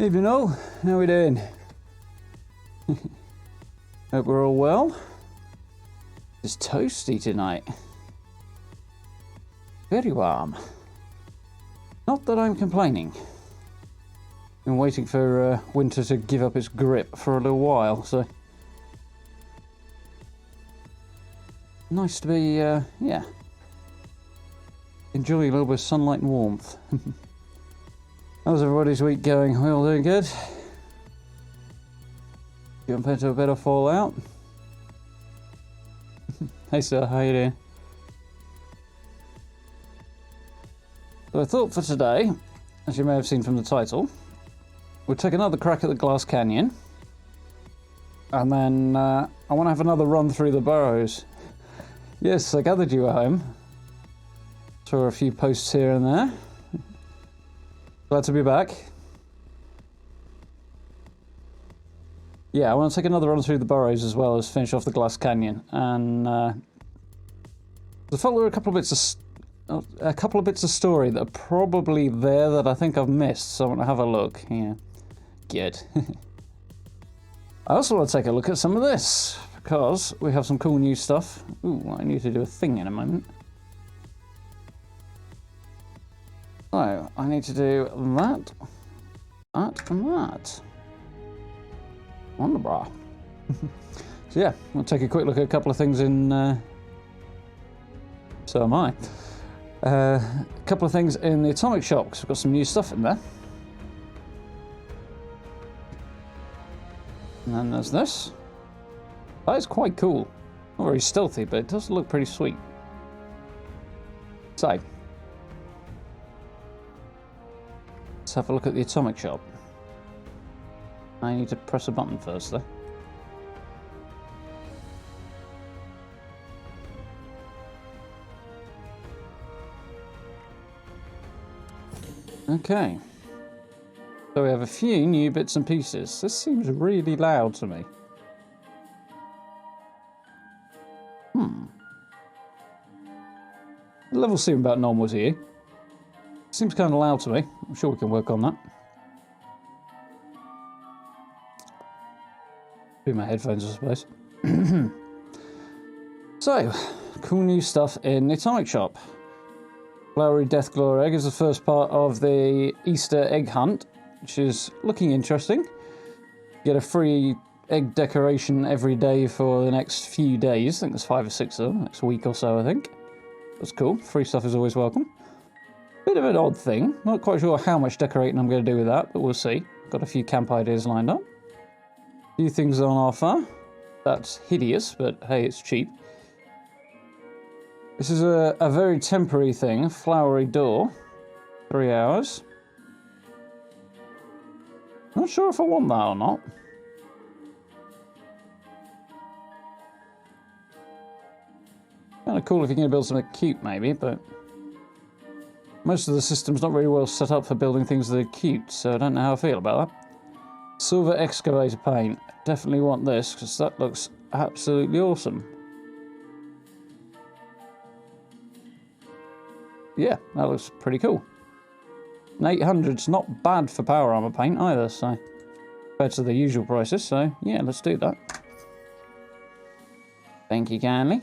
Evening all, how we doing? Hope we're all well. It's toasty tonight. Very warm. Not that I'm complaining. Been waiting for winter to give up its grip for a little while, so... Nice to be, yeah. Enjoying a little bit of sunlight and warmth. How's everybody's week going? We all doing good? Jump into a bit of Fallout? Hey sir, how you doing? So I thought for today, as you may have seen from the title, we'll take another crack at the Glass Canyon. And then I want to have another run through the burrows. Yes, I gathered you at home. Saw a few posts here and there. Glad to be back. Yeah, I want to take another run through the burrows as well as finish off the Glass Canyon. And I felt there were a couple of bits of story that are probably there that I think I've missed, so I want to have a look. Yeah, good. I also want to take a look at some of this because we have some cool new stuff. Ooh, I need to do a thing in a moment. So, I need to do that, and that. Wonderbar. So yeah, we'll take a quick look at a couple of things in... So am I. A couple of things in the Atomic Shop, because we've got some new stuff in there. And then there's this. That is quite cool. Not very stealthy, but it does look pretty sweet. So... let's have a look at the Atomic Shop. I need to press a button first, though. Okay. So we have a few new bits and pieces. This seems really loud to me. The levels seem about normal to you. Seems kind of loud to me. I'm sure we can work on that. Through my headphones, I suppose. So, cool new stuff in the Atomic Shop. Flowery Deathglow Egg is the first part of the Easter egg hunt, which is looking interesting. You get a free egg decoration every day for the next few days. I think there's 5 or 6 of them, next week or so, I think. That's cool. Free stuff is always welcome. Bit of an odd thing. Not quite sure how much decorating I'm going to do with that, but we'll see. Got a few camp ideas lined up. A few things on offer. That's hideous, but hey, it's cheap. This is a very temporary thing. Flowery door. 3 hours. Not sure if I want that or not. Kind of cool if you're going to build something cute, maybe, but... most of the system's not very well set up for building things that are cute, so I don't know how I feel about that. Silver excavator paint. Definitely want this, because that looks absolutely awesome. Yeah, that looks pretty cool. And 800's not bad for power armor paint either, so... compared to the usual prices, so yeah, let's do that. Thank you kindly.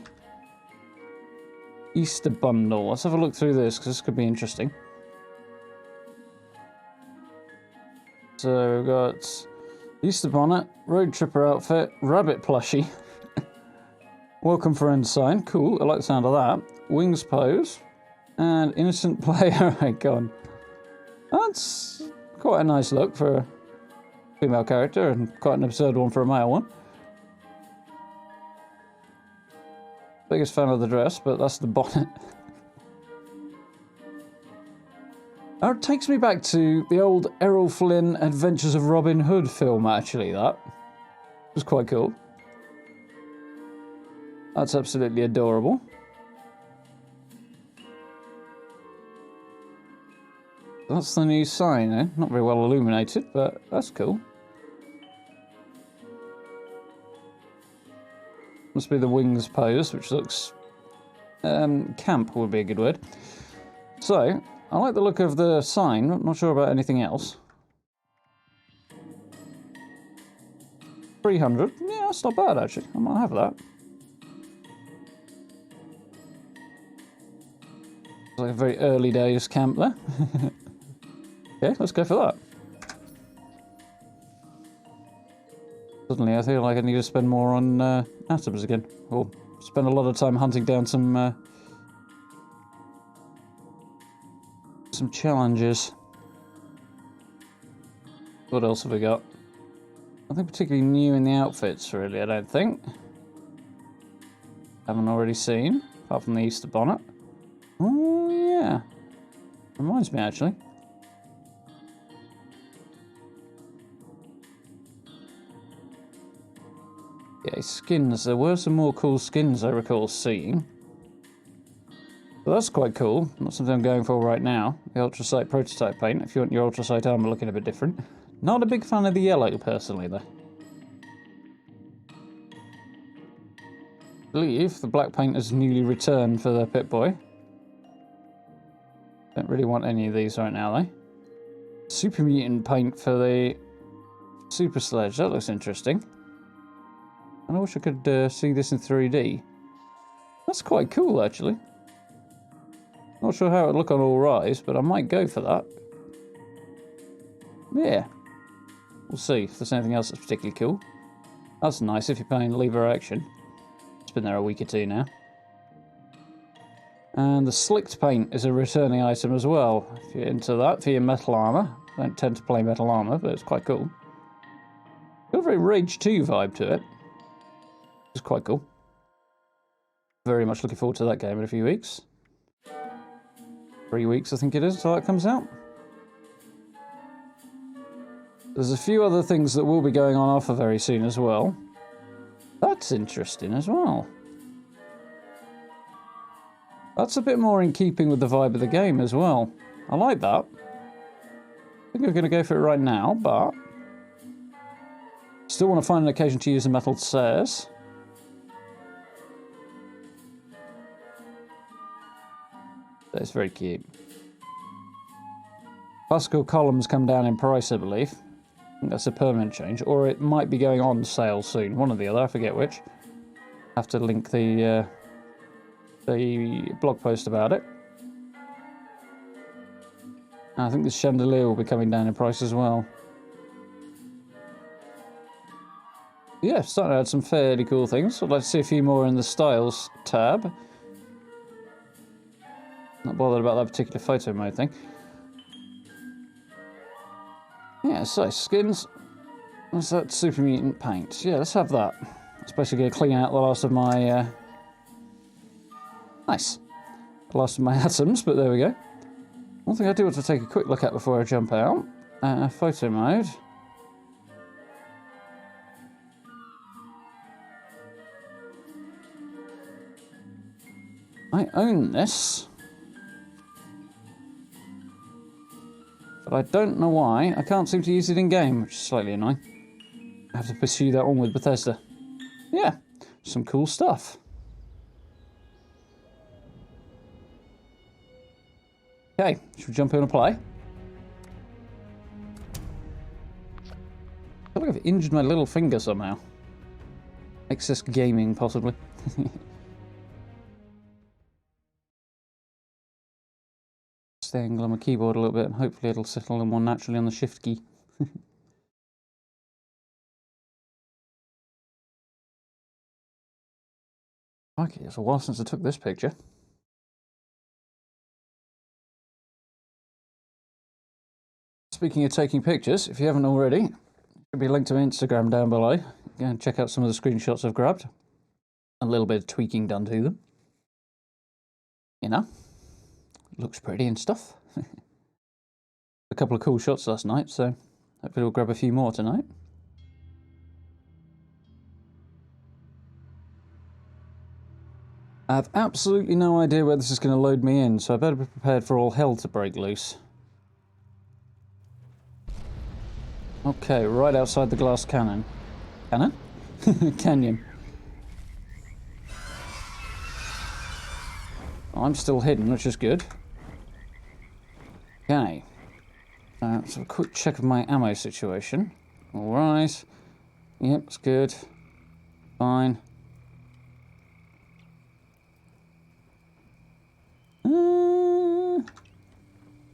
Easter bundle. Let's have a look through this, because this could be interesting. So we've got Easter bonnet, road tripper outfit, rabbit plushie. Welcome friend sign. Cool, I like the sound of that. Wings pose. And innocent player icon. That's quite a nice look for a female character, and quite an absurd one for a male one. Biggest fan of the dress, but that's the bonnet. That takes me back to the old Errol Flynn Adventures of Robin Hood film, actually, that. It was quite cool. That's absolutely adorable. That's the new sign, eh? Not very well illuminated, but that's cool. Must be the wings pose, which looks... camp would be a good word. So, I like the look of the sign, not sure about anything else. 300. Yeah, that's not bad, actually. I might have that. It's like a very early days camp there. Okay, let's go for that. Suddenly, I feel like I need to spend more on atoms again. Or spend a lot of time hunting down some challenges. What else have we got? Nothing particularly new in the outfits, really, I don't think. Haven't already seen, apart from the Easter bonnet. Oh, yeah. Reminds me, actually. Yeah, skins. There were some more cool skins I recall seeing. So that's quite cool. Not something I'm going for right now. The Ultrasight prototype paint, if you want your Ultrasight armor looking a bit different. Not a big fan of the yellow, personally, though. I believe the black paint has newly returned for the Pip-Boy. Don't really want any of these right now, though. Super Mutant paint for the Super Sledge. That looks interesting. And I wish I could see this in 3D. That's quite cool, actually. Not sure how it would look on All Rise, but I might go for that. Yeah. We'll see if there's anything else that's particularly cool. That's nice if you're playing Lever Action. It's been there a week or two now. And the Slicked paint is a returning item as well. If you're into that for your metal armor. I don't tend to play metal armor, but it's quite cool. Got a very Rage 2 vibe to it. It's quite cool. Very much looking forward to that game in a few weeks. 3 weeks, I think it is, until that comes out. There's a few other things that will be going on offer very soon as well. That's interesting as well. That's a bit more in keeping with the vibe of the game as well. I like that. I think we're going to go for it right now, but... still want to find an occasion to use the metal stairs. That's very cute. Classical columns come down in price, I believe. I think that's a permanent change. Or it might be going on sale soon. One or the other, I forget which. Have to link the blog post about it. And I think the chandelier will be coming down in price as well. Yeah, starting to add some fairly cool things. I'd like to see a few more in the styles tab. Not bothered about that particular photo mode thing. Yeah, so skins. What's that? Super Mutant paint. Yeah, let's have that. It's basically going to clean out the last of my... nice. The last of my atoms, but there we go. One thing I do want to take a quick look at before I jump out. Photo mode. I own this. But I don't know why. I can't seem to use it in-game, which is slightly annoying. I have to pursue that one with Bethesda. Yeah, some cool stuff. Okay, should we jump in and play? I feel like I've injured my little finger somehow. Excess gaming, possibly. The angle on my keyboard a little bit, and hopefully it'll settle a little more naturally on the shift key. Okay, it's a while since I took this picture. Speaking of taking pictures, if you haven't already, there'll be a link to my Instagram down below. Go and check out some of the screenshots I've grabbed. A little bit of tweaking done to them. You know, looks pretty and stuff. A couple of cool shots last night, so hopefully we'll grab a few more tonight. I have absolutely no idea where this is going to load me in, so I better be prepared for all hell to break loose. Okay, right outside the glass cannon. Cannon? Canyon. I'm still hidden, which is good. Okay. So a quick check of my ammo situation. Alright. Yep, it's good. Fine. I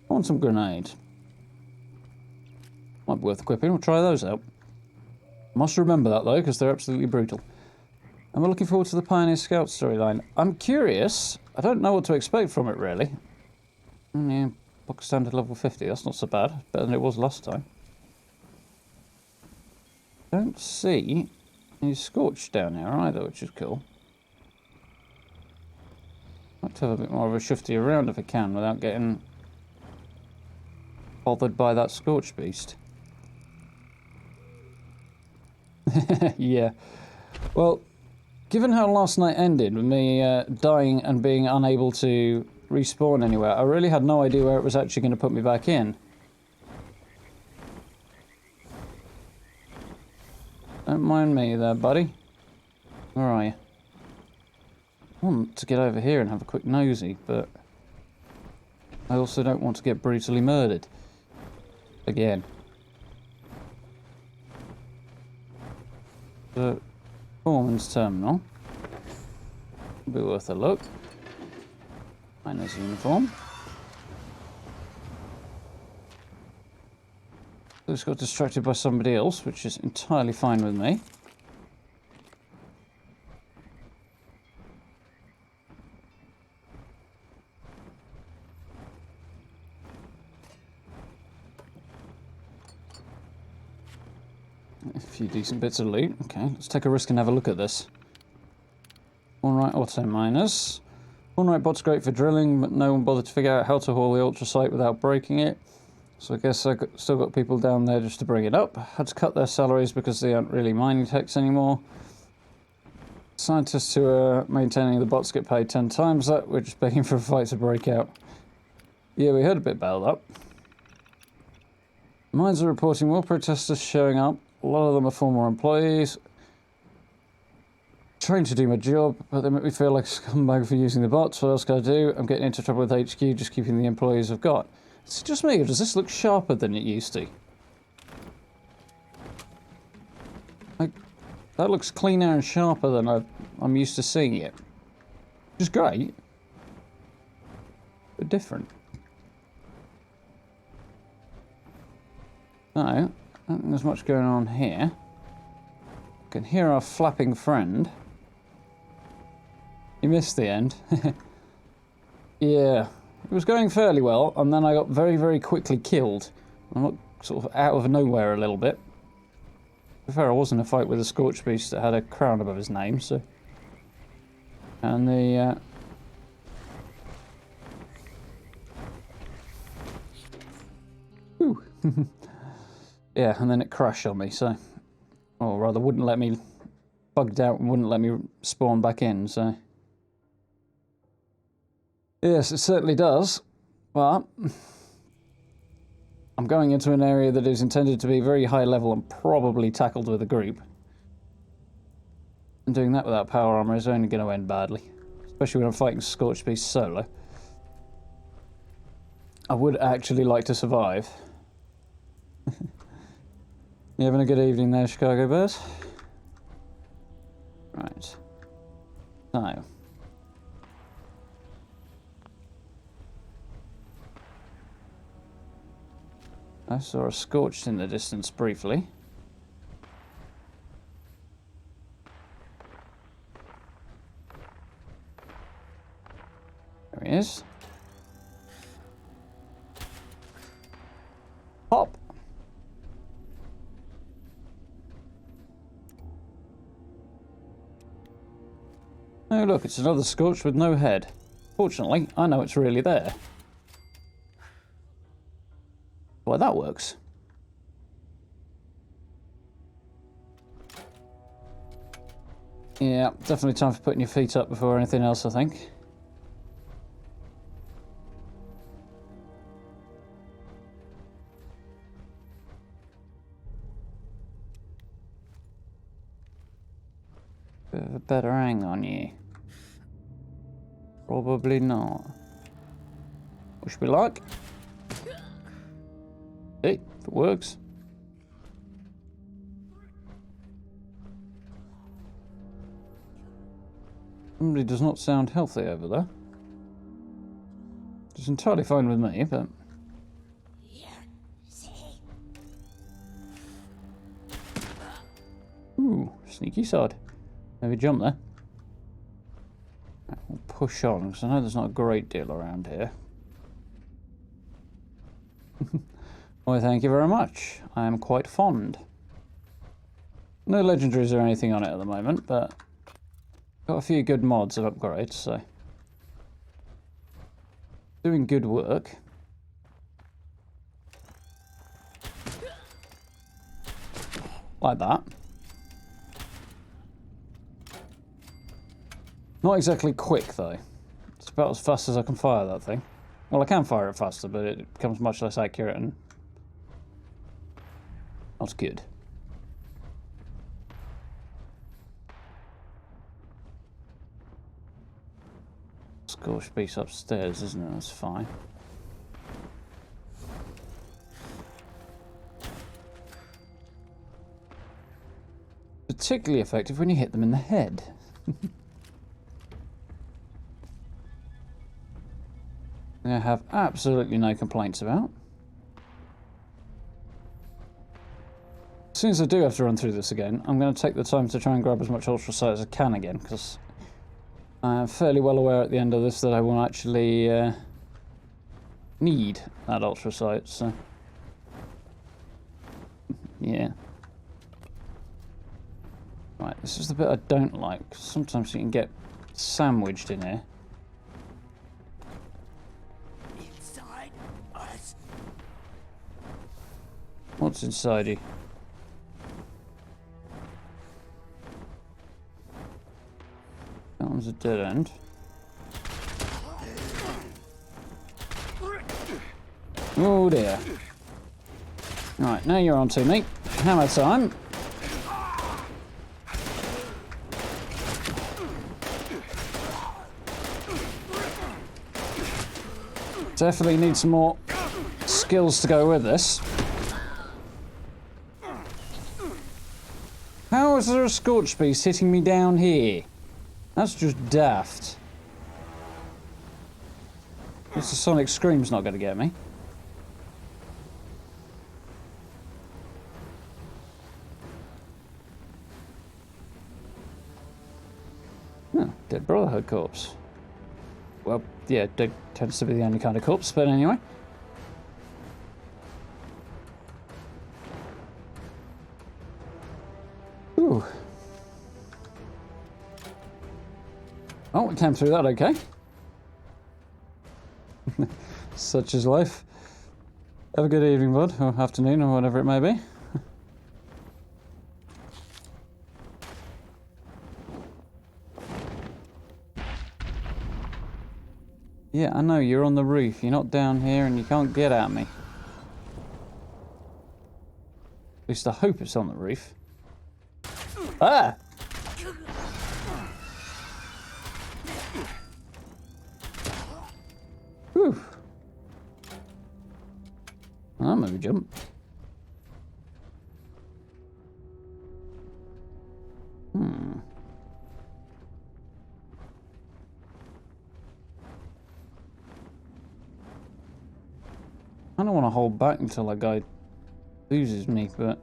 want some grenades. Might be worth equipping. We'll try those out. Must remember that, though, because they're absolutely brutal. And we're looking forward to the Pioneer Scout storyline. I'm curious. I don't know what to expect from it, really. Yeah, book standard level 50. That's not so bad. Better than it was last time. Don't see any Scorch down here either, which is cool. I'd like to have a bit more of a shifty around if I can without getting bothered by that Scorch beast. Yeah. Well, given how last night ended with me dying and being unable to respawn anywhere, I really had no idea where it was actually going to put me back in. Don't mind me there, buddy. Where are you? I want to get over here and have a quick nosy, but I also don't want to get brutally murdered. Again. The Foreman's Terminal. Be worth a look. Miner's uniform. Just got distracted by somebody else, which is entirely fine with me. A few decent bits of loot. Okay, let's take a risk and have a look at this. Alright, auto miners. Alright, bot's great for drilling, but no one bothered to figure out how to haul the ultrasite without breaking it. So I guess still got people down there just to bring it up. Had to cut their salaries because they aren't really mining techs anymore. Scientists who are maintaining the bots get paid 10 times that. We're just begging for a fight to break out. Yeah, we heard a bit about that. Mines are reporting more protesters showing up. A lot of them are former employees. Trying to do my job, but they make me feel like a scumbag for using the bots. What else can I do? I'm getting into trouble with HQ, just keeping the employees I've got. Is it just me, or does this look sharper than it used to? Like, that looks cleaner and sharper than I'm used to seeing it. Which is great. But different. So, I don't think there's much going on here. I can hear our flapping friend. You missed the end. Yeah. It was going fairly well, and then I got very, very quickly killed. I got sort of out of nowhere a little bit. To be fair, I was in a fight with a Scorch Beast that had a crown above his name, so... And the... Whew. Yeah, and then it crashed on me, so... Or rather, wouldn't let me... Bugged out and wouldn't let me spawn back in, so... Yes, it certainly does, but I'm going into an area that is intended to be very high level and probably tackled with a group. And doing that without power armor is only going to end badly, especially when I'm fighting Scorched Beast solo. I would actually like to survive. You having a good evening there, Chicago Bears? Right. So... I saw a Scorched in the distance briefly. There he is. Pop! Oh look, it's another Scorched with no head. Fortunately, I know it's really there. Well, that works. Yeah, definitely time for putting your feet up before anything else, I think. Bit of a better hang on you. Probably not. Wish me luck. Hey, if it works. Somebody does not sound healthy over there. It's entirely fine with me, but... Ooh, sneaky side. Maybe jump there. We'll push on, because I know there's not a great deal around here. Well, thank you very much. I am quite fond. No legendaries or anything on it at the moment, but got a few good mods and upgrades, so doing good work. Like that. Not exactly quick though. It's about as fast as I can fire that thing. Well, I can fire it faster, but it becomes much less accurate and not good. Scorch beast upstairs, isn't it? That's fine. Particularly effective when you hit them in the head. I have absolutely no complaints about. As soon as I do have to run through this again, I'm going to take the time to try and grab as much Ultra Sight as I can again, because I am fairly well aware at the end of this that I will actually need that Ultra Sight, so... yeah. Right, this is the bit I don't like. Sometimes you can get sandwiched in here. Inside us. What's inside you? That one's a dead end. Oh dear. Right, now you're on to me. Hammer time. Definitely need some more skills to go with this. How is there a Scorch Beast hitting me down here? That's just daft. This Sonic Scream's not going to get me. Oh, Dead Brotherhood corpse. Well, yeah, dead tends to be the only kind of corpse, but anyway. Ooh. Oh, we came through that okay. Such is life. Have a good evening, bud, or afternoon, or whatever it may be. Yeah, I know, you're on the roof. You're not down here and you can't get at me. At least I hope it's on the roof. Ah! Whew. I'll maybe jump. I don't want to hold back until that guy loses me, but...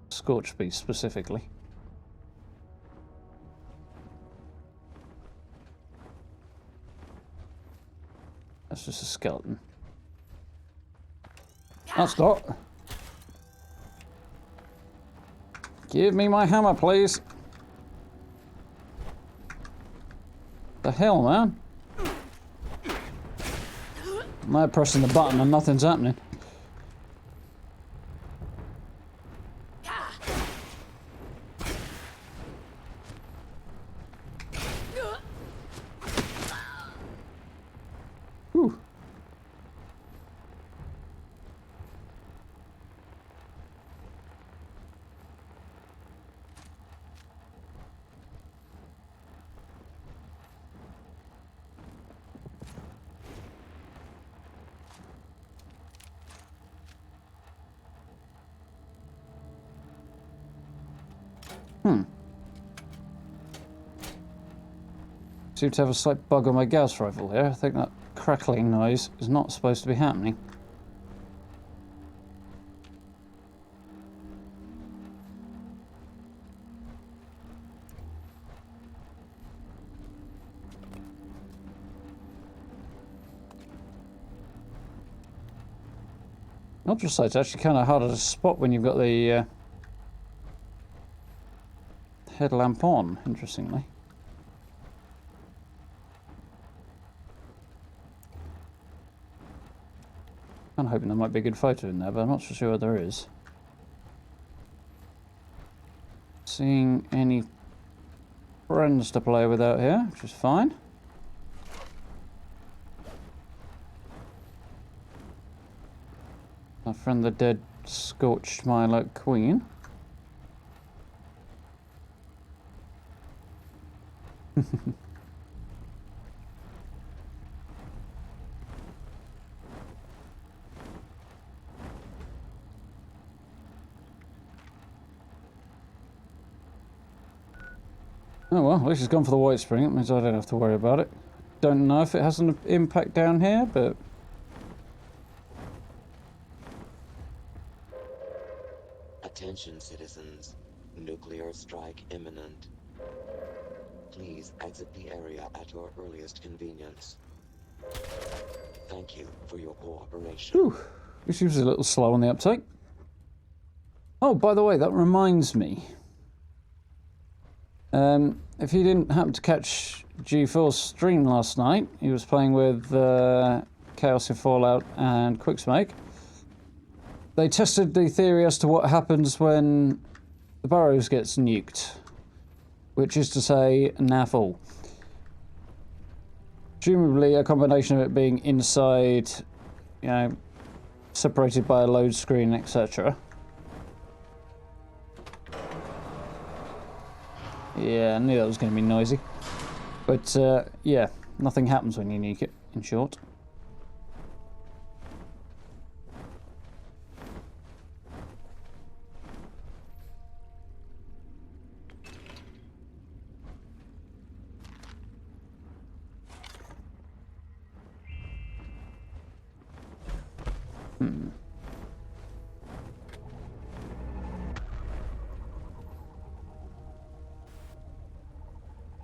Scorch Beast specifically. That's just a skeleton. That's not. Give me my hammer, please. The hell, man? I'm now pressing the button and nothing's happening. Whew. seem to have a slight bug on my Gauss rifle here. I think that crackling noise is not supposed to be happening. Ultrasight is actually kind of harder to spot when you've got the headlamp on, interestingly. I'm hoping there might be a good photo in there, but I'm not so sure there is. Seeing any friends to play with out here, which is fine. My friend the dead scorched Milo Queen. Oh well, at least he's gone for the white spring. It means I don't have to worry about it. Don't know if it has an impact down here, but... Attention, citizens. Nuclear strike imminent. Please exit the area at your earliest convenience. Thank you for your cooperation. Whew. This seems a little slow on the uptake. Oh, by the way, that reminds me. If you didn't happen to catch G4's stream last night, he was playing with Chaos in Fallout and Quicksmoke. They tested the theory as to what happens when the Burrows gets nuked, which is to say, naff all. Presumably a combination of it being inside, you know, separated by a load screen, etc. Yeah, I knew that was going to be noisy. But, yeah, nothing happens when you nuke it, in short.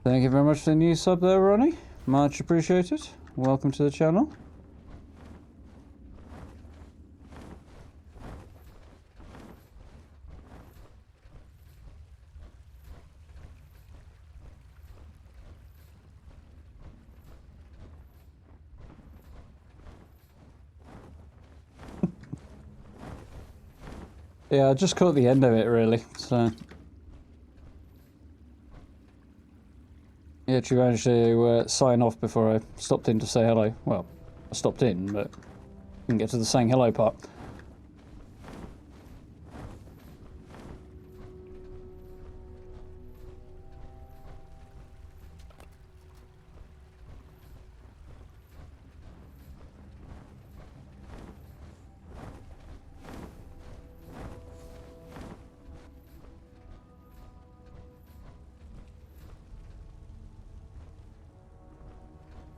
Thank you very much for the new sub there, Ronnie. Much appreciated. Welcome to the channel. Yeah, I just caught the end of it, really, so... Yeah, she managed to sign off before I stopped in to say hello. Well, I stopped in, but didn't get to the saying hello part.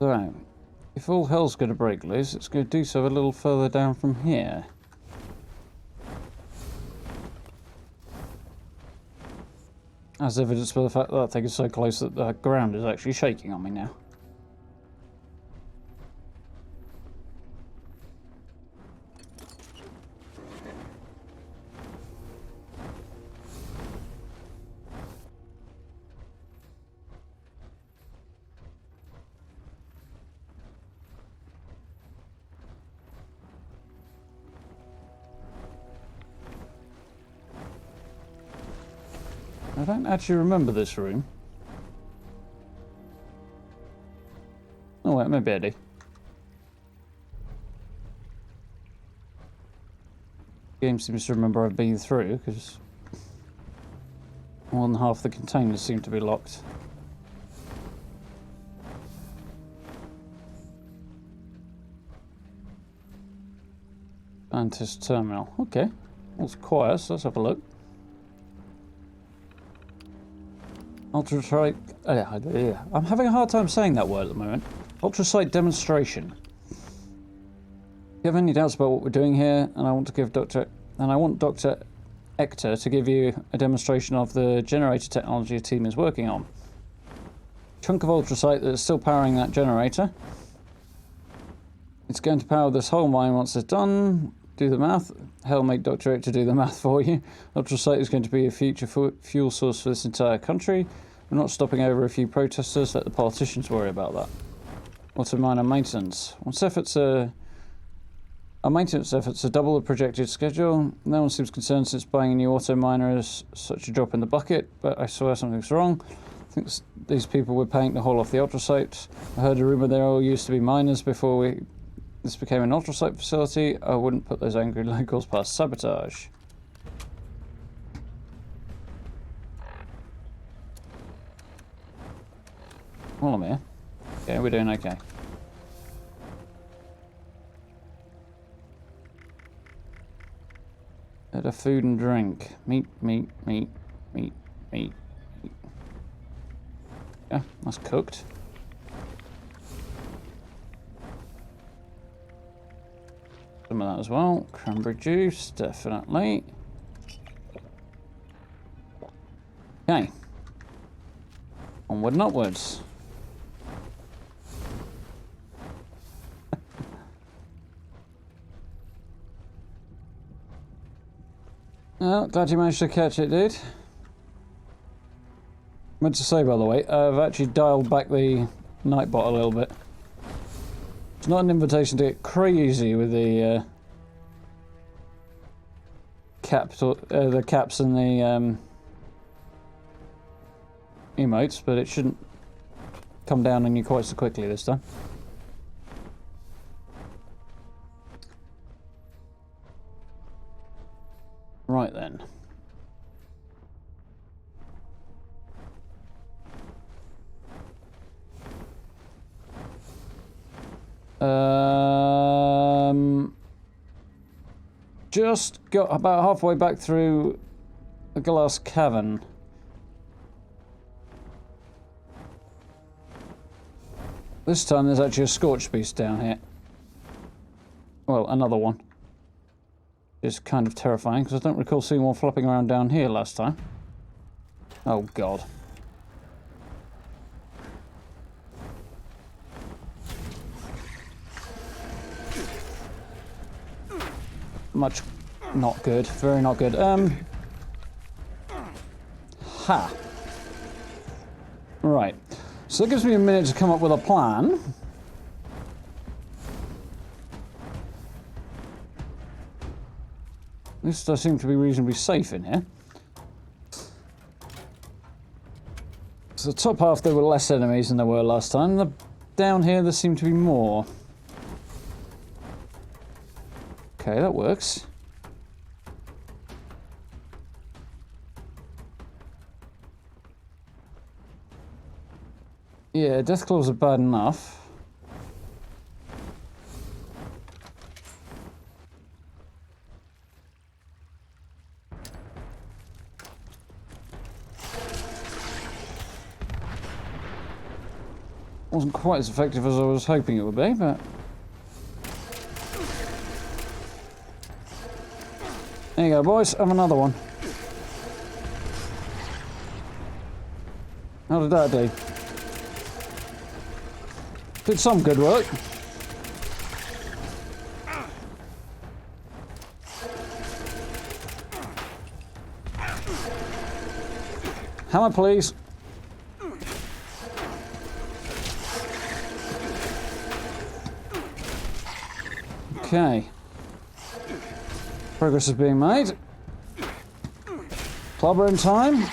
So, if all hell's going to break loose, it's going to do so a little further down from here. As evidenced by the fact that that thing is so close that the ground is actually shaking on me now. I don't actually remember this room. Oh wait, maybe I do. The game seems to remember I've been through, because more than half the containers seem to be locked. Scientist terminal. Okay. All's quiet, so let's have a look. Ultrasight. I'm having a hard time saying that word at the moment. Ultrasight demonstration. If you have any doubts about what we're doing here, and I want Dr. Ector to give you a demonstration of the generator technology the team is working on. Chunk of ultrasight that's still powering that generator. It's going to power this whole mine once it's done. Do the math. Hell, make Dr. Ector do the math for you. Ultrasight is going to be a future fuel source for this entire country. We're not stopping over a few protesters. Let the politicians worry about that. Auto miner maintenance. Our maintenance efforts are double the projected schedule. No one seems concerned since buying a new auto miner is such a drop in the bucket, but I swear something's wrong. I think these people were paying to haul off the ultrasight. I heard a rumour they all used to be miners before this became an ultrasight facility. I wouldn't put those angry locals past sabotage. Well, I'm here. Okay, we're doing okay. Bit of food and drink. Meat. Yeah, that's cooked. Some of that as well. Cranberry juice, definitely. Okay. Onward and upwards. Well, glad you managed to catch it, dude. Meant to say, by the way, I've actually dialed back the nightbot a little bit. It's not an invitation to get crazy with the caps and the emotes, but it shouldn't come down on you quite so quickly this time. Right then. Just got about halfway back through a glass cavern. This time there's actually a scorched beast down here. Well, another one. It's kind of terrifying because I don't recall seeing one flopping around down here last time. Oh god. Much not good. Very not good. Ha. Right. So that gives me a minute to come up with a plan. At least I seem to be reasonably safe in here. So the top half there were less enemies than there were last time. Down here there seem to be more. Okay, that works. Yeah, death claws are bad enough. Wasn't quite as effective as I was hoping it would be, but... There you go, boys. Have another one. How did that do? Did some good work. Hammer, please. Okay. Progress is being made. Clobber in time.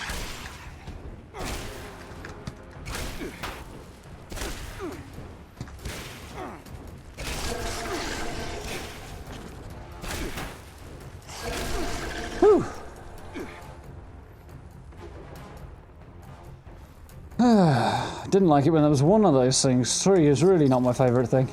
Whew. Didn't like it when there was one of those things. 3 is really not my favourite thing.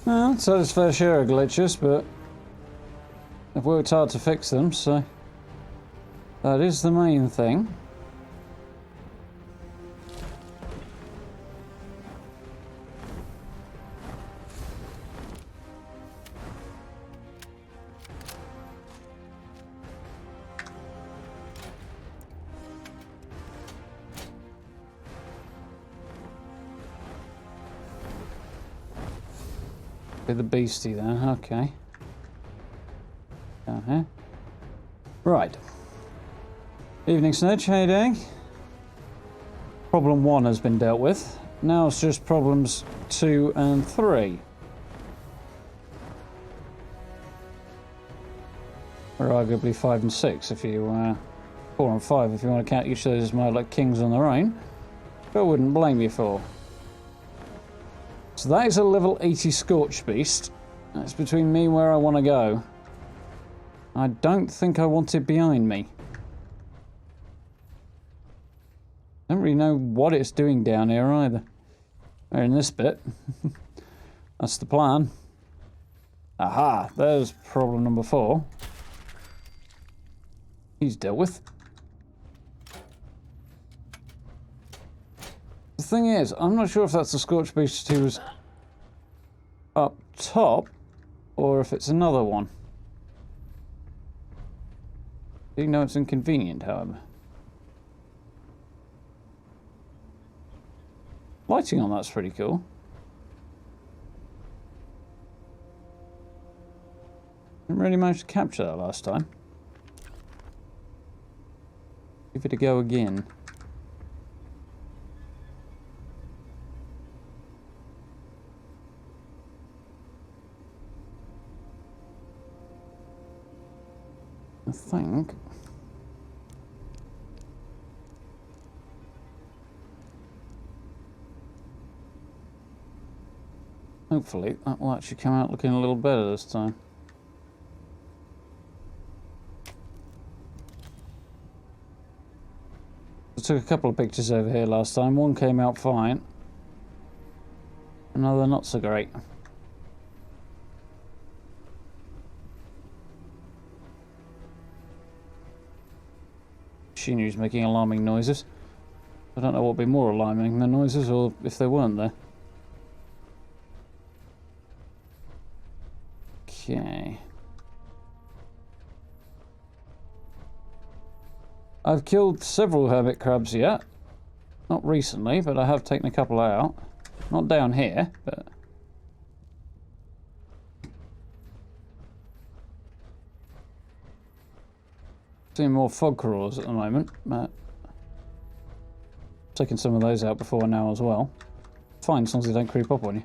Well, it's had its fair share of glitches, but I've worked hard to fix them, so that is the main thing. Be the beastie then, okay. Right. Evening, Snitch, how you doing? Problem 1 has been dealt with. Now it's just problems 2 and 3. Or arguably 5 and 6 if you... 4 and 5 if you want to count each of those as my like kings on their own. But I wouldn't blame you for. So that is a level 80 Scorch Beast. That's between me and where I want to go. I don't think I want it behind me. Don't really know what it's doing down here either. Or in this bit. That's the plan. Aha, there's problem number 4. He's dealt with. The thing is, I'm not sure if that's the Scorch Beast who was up top, or if it's another one. Do you know it's inconvenient, however? Lighting on that's pretty cool. Didn't really manage to capture that last time. Give it a go again. I think. Hopefully that will actually come out looking a little better this time. I took a couple of pictures over here last time. One came out fine. Another not so great. Machinery's making alarming noises. I don't know what would be more alarming, the noises or if they weren't there. Okay. I've killed several hermit crabs yet. Not recently, but I have taken a couple out. Not down here, but... Seeing more fog crawlers at the moment, but... Taking some of those out before now as well. Fine, as long as they don't creep up on you.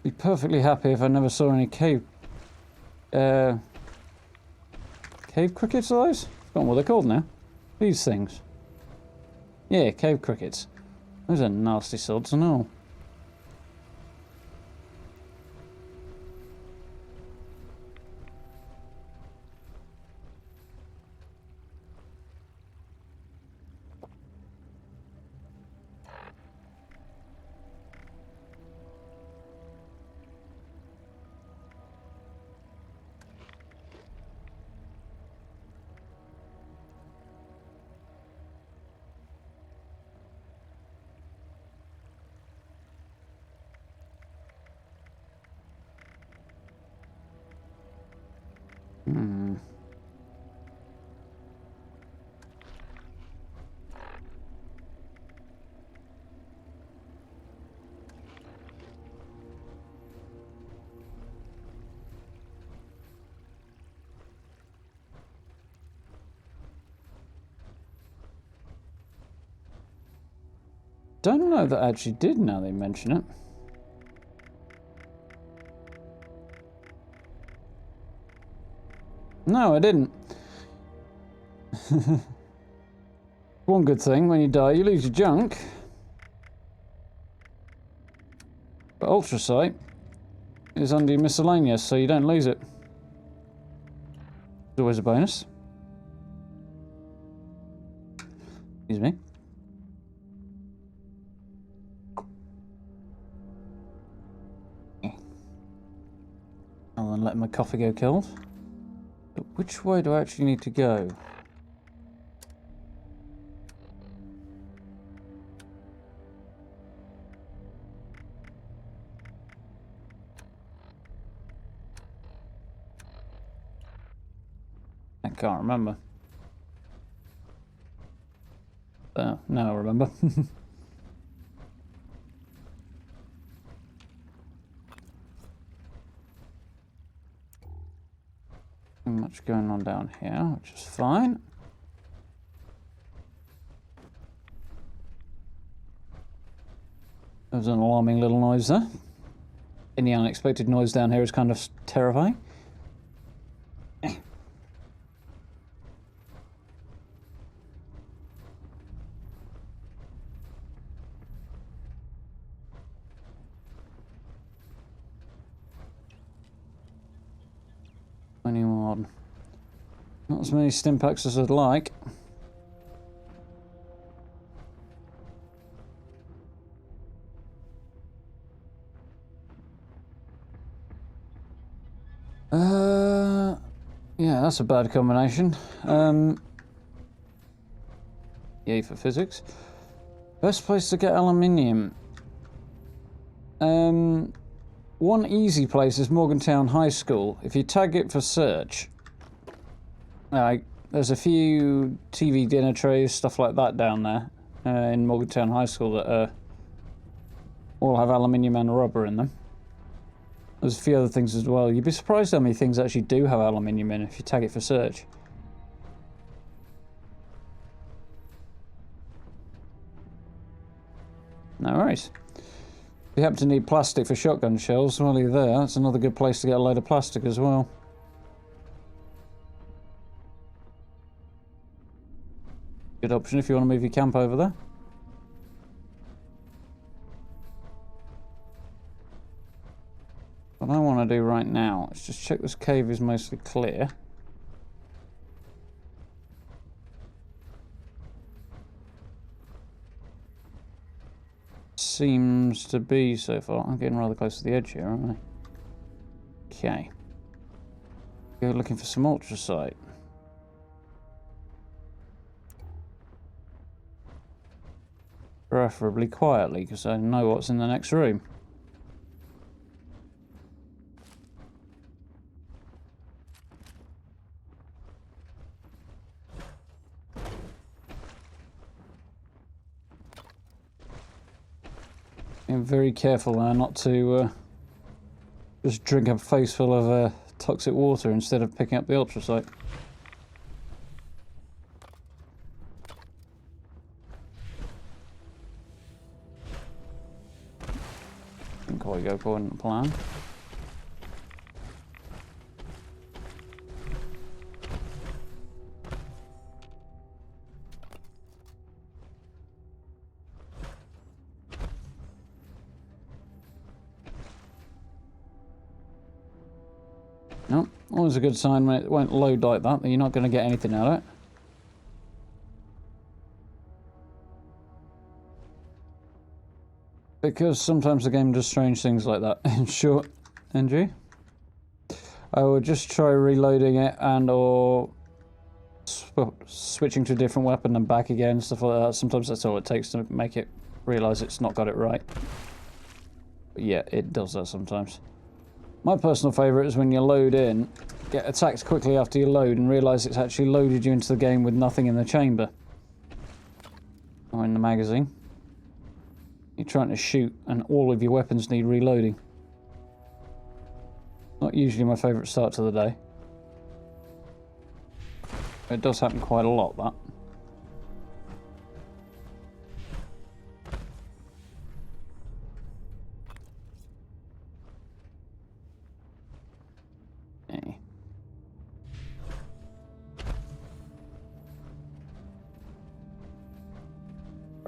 Be perfectly happy if I never saw any cave crickets are those? Forgotten what they're called now. These things. Yeah, cave crickets. Those are nasty sods and all. Don't know that I actually did now they mention it. No, I didn't. One good thing, when you die, you lose your junk. But ultrasight is under your miscellaneous, so you don't lose it. It's always a bonus. Excuse me. Rather than letting my coffee go cold. But which way do I actually need to go? I can't remember. Now I remember. Not much going on down here, which is fine. There was an alarming little noise there. Any unexpected noise down here is kind of terrifying. Anyone? Not as many stim packs as I'd like. Yeah, that's a bad combination. Yay for physics. Best place to get aluminium. One easy place is Morgantown High School. If you tag it for search, there's a few TV dinner trays, stuff like that down there in Morgantown High School that all have aluminium and rubber in them. There's a few other things as well. You'd be surprised how many things actually do have aluminium in if you tag it for search. No worries. If you happen to need plastic for shotgun shells, while you're there, that's another good place to get a load of plastic as well. Good option if you want to move your camp over there. What I want to do right now is just check this cave is mostly clear. Seems to be so far. I'm getting rather close to the edge here, aren't I? Okay. Go looking for some ultrasight. Preferably quietly, because I know what's in the next room. Being very careful there not to just drink a face full of toxic water instead of picking up the ultrasight. Didn't quite go according to plan. No, always a good sign when it won't load like that you're not going to get anything out of it. Because sometimes the game does strange things like that. In short, NG, I would just try reloading it and or switching to a different weapon and back again, stuff like that. Sometimes that's all it takes to make it realise it's not got it right. But yeah, it does that sometimes. My personal favourite is when you load in, get attacked quickly after you load and realise it's actually loaded you into the game with nothing in the chamber. Or in the magazine. You're trying to shoot and all of your weapons need reloading. Not usually my favourite start to the day. It does happen quite a lot, that.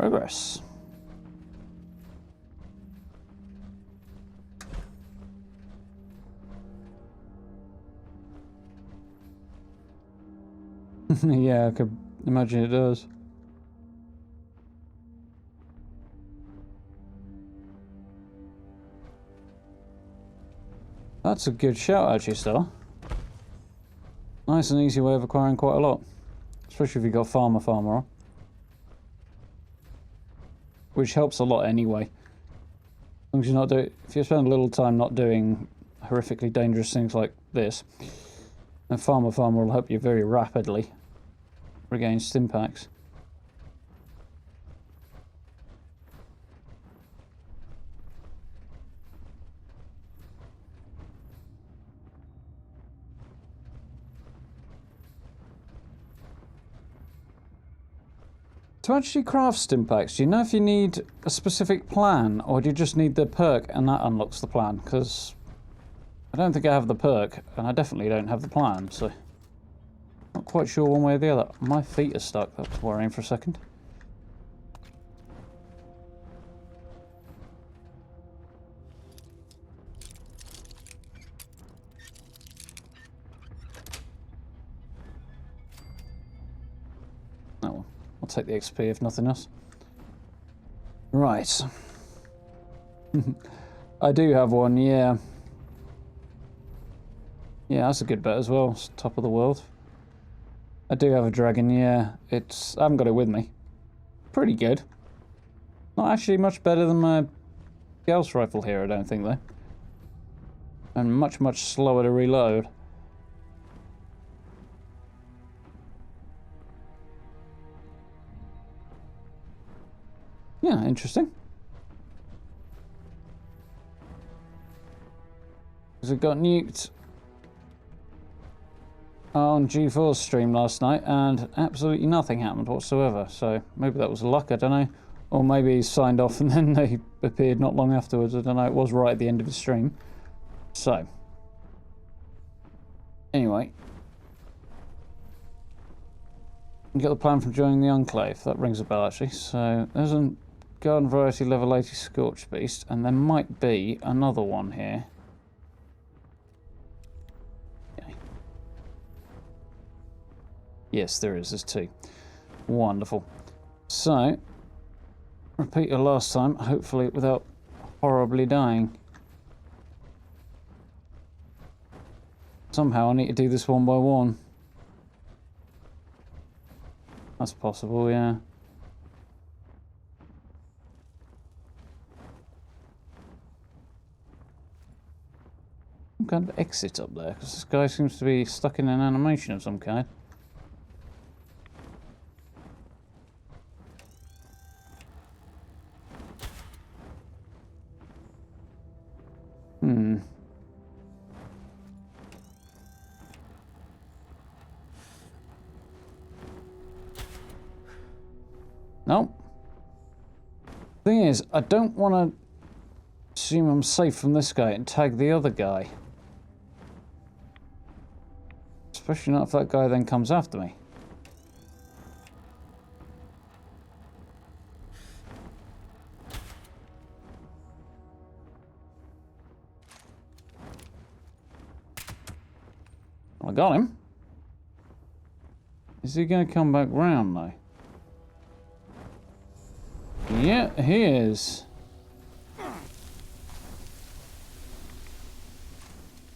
Progress. Yeah, I could imagine it does. That's a good shout, actually, Star. Nice and easy way of acquiring quite a lot. Especially if you've got farmer on. Which helps a lot anyway. As long as you're not doing... If you spend a little time not doing horrifically dangerous things like this, then farmer will help you very rapidly regain stim packs. To actually craft stim packs, do you know if you need a specific plan, or do you just need the perk and that unlocks the plan? Because I don't think I have the perk, and I definitely don't have the plan, so... Not quite sure one way or the other. My feet are stuck, that was worrying for a second. Oh well, I'll take the XP if nothing else. Right. I do have one, yeah. Yeah, that's a good bet as well. It's top of the world. I do have a dragon, yeah. I haven't got it with me. Pretty good. Not actually much better than my Gauss rifle here, I don't think, though. And much slower to reload. Yeah, interesting. Because it got nuked on G4's stream last night and absolutely nothing happened whatsoever. So maybe that was luck, I don't know. Or maybe he signed off and then they appeared not long afterwards. I don't know, it was right at the end of his stream. So. Anyway. You got the plan from joining the Enclave. That rings a bell actually. So there's a Garden Variety level 80 Scorched Beast and there might be another one here. Yes, there is. There's two. Wonderful. So, repeat your last time, hopefully without horribly dying. Somehow I need to do this one by one. That's possible, yeah. Some kind of exit up there, because this guy seems to be stuck in an animation of some kind. No. Thing is, I don't want to assume I'm safe from this guy and tag the other guy. Especially not if that guy then comes after me. Well, I got him. Is he going to come back round though? Yeah, he is.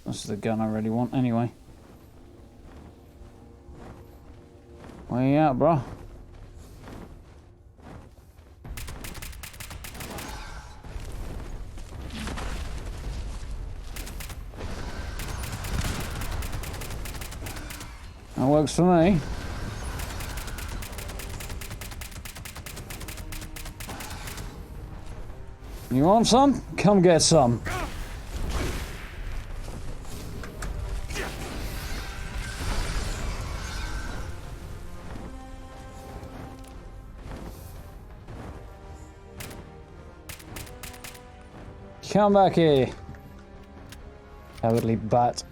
That's the gun I really want anyway. Where you at, bro? That works for me. You want some? Come get some. Come back here. Cowardly bat.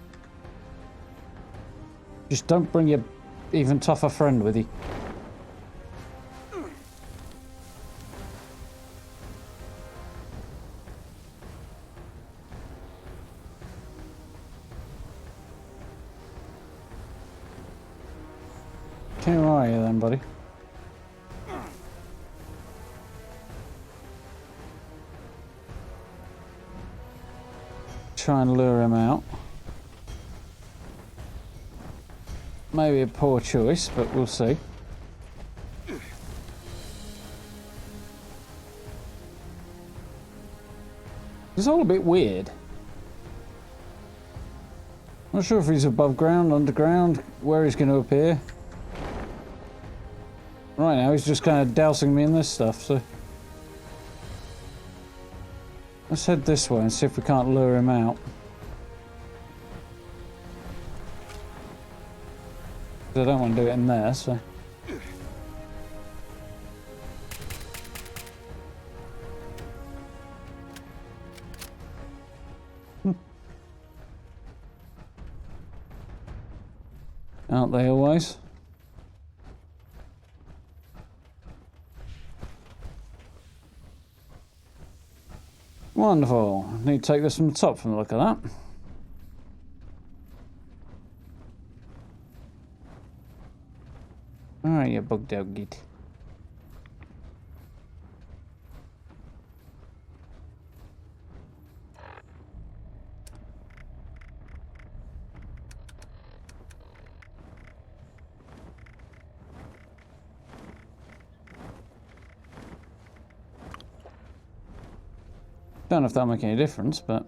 Just don't bring your even tougher friend with you. Who are you then, buddy? Try and lure him out. Maybe a poor choice, but we'll see. It's all a bit weird. Not sure if he's above ground, underground, where he's going to appear. Right now, he's just kind of dousing me in this stuff, so... Let's head this way and see if we can't lure him out. I don't want to do it in there, so... Aren't they always? Wonderful. Need to take this from the top from the look of that. Alright, you bugged out git. Don't know if that'll make any difference, but...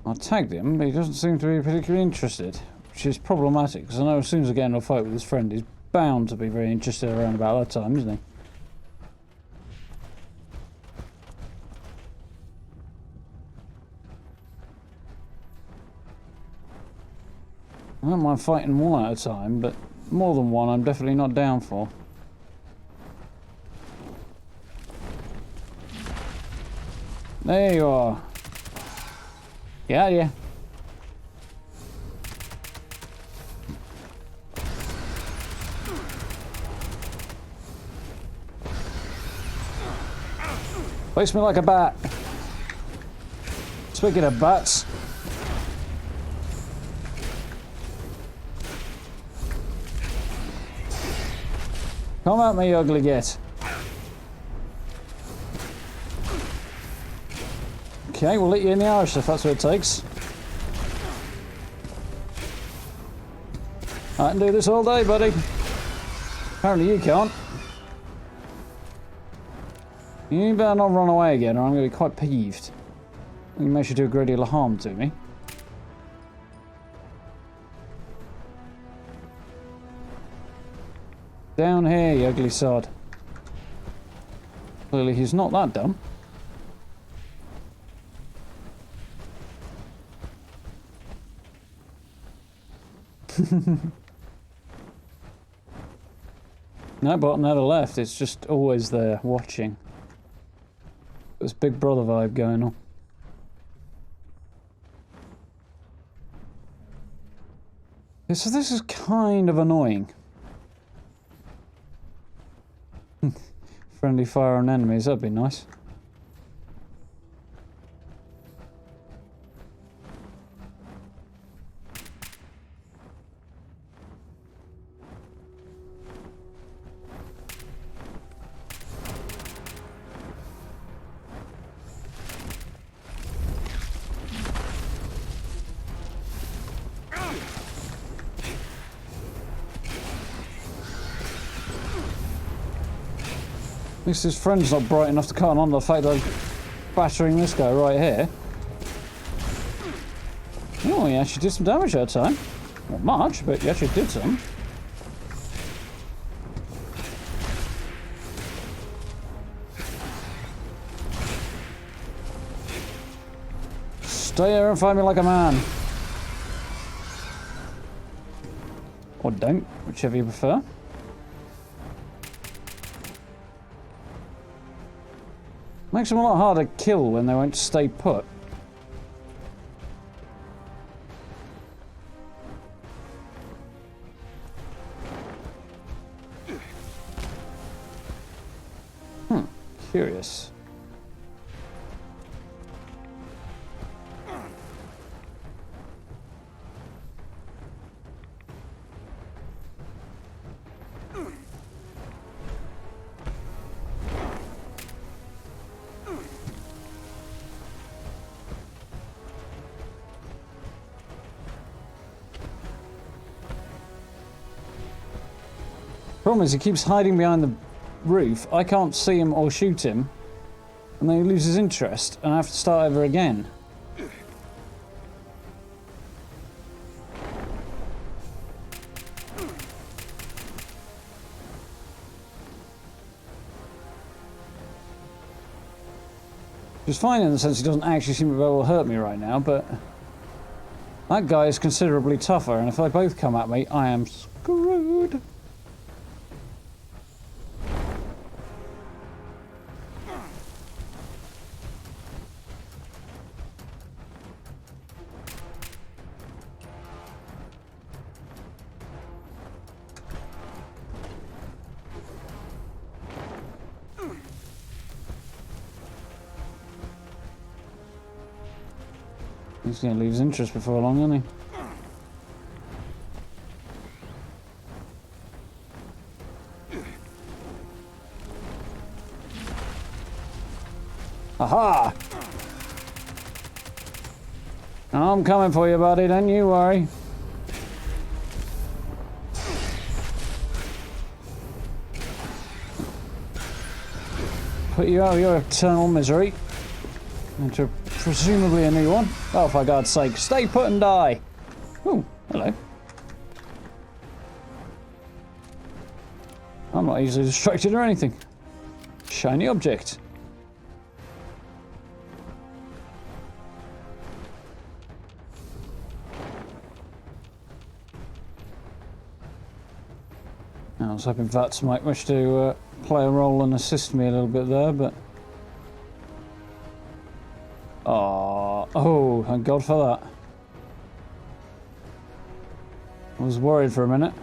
I tagged him, but he doesn't seem to be particularly interested, which is problematic, because I know as soon as I get into a fight with his friend, he's bound to be very interested around about that time, isn't he? I don't mind fighting one at a time, but more than one I'm definitely not down for. There you are. Yeah. Place me like a bat. Speaking of bats. Come at me, ugly git. Okay, we'll let you in the arse if that's what it takes. I can do this all day, buddy. Apparently you can't. You better not run away again or I'm going to be quite peeved. You may should do a great deal of harm to me. Down here, you ugly sod. Clearly he's not that dumb. No bot never left, it's just always there, watching. There's Big Brother vibe going on. Yeah, so this is kind of annoying. Friendly fire on enemies, that'd be nice. At least his friend's not bright enough to cut on the fact that I'm battering this guy right here. Oh, he actually did some damage that time. Not much, but he actually did some. Stay here and fight me like a man. Or don't, whichever you prefer. Makes them a lot harder to kill when they won't stay put. Curious. Problem is, he keeps hiding behind the roof. I can't see him or shoot him, and then he loses interest, and I have to start over again. Which is fine in the sense he doesn't actually seem to be able to hurt me right now, but that guy is considerably tougher, and if they both come at me, I am screwed. He's going to lose interest before long, isn't he? Aha! I'm coming for you, buddy, don't you worry. Put you out of your eternal misery. Into presumably a new one. Oh, for God's sake, stay put and die! Oh, hello. I'm not easily distracted or anything. Shiny object. I was hoping Vats might wish to play a role and assist me a little bit there, but... Oh, thank God for that. I was worried for a minute.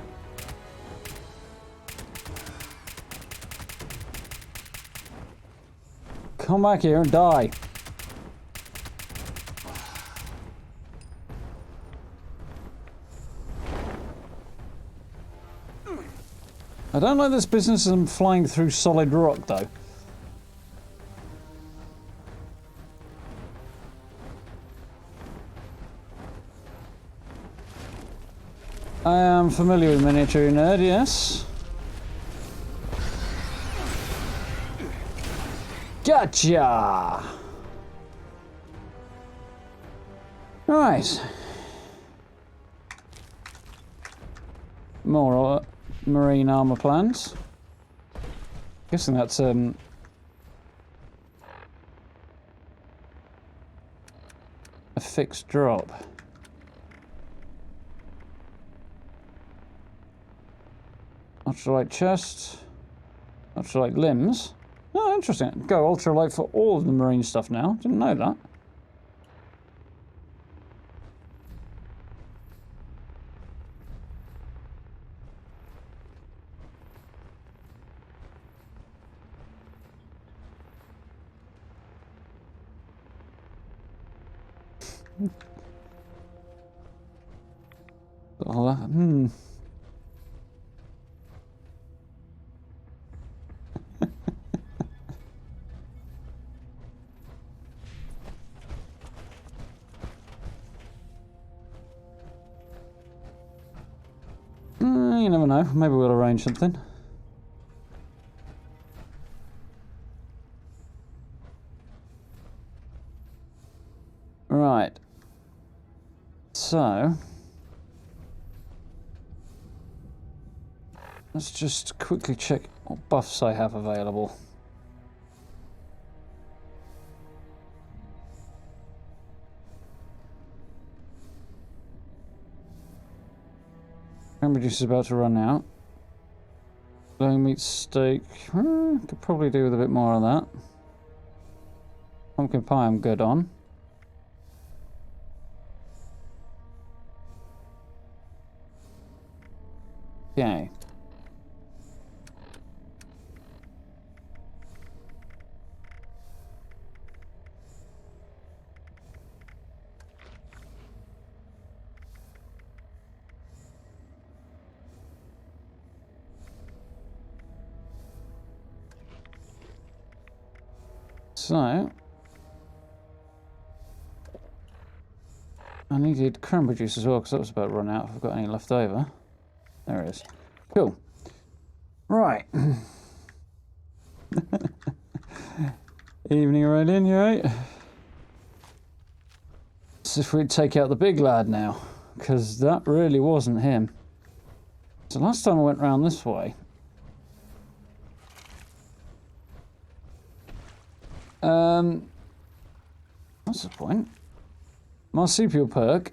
Come back here and die. I don't like this business of them flying through solid rock, though. I am familiar with Miniature Nerd, yes. Gotcha! Right. More marine armor plans. Guessing that's a fixed drop. Ultralight chest. Ultralight limbs. Oh, interesting. Go ultralight for all of the marine stuff now. Didn't know that. Oh, you never know. Maybe we'll arrange something. Right. So... let's just quickly check what buffs I have available. Memory juice is about to run out. Glowing meat steak. Could probably do with a bit more of that. Pumpkin pie I'm good on. Okay. So I needed cranberry juice as well because that was about to run out if I've got any left over. There it is. Cool. Right. Evening right in, you right? So if we take out the big lad now, because that really wasn't him. So last time I went round this way, what's the point? Marsupial perk.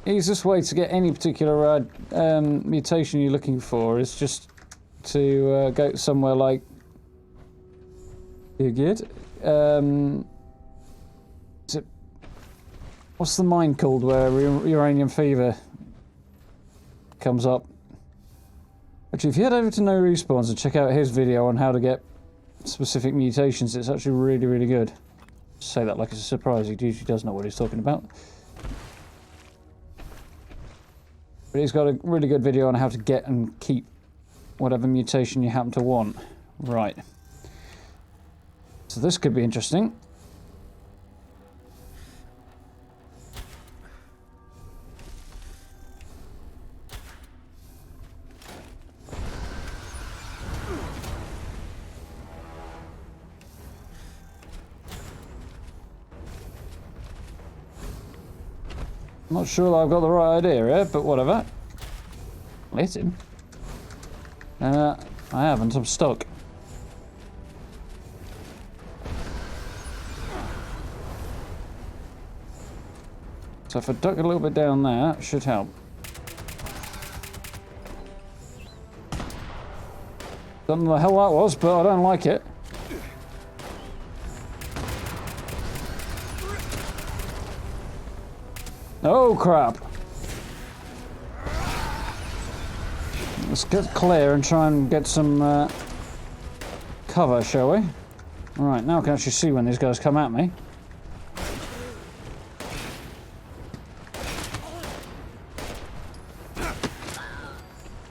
Easiest way to get any particular mutation you're looking for is just to go somewhere like... You're good? Is it... What's the mine called where uranium fever comes up? Actually, if you head over to No Respawns and check out his video on how to get specific mutations, it's actually really, really good. Say that like it's a surprise, he usually does know what he's talking about. But he's got a really good video on how to get and keep whatever mutation you happen to want. Right. So this could be interesting. Not sure that I've got the right idea here, but whatever. Lit him. I haven't, I'm stuck. So if I duck a little bit down there, it should help. Don't know the hell that was, but I don't like it. Oh crap! Let's get clear and try and get some cover, shall we? Alright, now I can actually see when these guys come at me.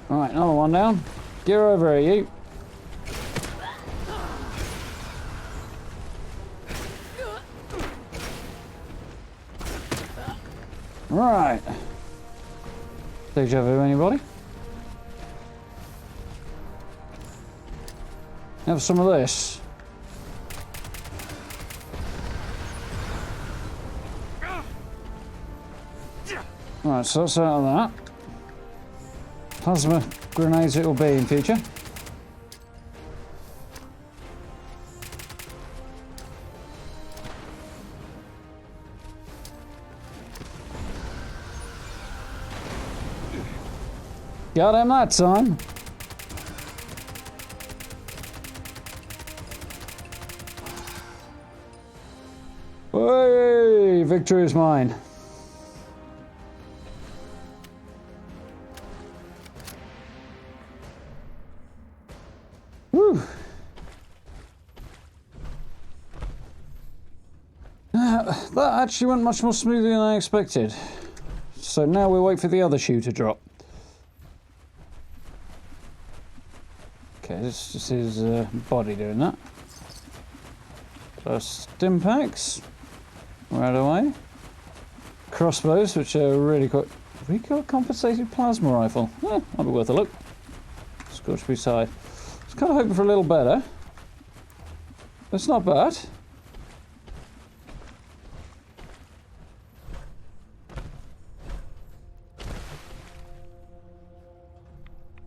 Alright, another one down. Get over here, you. Right. Deja vu, anybody? Have some of this. Right, so that's out of that. Plasma grenades it will be in future. Got him that time. Hey, victory is mine. Woo. That actually went much more smoothly than I expected. So now we wait for the other shoe to drop. Okay, this is his body doing that. So stim packs, right away. Crossbows, which are really quite... We got a compensated plasma rifle. Eh, might be worth a look. Scorched beside. I was kind of hoping for a little better. It's not bad.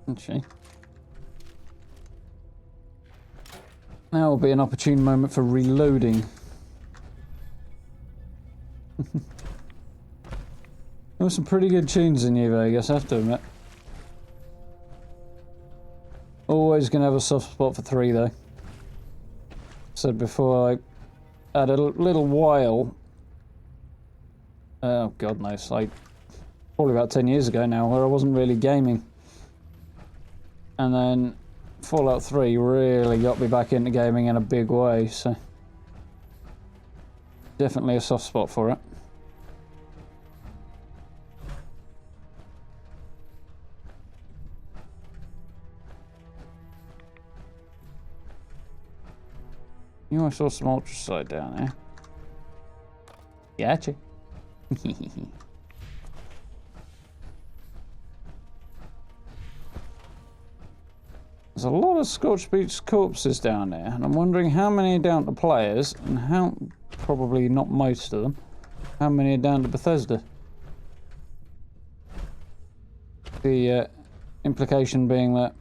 Actually. Now will be an opportune moment for reloading. There were some pretty good tunes in New Vegas, I have to admit. Always gonna have a soft spot for 3 though. Said before, I had a little while. Oh god knows, like probably about 10 years ago now, where I wasn't really gaming. And then Fallout 3 really got me back into gaming in a big way, so definitely a soft spot for it. You I saw some ultraside down there. Gotcha. There's a lot of Scorched Beach corpses down there, and I'm wondering how many are down to players, and how, probably not most of them, how many are down to Bethesda. The implication being that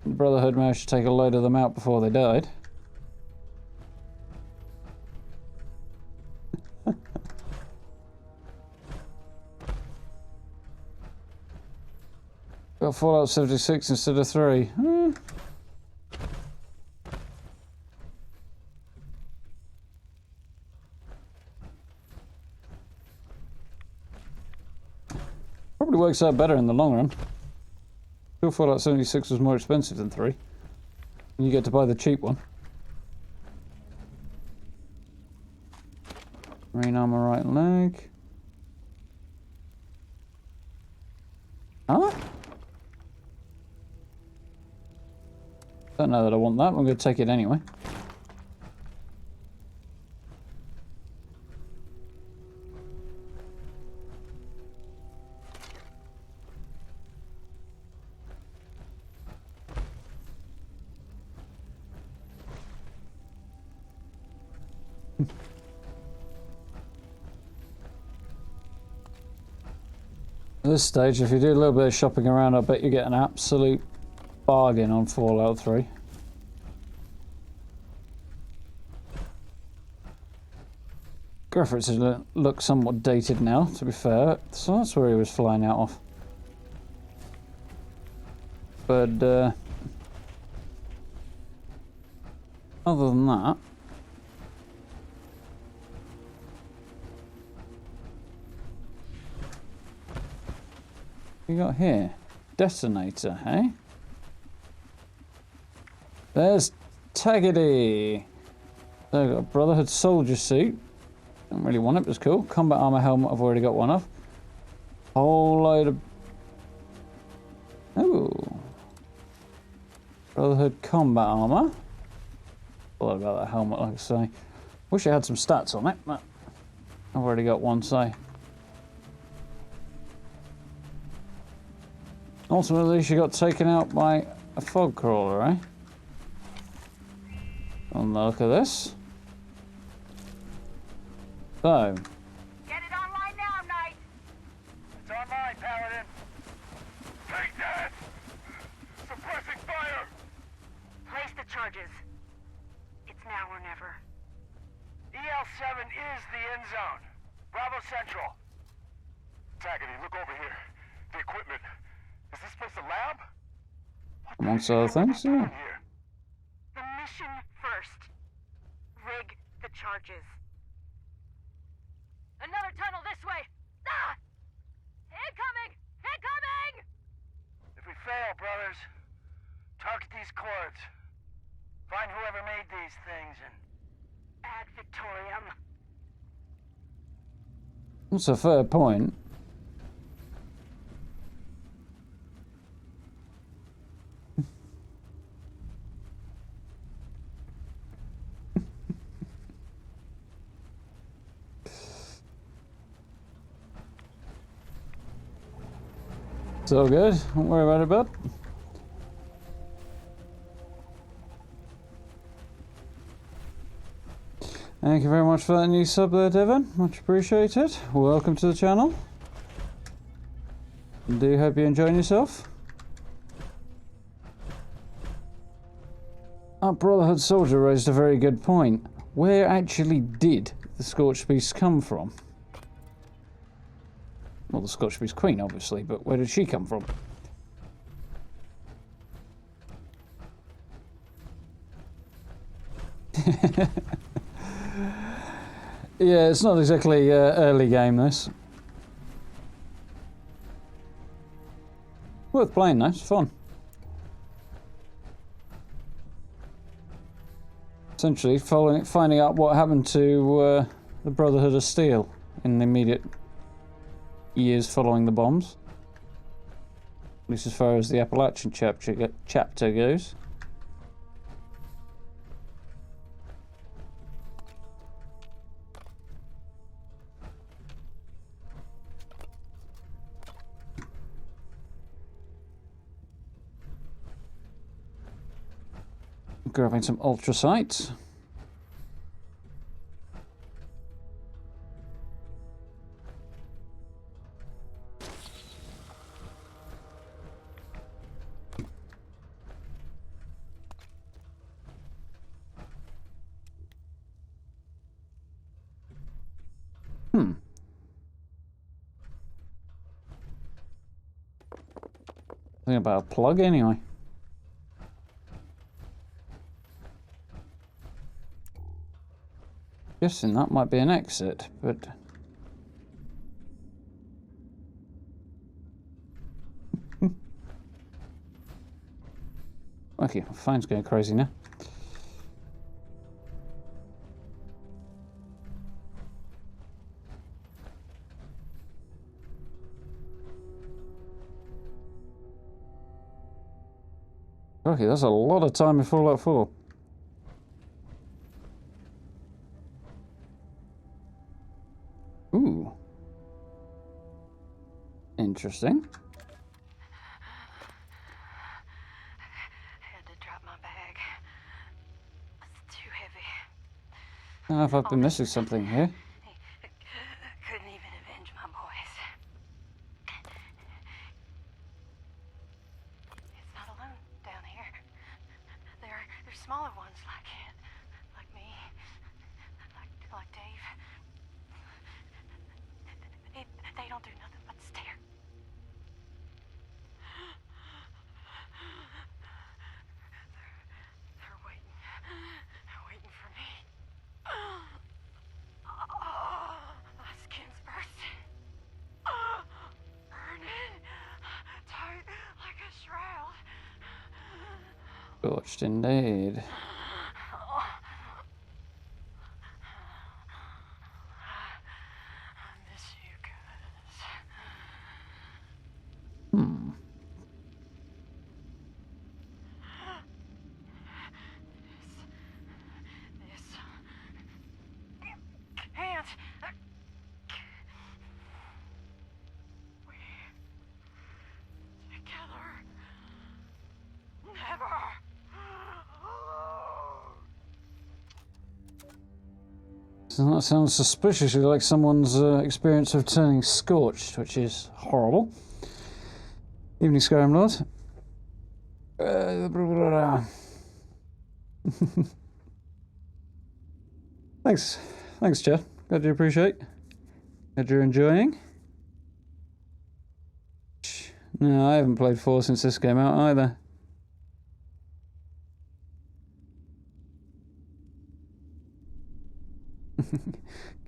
the Brotherhood managed to take a load of them out before they died. Got Fallout 76 instead of 3. Probably works out better in the long run. Still, Fallout 76 was more expensive than 3. You get to buy the cheap one. Marine armor right leg. Huh? Don't know that I want that. I'm going to take it anyway. At this stage, if you do a little bit of shopping around, I bet you get an absolute bargain on Fallout 3. Graphics look somewhat dated now, to be fair, so that's where he was flying out of. But other than that, what you got here? Detonator, hey? There's Taggedy. So I've got a Brotherhood soldier suit. Don't really want it, but it's cool. Combat armor helmet, I've already got one of. Whole load of... Ooh. Brotherhood combat armor. Thought about that helmet, like I say. Wish it had some stats on it, but I've already got one, so... Ultimately, she got taken out by a fog crawler, eh? On the look of this. So. Get it online now, Knight. It's online, Paladin. Take that! Suppressing fire! Place the charges. It's now or never. EL-7 is the end zone. Bravo Central. Taggedy, look over here. The equipment. Is this place a lab? Amongst other things, yeah. The mission first. Rig the charges. Another tunnel this way! Ah! Incoming! Incoming! If we fail, brothers, target these cords. Find whoever made these things and... Ad Victoriam. That's a fair point. It's all good. Don't worry about it, bud. Thank you very much for that new sub there, Devon. Much appreciated. Welcome to the channel. Do hope you're enjoying yourself. Our Brotherhood soldier raised a very good point. Where actually did the Scorched Beast come from? Well, the Scorched Beast Queen, obviously, but where did she come from? Yeah, it's not exactly early game, this. Worth playing, though. It's fun. Essentially, finding out what happened to the Brotherhood of Steel in the immediate years following the bombs. At least as far as the Appalachian chapter goes. Grabbing some ultrasight. Think about a plug anyway. Guessing that might be an exit, but okay, my phone's going crazy now. Okay, that's a lot of time in Fallout 4. Ooh. Interesting. Had to drop my bag. It's too heavy. I don't know if I've been missing something here. Couldn't even avenge my boys. It's not alone down here. There's smaller ones like me, like Dave. They don't do nothing but stare. They're waiting. They're waiting for me. My skin's bursting. Burning. Tight like a shroud. Scorched indeed. I miss you guys. This can't. We together. Never. So that sounds suspiciously like someone's experience of turning scorched, which is horrible. Evening, Skyrim Lord. Thanks, Chad. Glad you appreciate. Glad you're enjoying. No, I haven't played 4 since this came out either.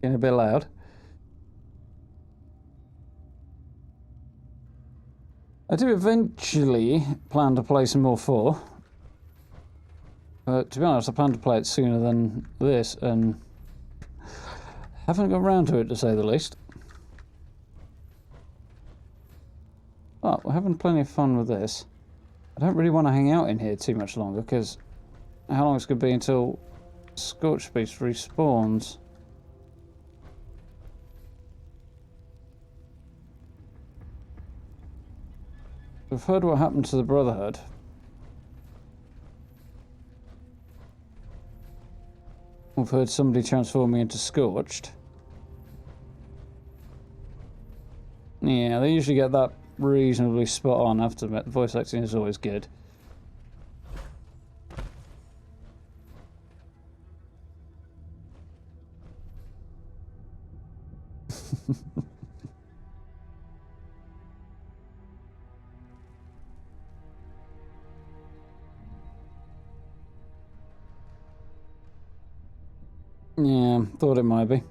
Getting a bit loud. I do eventually plan to play some more 4. But to be honest, I plan to play it sooner than this, and haven't got around to it, to say the least. But we're having plenty of fun with this. I don't really want to hang out in here too much longer, because how long it's going to be until Scorched Beast respawns. We've heard what happened to the Brotherhood. We've heard somebody transforming into Scorched. Yeah, they usually get that reasonably spot on, I have to admit. The voice acting is always good. Yeah, thought it might be.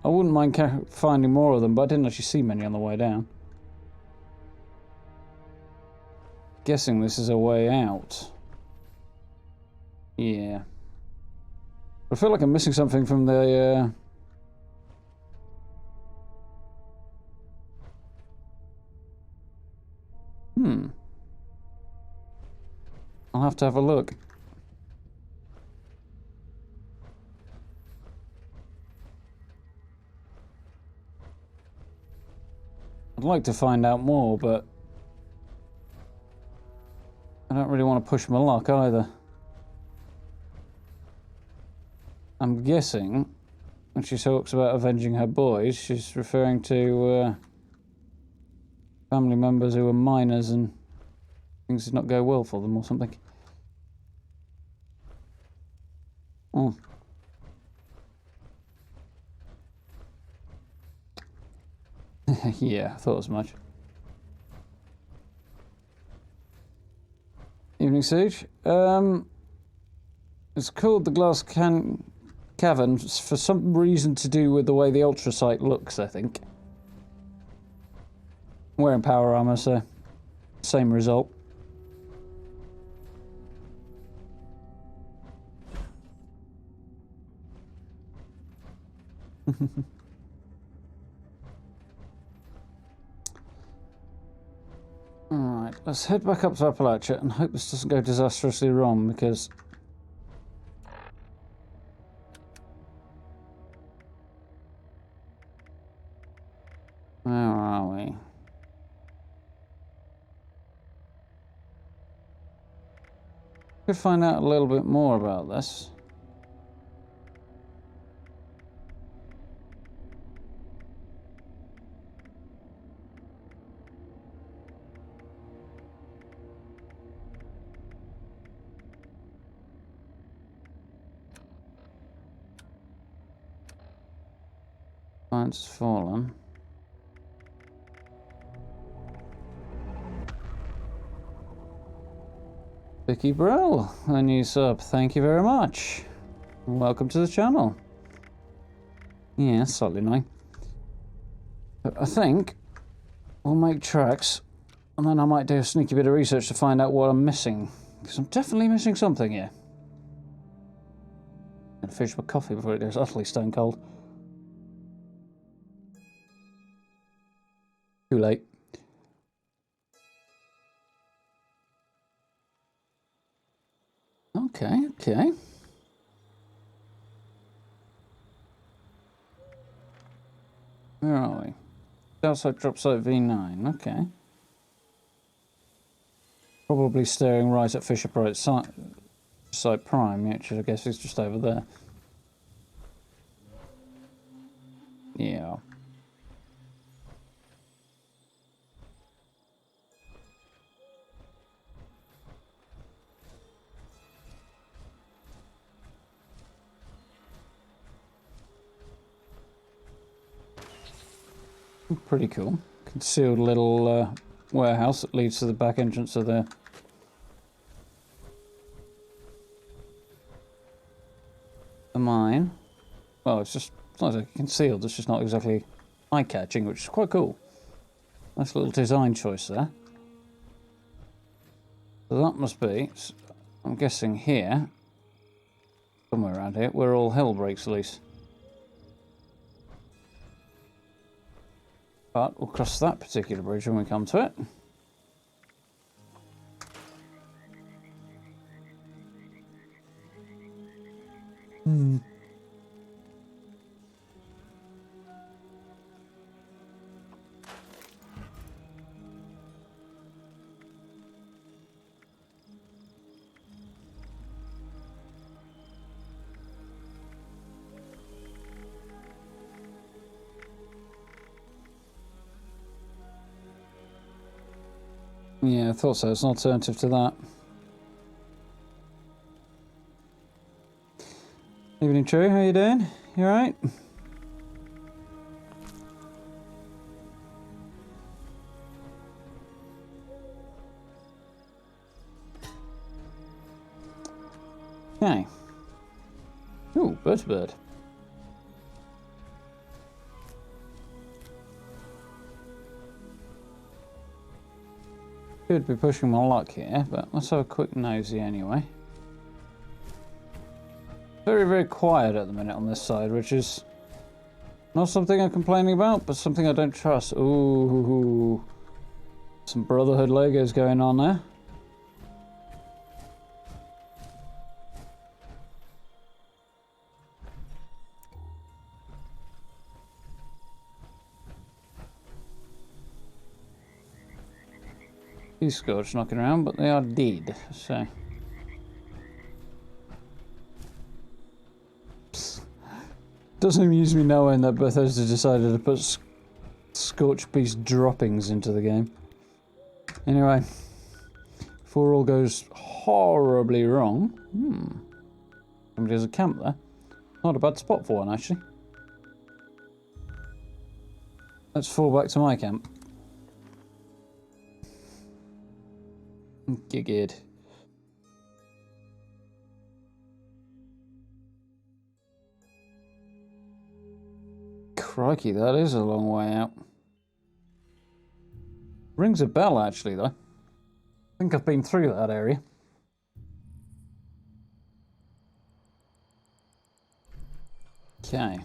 I wouldn't mind finding more of them, but I didn't actually see many on the way down. Guessing this is a way out. Yeah. I feel like I'm missing something from the... I'll have to have a look. I'd like to find out more, but I don't really want to push my luck either. I'm guessing when she talks about avenging her boys, she's referring to family members who are minors and things did not go well for them or something. Oh. Yeah, I thought as much. Evening Siege. It's called the Cavern for some reason to do with the way the ultrasight looks, I think. I'm wearing power armor, so same result. Alright, let's head back up to Appalachia and hope this doesn't go disastrously wrong, because where are we? Could find out a little bit more about this. Giant's fallen. Vicky Brill, a new sub. Thank you very much. Welcome to the channel. Yeah, slightly annoying. But I think we'll make tracks, and then I might do a sneaky bit of research to find out what I'm missing. Because I'm definitely missing something here. I'm gonna finish my coffee before it goes utterly stone cold. Too late. Okay, okay. Where are we? Outside drop site V9, okay. Probably staring right at Fisher Price site Prime, which I guess is just over there. Yeah. Pretty cool. Concealed little warehouse that leads to the back entrance of the mine. Well, it's not exactly concealed, it's just not exactly eye-catching, which is quite cool. Nice little design choice there. So that must be, I'm guessing here, somewhere around here, where all hell breaks loose. But we'll cross that particular bridge when we come to it. Yeah, I thought so. It's an alternative to that. Evening, True. How you doing? You alright? Okay. Ooh, bird to bird. Could be pushing my luck here, but let's have a quick nosy anyway. Very, very quiet at the minute on this side, which is not something I'm complaining about, but something I don't trust. Ooh, some Brotherhood Legos going on there. These Scourge knocking around, but they are dead, so. Doesn't amuse me knowing that Bethesda decided to put Scorched Beast droppings into the game. Anyway, before all goes horribly wrong, somebody has a camp there. Not a bad spot for one, actually. Let's fall back to my camp. Gigged. Crikey, that is a long way out. Rings a bell, actually, though. I think I've been through that area. Okay.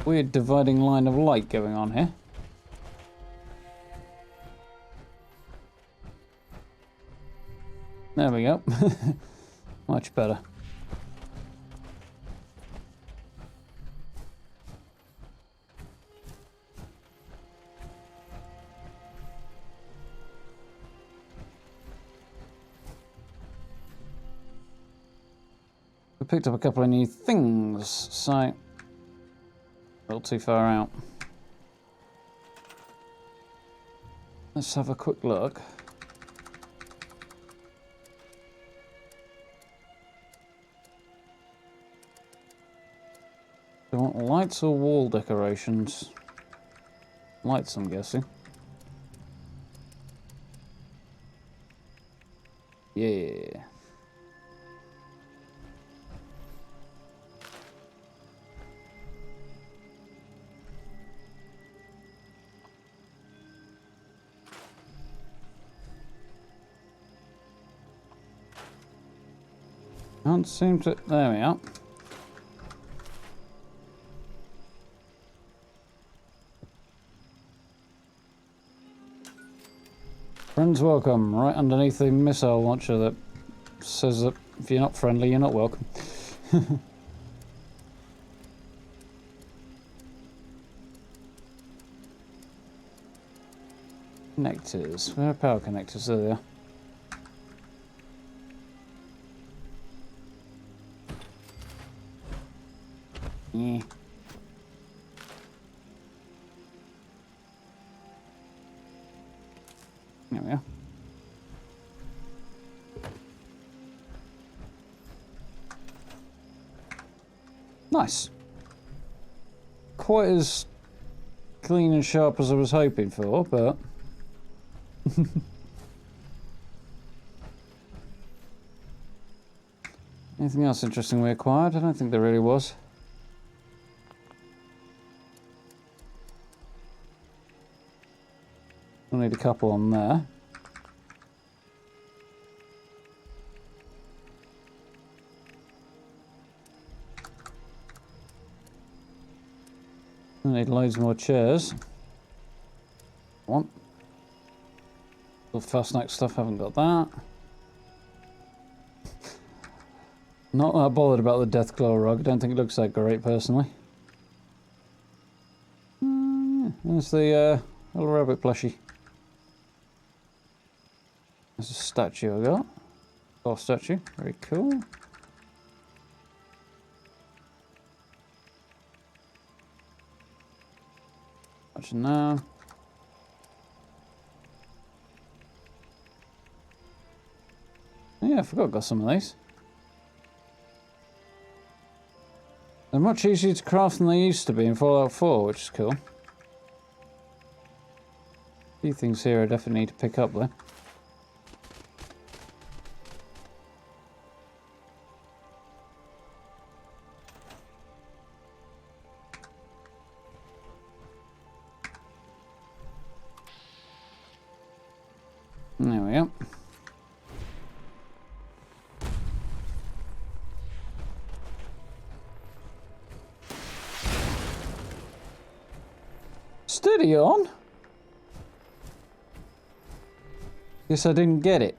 Weird dividing line of light going on here. There we go. Much better. We picked up a couple of new things, so a little too far out. Let's have a quick look. Do you want lights or wall decorations? Lights, I'm guessing. Yeah. Can't seem to... There we are. Friends welcome, right underneath the missile launcher that says that if you're not friendly, you're not welcome. Connectors. Where are power connectors? There they are. Yeah. There we are. Nice. Quite as clean and sharp as I was hoping for, but... Anything else interesting we acquired? I don't think there really was. We'll need a couple on there. We'll need loads more chairs. One. Little fast-neck stuff, haven't got that. Not that bothered about the Deathclaw rug. I don't think it looks that great, personally. Yeah. There's the little rabbit plushie. There's a statue I got. Darth statue, very cool. Actually, no. Yeah, I forgot I got some of these. They're much easier to craft than they used to be in Fallout 4, which is cool. A few things here I definitely need to pick up though. There we go. Steady on. Guess I didn't get it.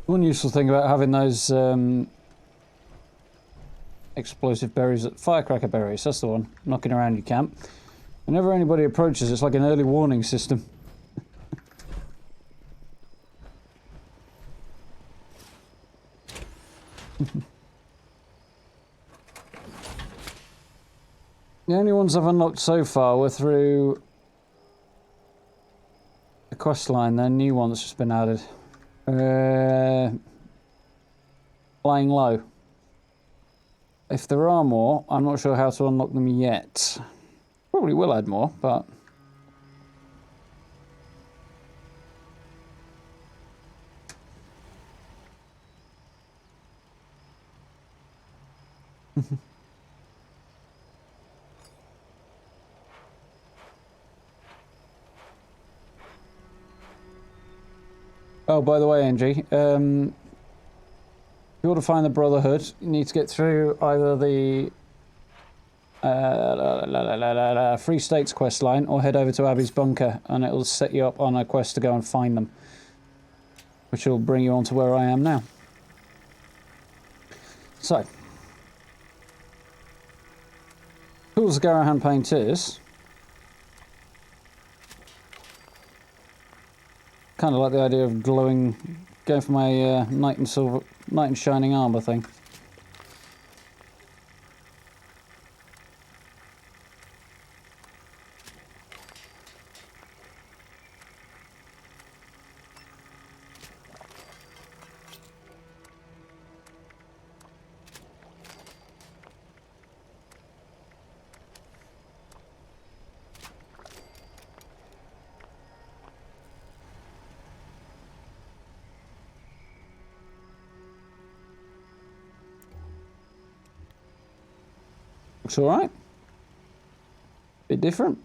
One useful thing about having those explosive berries, firecracker berries, that's the one, knocking around your camp, Whenever anybody approaches, it's like an early warning system. The only ones I've unlocked so far were through the quest line, the new one that's just been added. Flying low. If there are more, I'm not sure how to unlock them yet. Probably will add more, but... Oh, by the way, Angie, if you want to find the Brotherhood, you need to get through either the Free States quest line or head over to Abby's bunker, and it'll set you up on a quest to go and find them, which will bring you on to where I am now. So, cool as Garahan paint is, kind of like the idea of glowing, going for my knight in shining armor thing. Looks alright. Bit different.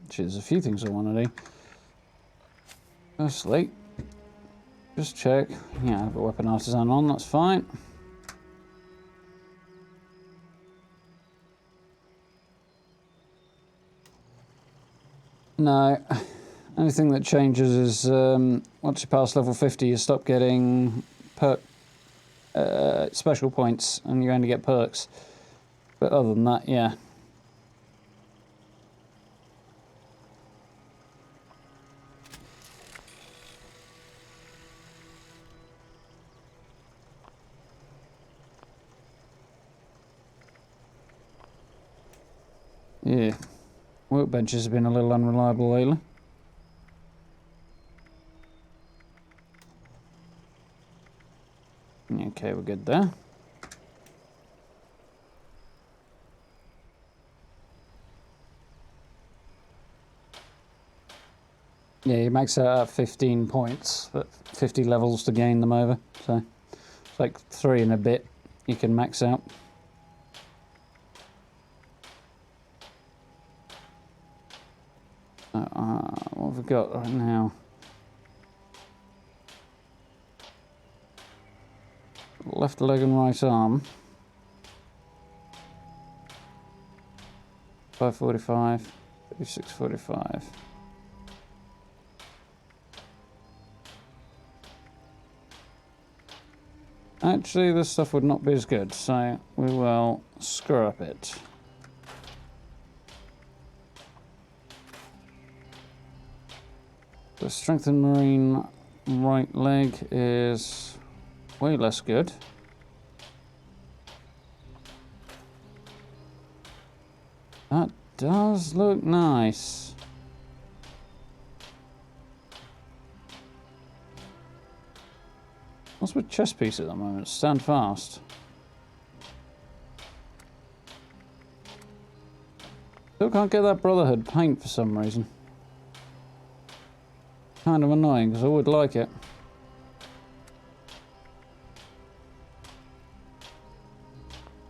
Actually, there's a few things I want to do. Firstly, just check. Yeah, I've got weapon artisan on, that's fine. No. Only thing that changes is once you pass level 50, you stop getting special points, and you only get perks. But other than that, yeah. Yeah. Workbenches have been a little unreliable lately. Okay, we're good there. Yeah, you max out at 15 points, but 50 levels to gain them over. So it's like 3 and a bit you can max out. What have we got right now? Left leg and right arm. 545, 3645. Actually, this stuff would not be as good, so we will scrap it. The strengthened marine right leg is way less good. That does look nice. What's with chest piece at the moment? Stand fast. Still can't get that Brotherhood paint for some reason. Kind of annoying, because I would like it.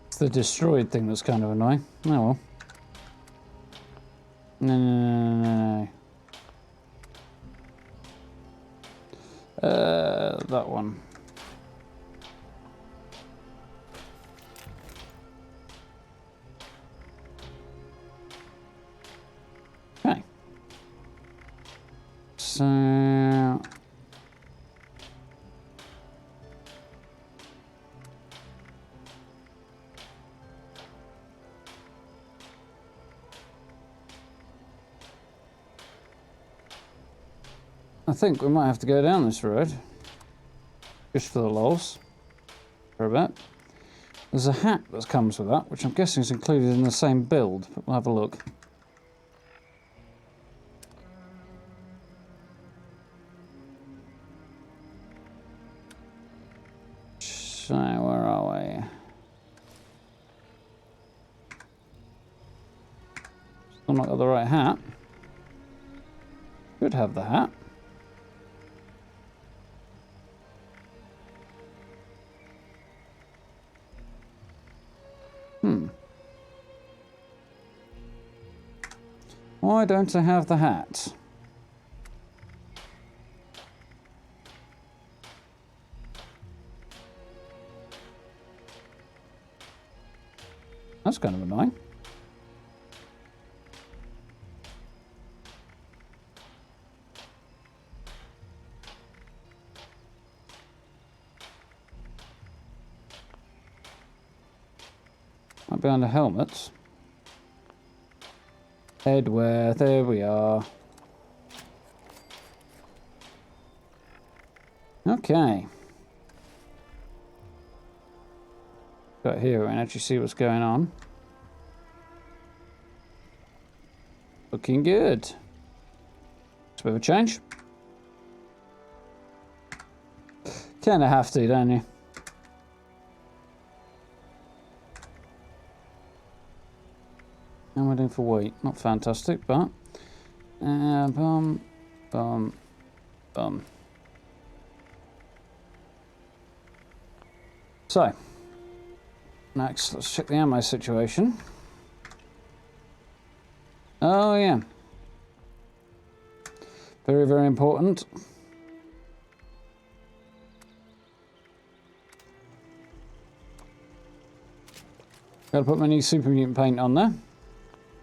It's the destroyed thing that's kind of annoying. Oh well. No. That one. Okay. So I think we might have to go down this road. Just for the lols. For a bit. There's a hat that comes with that, which I'm guessing is included in the same build, but we'll have a look. So, where are we? Still not got the right hat. Could have the hat. Why don't I have the hat? That's kind of annoying. Might be under helmets. Headwear, there we are. Okay. Got here and actually see what's going on. Looking good. It's a bit of a change. Kinda have to, don't you? And we're doing for weight. Not fantastic, but... bum, bum, bum. So, next, let's check the ammo situation. Oh, yeah. Very, very important. Gotta put my new super mutant paint on there.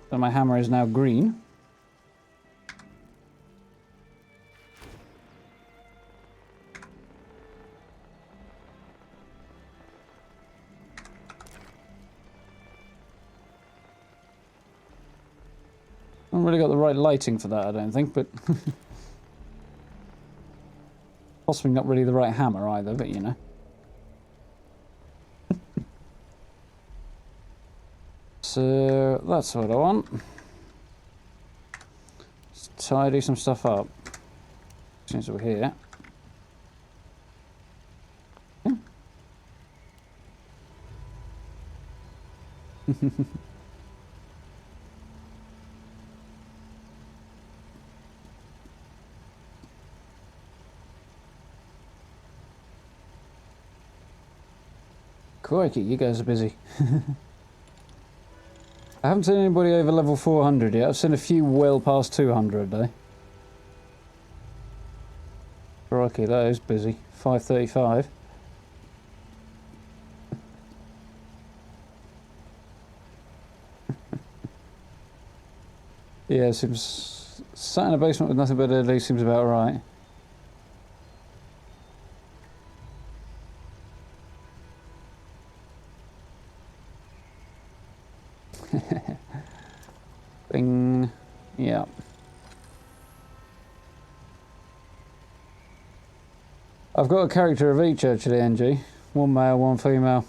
So my hammer is now green. I haven't really got the right lighting for that, I don't think, but... possibly not really the right hammer either, but you know. So, that's what I want. Let's tidy some stuff up. Since we're here. Crikey, you guys are busy. I haven't seen anybody over level 400 yet. I've seen a few well past 200 though. Crikey, that is busy. 5:35. Yeah, seems sat in a basement with nothing but a LED seems about right. Bing. Yeah. I've got a character of each actually, NG. One male, one female.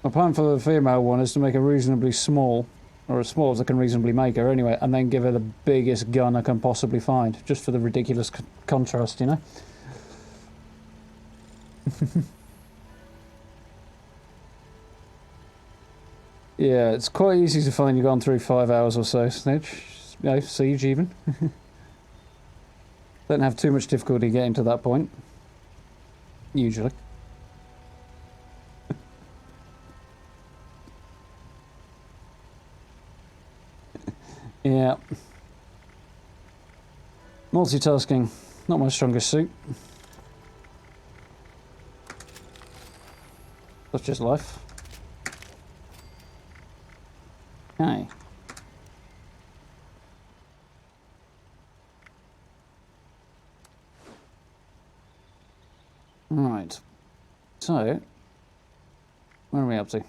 My plan for the female one is to make her reasonably small, or as small as I can reasonably make her anyway, and then give her the biggest gun I can possibly find, just for the ridiculous contrast, you know? Yeah, it's quite easy to find you've gone through 5 hours or so, Snitch. You know, Siege even. Don't have too much difficulty getting to that point. Usually. Yeah. Multitasking, not my strongest suit. That's just life. Okay. Right. So, where are we up to?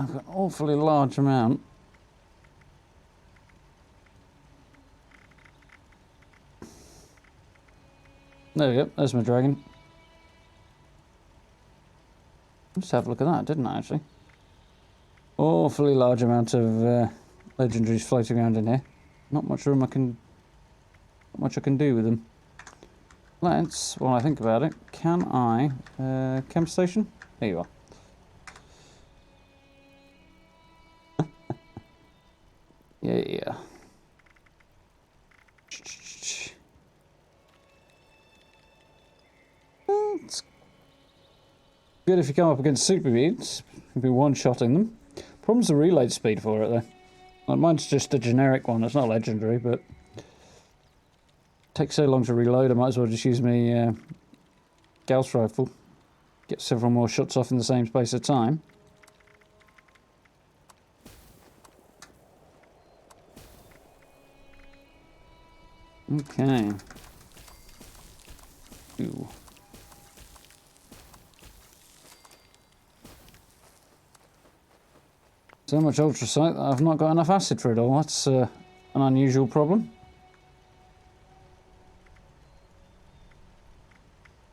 I've got an awfully large amount. There we go, there's my dragon. Just have a look at that, didn't I, actually? Awfully large amount of legendaries floating around in here. Not much room not much I can do with them. Let's, while I think about it, can I... c.a.m.p station? There you are. Yeah. It's good if you come up against super beats. You'll be one-shotting them. Problem's the reload speed for it, though. Like, mine's just a generic one. It's not legendary, but... takes so long to reload, I might as well just use my Gauss rifle. Get several more shots off in the same space of time. Okay. Ooh. So much ultrasight that I've not got enough acid for it all. That's an unusual problem.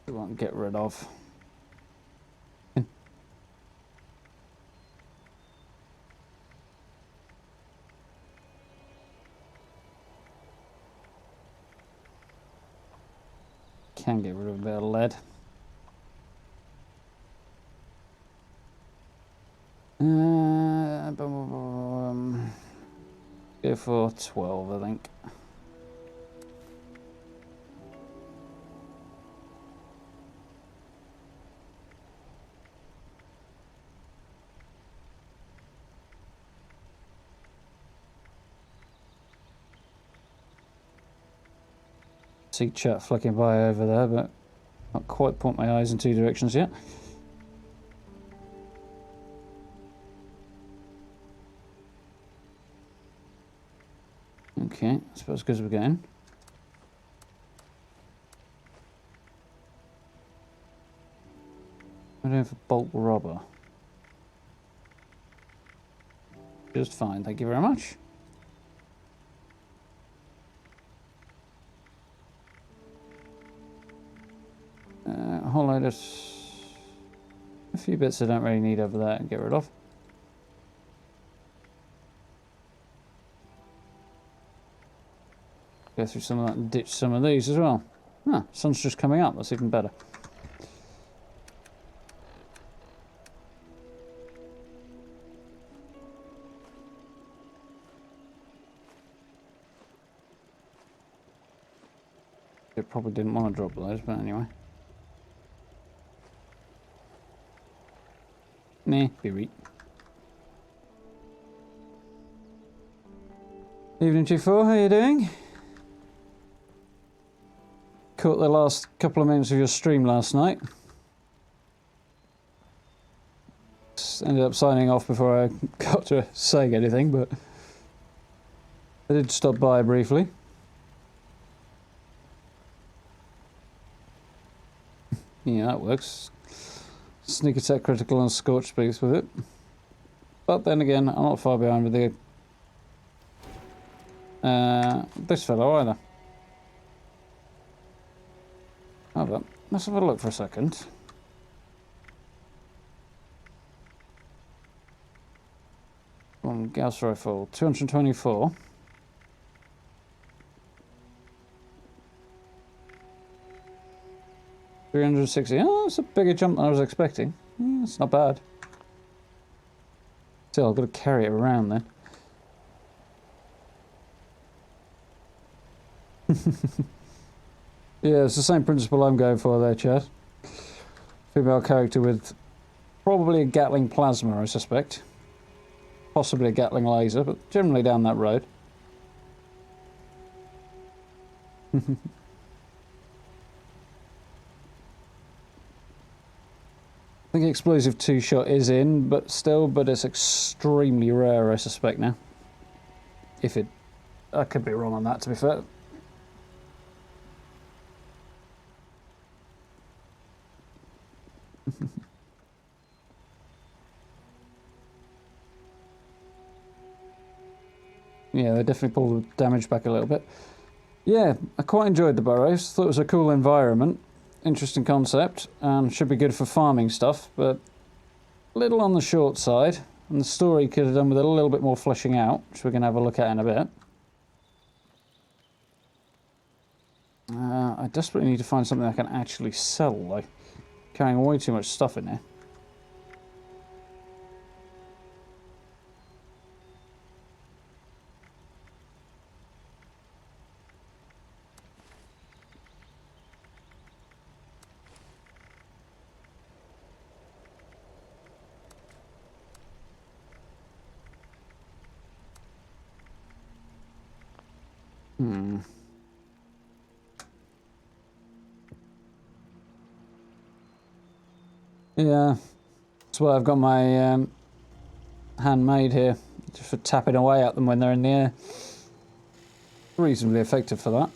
We won't get rid of. Can get rid of a bit of lead. Go for 12, I think. See chat flicking by over there, but not quite point my eyes in two directions yet. Okay, I suppose because we're going. I'm doing for bulk rubber. Just fine, thank you very much. A whole load of... a few bits I don't really need over there and get rid of. Go through some of that and ditch some of these as well. Ah, sun's just coming up, that's even better. I probably didn't want to drop those, but anyway. Nah, be right. Evening G4, how you doing? Caught the last couple of minutes of your stream last night. Ended up signing off before I got to saying anything, but I did stop by briefly. Yeah, that works. Sneak attack critical and scorch speaks with it. But then again, I'm not far behind with this fellow either. Hold on, let's have a look for a second. One Gauss rifle, 224. $360. Oh, that's a bigger jump than I was expecting. Yeah, that's not bad. Still, I've got to carry it around then. Yeah, it's the same principle I'm going for there, Chad. Female character with probably a Gatling plasma, I suspect. Possibly a Gatling laser, but generally down that road. I think explosive two-shot is in, but it's extremely rare, I suspect now. If it... I could be wrong on that, to be fair. Yeah, they definitely pull the damage back a little bit. Yeah, I quite enjoyed the burrows. Thought it was a cool environment, interesting concept, and should be good for farming stuff, but a little on the short side. And the story could have done with a little bit more fleshing out, which we're going to have a look at in a bit. I desperately need to find something I can actually sell, though. Carrying way too much stuff in here. Yeah, that's why I've got my handmade here, just for tapping away at them when they're in the air. Reasonably effective for that.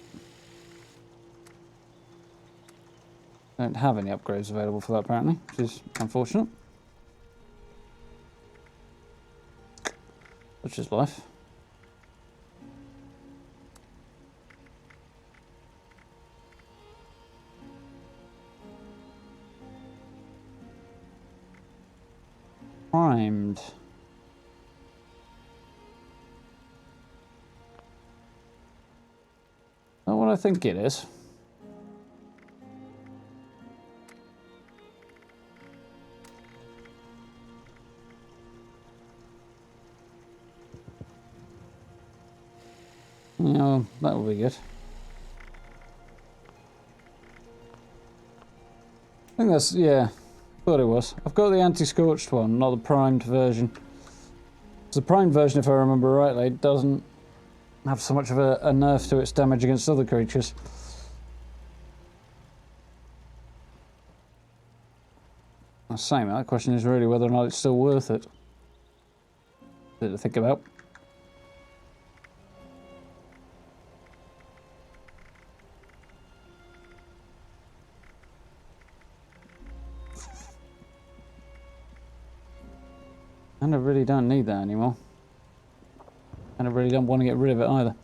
Don't have any upgrades available for that apparently, which is unfortunate. Such is life. Primed. Not what I think it is. Yeah, that will be good. I think that's, yeah, thought it was. I've got the anti-scorched one, not the primed version. The primed version, if I remember rightly, doesn't have so much of a nerf to its damage against other creatures. I'm saying that, the question is really whether or not it's still worth it. To think about. And I really don't need that anymore. And I really don't want to get rid of it either.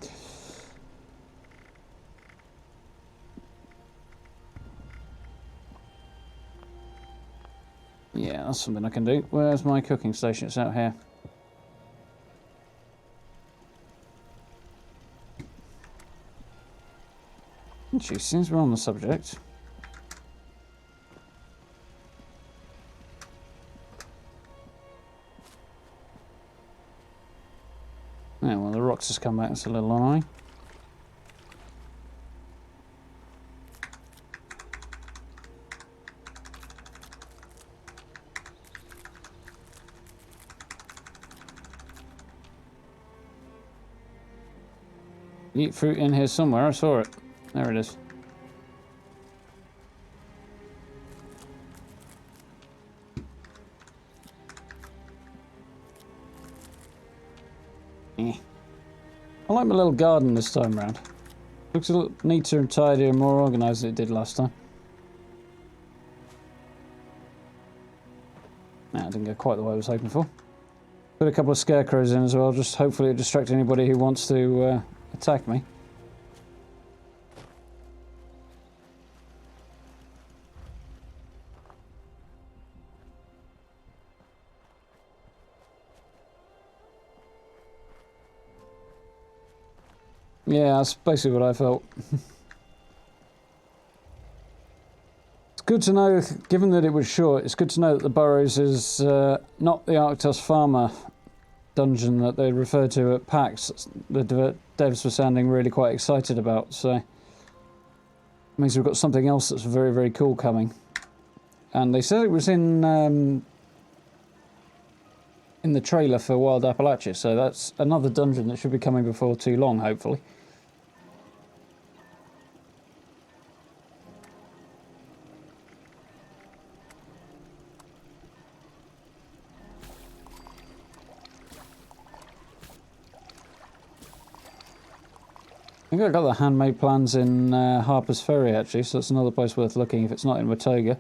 Yeah, that's something I can do. Where's my cooking station? It's out here. Gee, since we're on the subject. Yeah, well, the rocks has come back. That's a little annoying. Eat fruit in here somewhere. I saw it. There it is. I like my little garden this time round. Looks a little neater and tidier and more organised than it did last time. Nah, it didn't go quite the way I was hoping for. Put a couple of scarecrows in as well, just hopefully to distract anybody who wants to attack me. Yeah, that's basically what I felt. It's good to know, given that it was short, it's good to know that the Burrows is not the Arctos Farmer dungeon that they referred to at PAX. The devs were sounding really quite excited about, so it means we've got something else that's very, very cool coming. And they said it was in the trailer for Wild Appalachia, so that's another dungeon that should be coming before too long, hopefully. I think I got the handmade plans in Harper's Ferry actually, so that's another place worth looking if it's not in Watoga.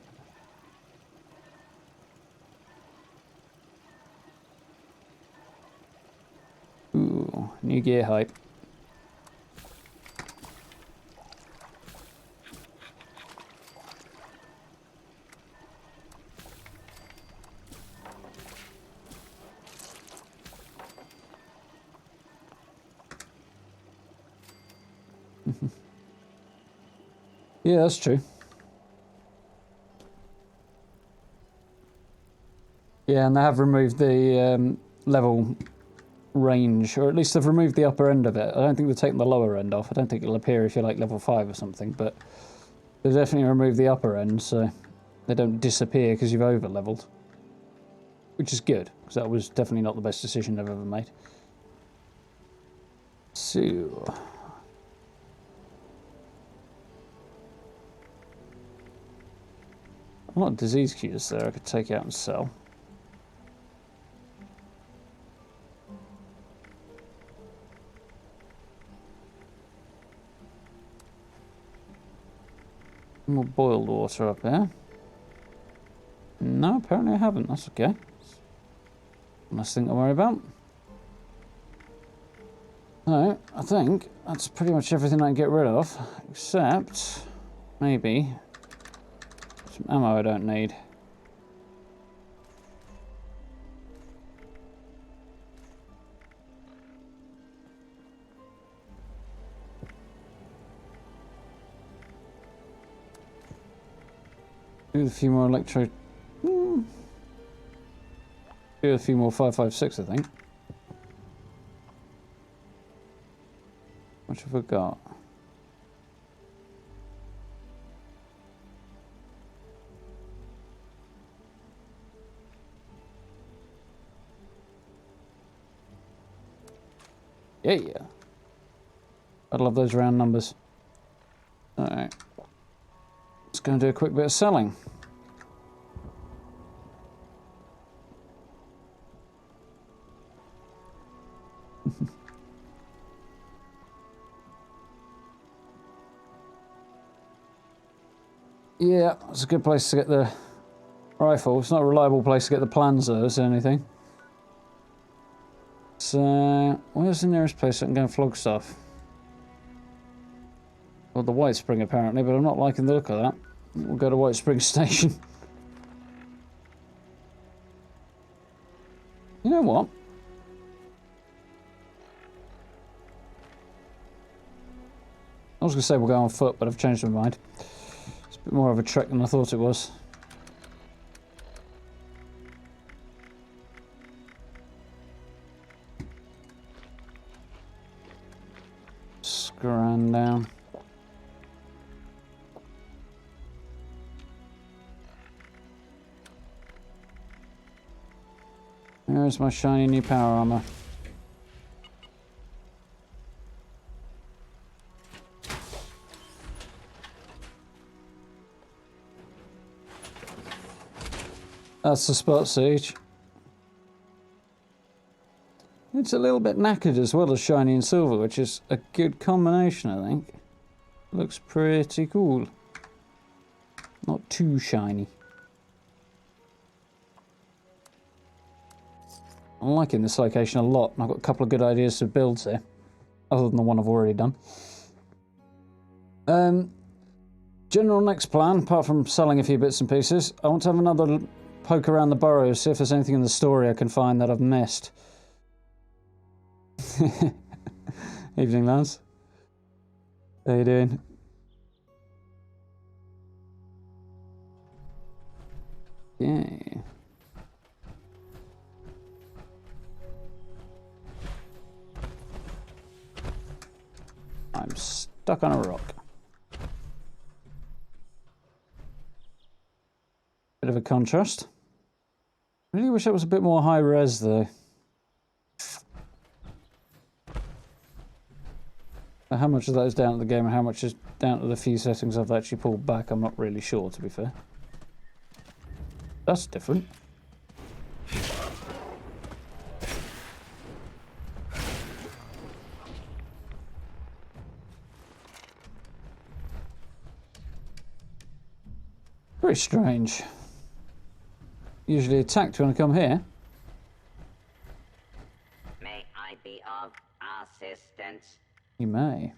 Ooh. Ooh, new gear hype. Yeah, that's true. Yeah, and they have removed the level range, or at least they've removed the upper end of it. I don't think they've taken the lower end off. I don't think it'll appear if you're like level 5 or something, but they've definitely removed the upper end, so they don't disappear because you've over-leveled. Which is good, because that was definitely not the best decision they've ever made. So... a lot of disease cures there I could take out and sell. More boiled water up there. No, apparently I haven't. That's okay. Nice thing to worry about. No, I think that's pretty much everything I can get rid of, except maybe some ammo I don't need. Do a few more electro... Do a few more 5.56, I think. What have we got? Yeah. I love those round numbers. Alright. Let's go and do a quick bit of selling. Yeah, it's a good place to get the rifle. It's not a reliable place to get the Planzers or anything. So, where's the nearest place I can go and flog stuff? Well, the White Spring apparently, but I'm not liking the look of that. We'll go to White Spring Station. You know what? I was going to say we'll go on foot, but I've changed my mind. It's a bit more of a trek than I thought it was. Scran down. There's my shiny new power armor. That's the spot siege. It's a little bit knackered as well as shiny and silver, which is a good combination, I think. Looks pretty cool. Not too shiny. I'm liking this location a lot, and I've got a couple of good ideas for builds here, other than the one I've already done. General next plan, apart from selling a few bits and pieces, I want to have another poke around the burrows, see if there's anything in the story I can find that I've missed. Evening, lads. How you doing? Yeah. I'm stuck on a rock. Bit of a contrast. Really wish it was a bit more high res though. How much of that is down to the game and how much is down to the few settings I've actually pulled back, I'm not really sure, to be fair. That's different. Very strange. Usually attacked when I come here. May I be of assistance. You may.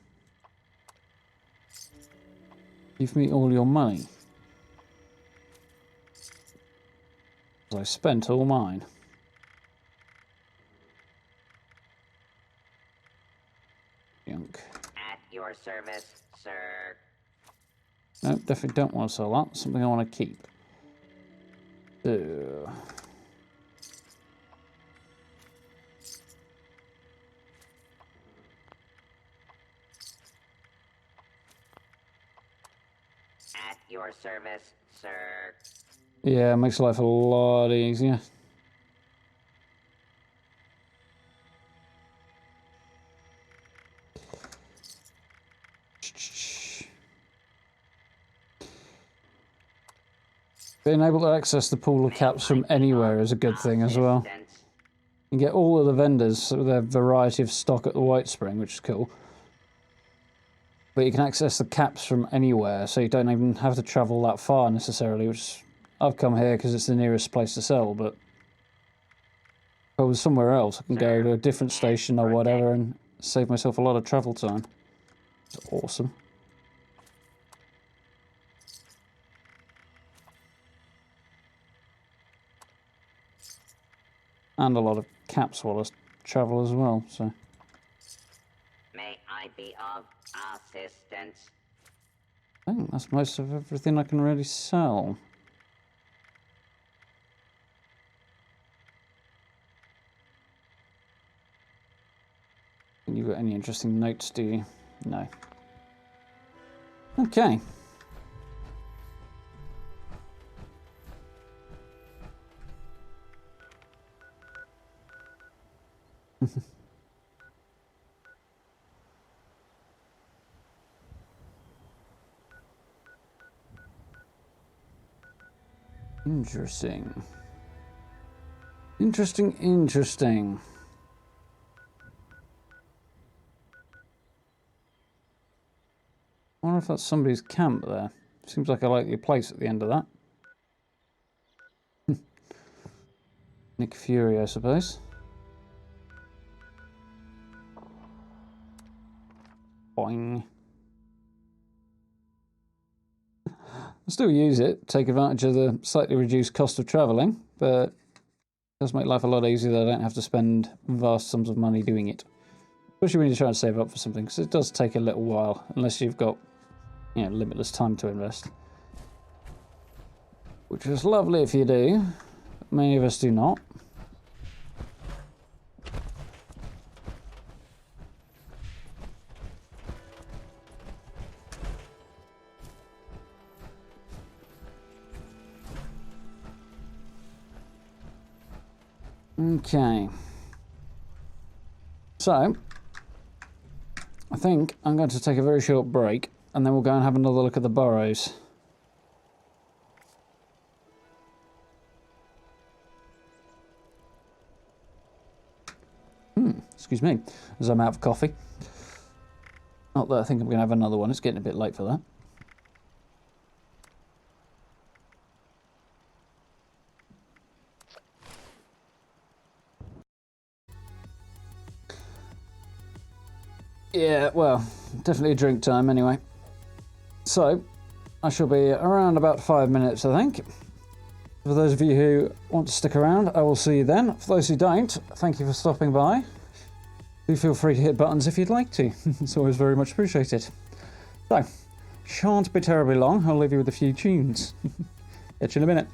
Give me all your money. I spent all mine. Junk. At your service, sir. No, definitely don't want to sell that. Something I want to keep. At your service, sir. Yeah, makes life a lot easier. Being able to access the pool of caps from anywhere is a good thing as well. You can get all of the vendors with their variety of stock at the White Spring, which is cool. But you can access the caps from anywhere, so you don't even have to travel that far necessarily, which I've come here because it's the nearest place to sell, but if I was somewhere else, I can go to a different station or whatever and save myself a lot of travel time. It's awesome. And a lot of caps while I travel as well, so. May I be of assistance? I think that's most of everything I can really sell. You got any interesting notes, do you? No. Okay. Interesting. Interesting. I wonder if that's somebody's camp there. Seems like a likely place at the end of that. Nick Fury, I suppose. Boing. I'll still use it, take advantage of the slightly reduced cost of travelling, but it does make life a lot easier that I don't have to spend vast sums of money doing it. Especially when you're trying to save up for something, because it does take a little while, unless you've got, you know, limitless time to invest. Which is lovely if you do. Many of us do not. Okay. So, I think I'm going to take a very short break, and then we'll go and have another look at the burrows. Excuse me, as I'm out of coffee. Not that I think I'm going to have another one, it's getting a bit late for that. Yeah, well, definitely a drink time anyway. So, I shall be around about 5 minutes, I think. For those of you who want to stick around, I will see you then. For those who don't, thank you for stopping by. Do feel free to hit buttons if you'd like to. It's always very much appreciated. So, shan't be terribly long. I'll leave you with a few tunes. Catch you in a minute.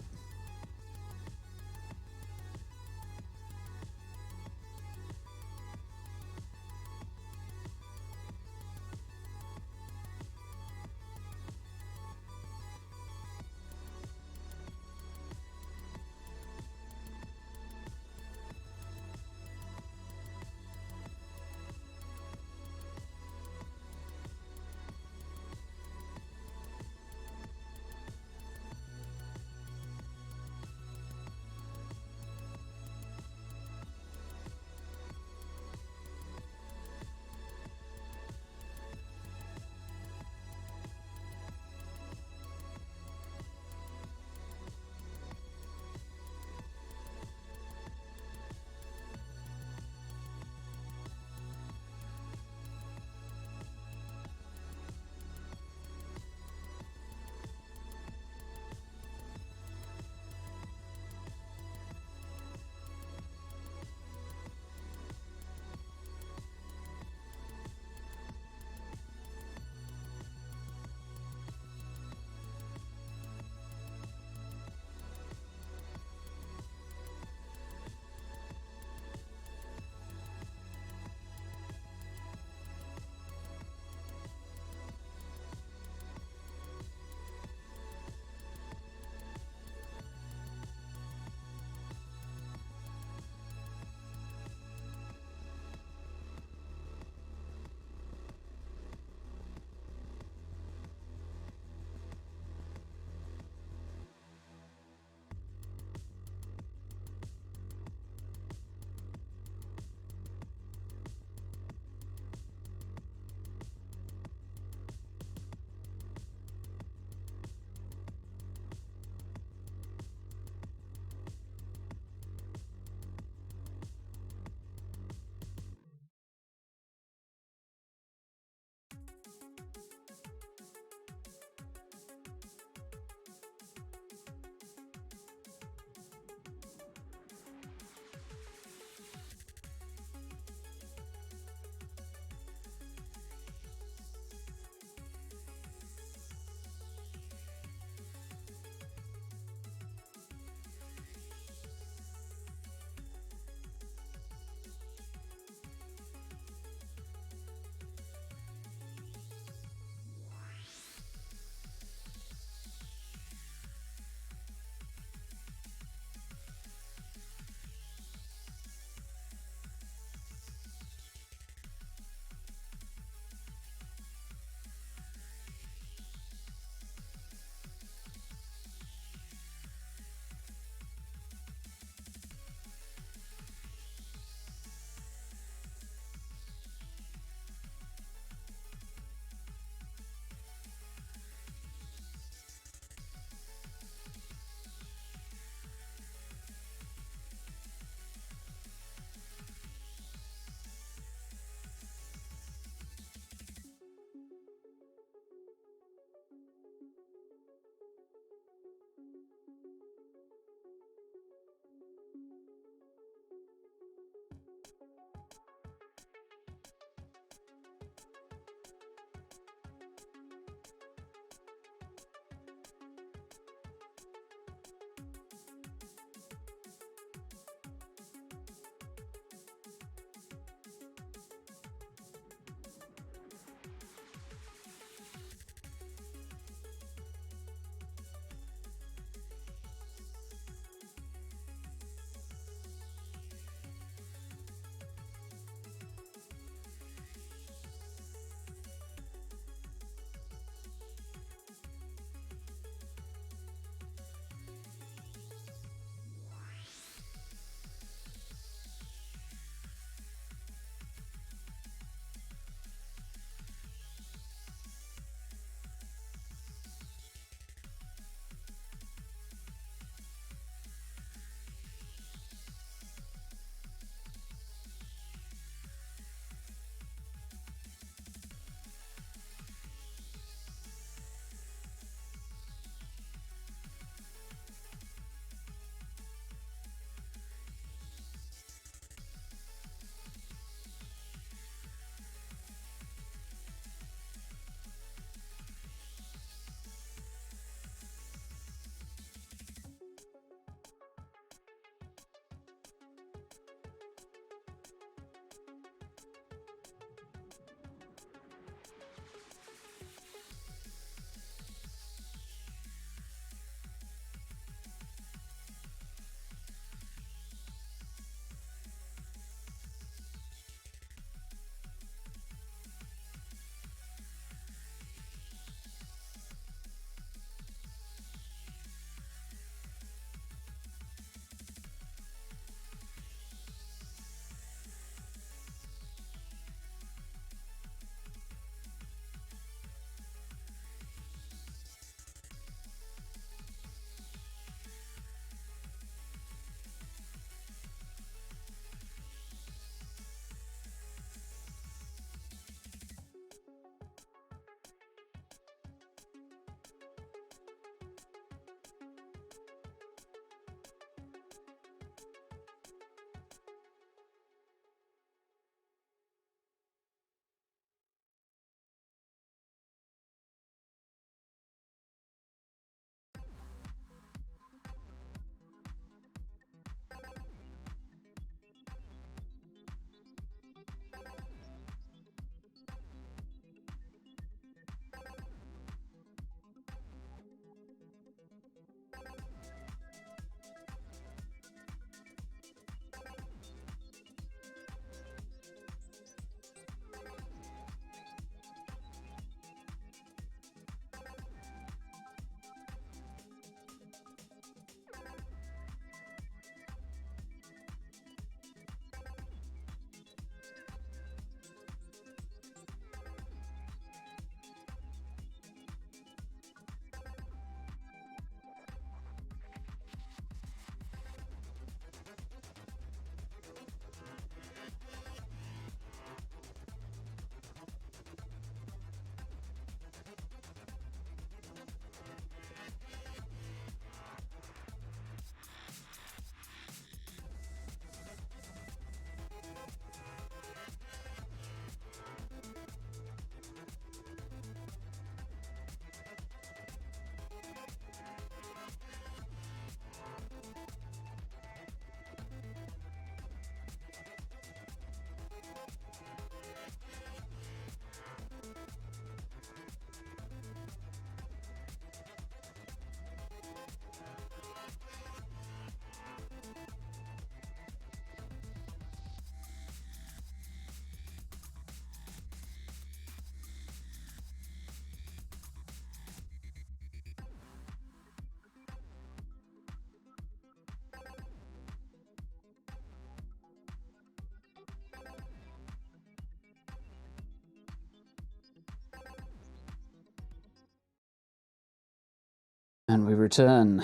And we return.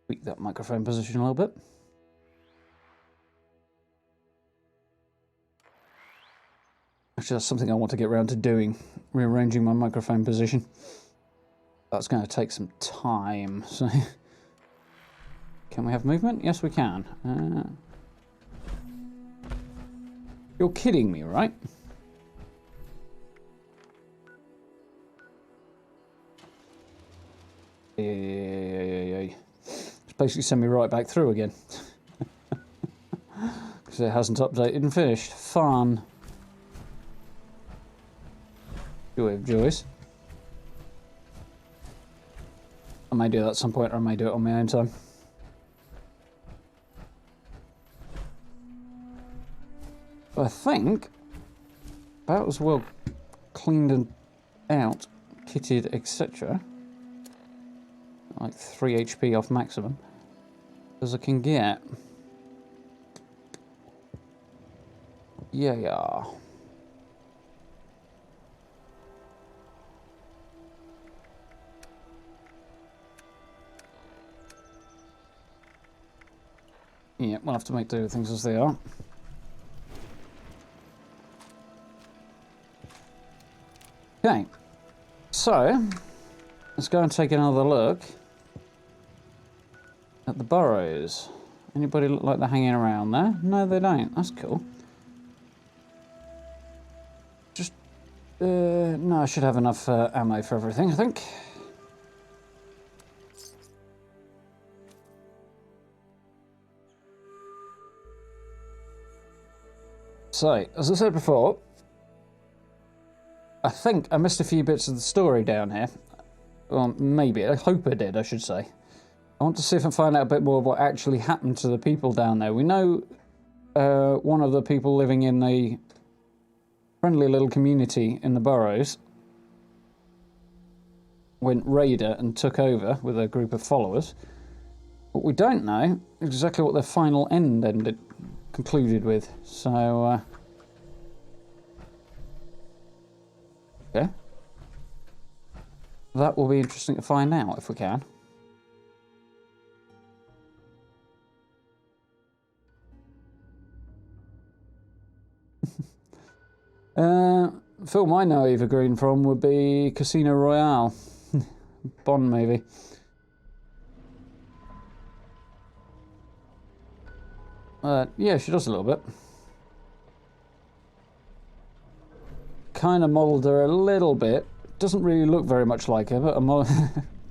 Tweak that microphone position a little bit. Actually, that's something I want to get around to doing, rearranging my microphone position. That's going to take some time, so... Can we have movement? Yes, we can. You're kidding me, right? Yeah. It's basically send me right back through again. Because it hasn't updated and finished. Fun. Joy of joys. I may do that at some point, or I may do it on my own time. I think about as well cleaned and out, kitted, etc. Like 3 HP off maximum as I can get. Yeah. Yeah, we'll have to make do with things as they are. Okay, so let's go and take another look at the burrows. Anybody look like they're hanging around there? No, they don't. That's cool. Just, no, I should have enough ammo for everything, I think. So, as I said before, I think I missed a few bits of the story down here. Well, maybe. I hope I did, I should say. I want to see if I can find out a bit more of what actually happened to the people down there. We know one of the people living in the friendly little community in the Burrows went raider and took over with a group of followers. But we don't know exactly what their final end concluded with. So, okay. That will be interesting to find out if we can. Film I know Eva Green from would be Casino Royale. Bond movie. Yeah, she does a little bit. Kind of modelled her a little bit. Doesn't really look very much like her, but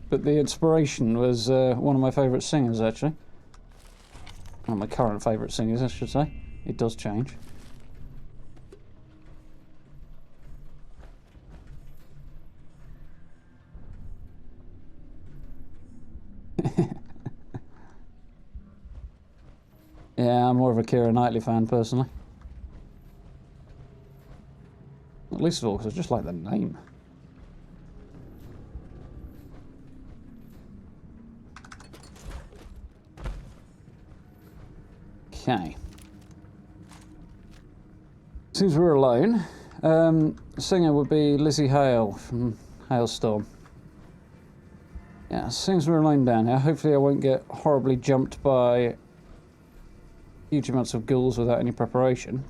but the inspiration was one of my favourite singers, actually. One of my current favourite singers, I should say. It does change. Yeah, I'm more of a Keira Knightley fan, personally. At least of all, because I just like the name. Okay. Since we're alone, the singer would be Lizzie Hale from Hailstorm. Yeah, since we're alone down here, hopefully I won't get horribly jumped by huge amounts of ghouls without any preparation.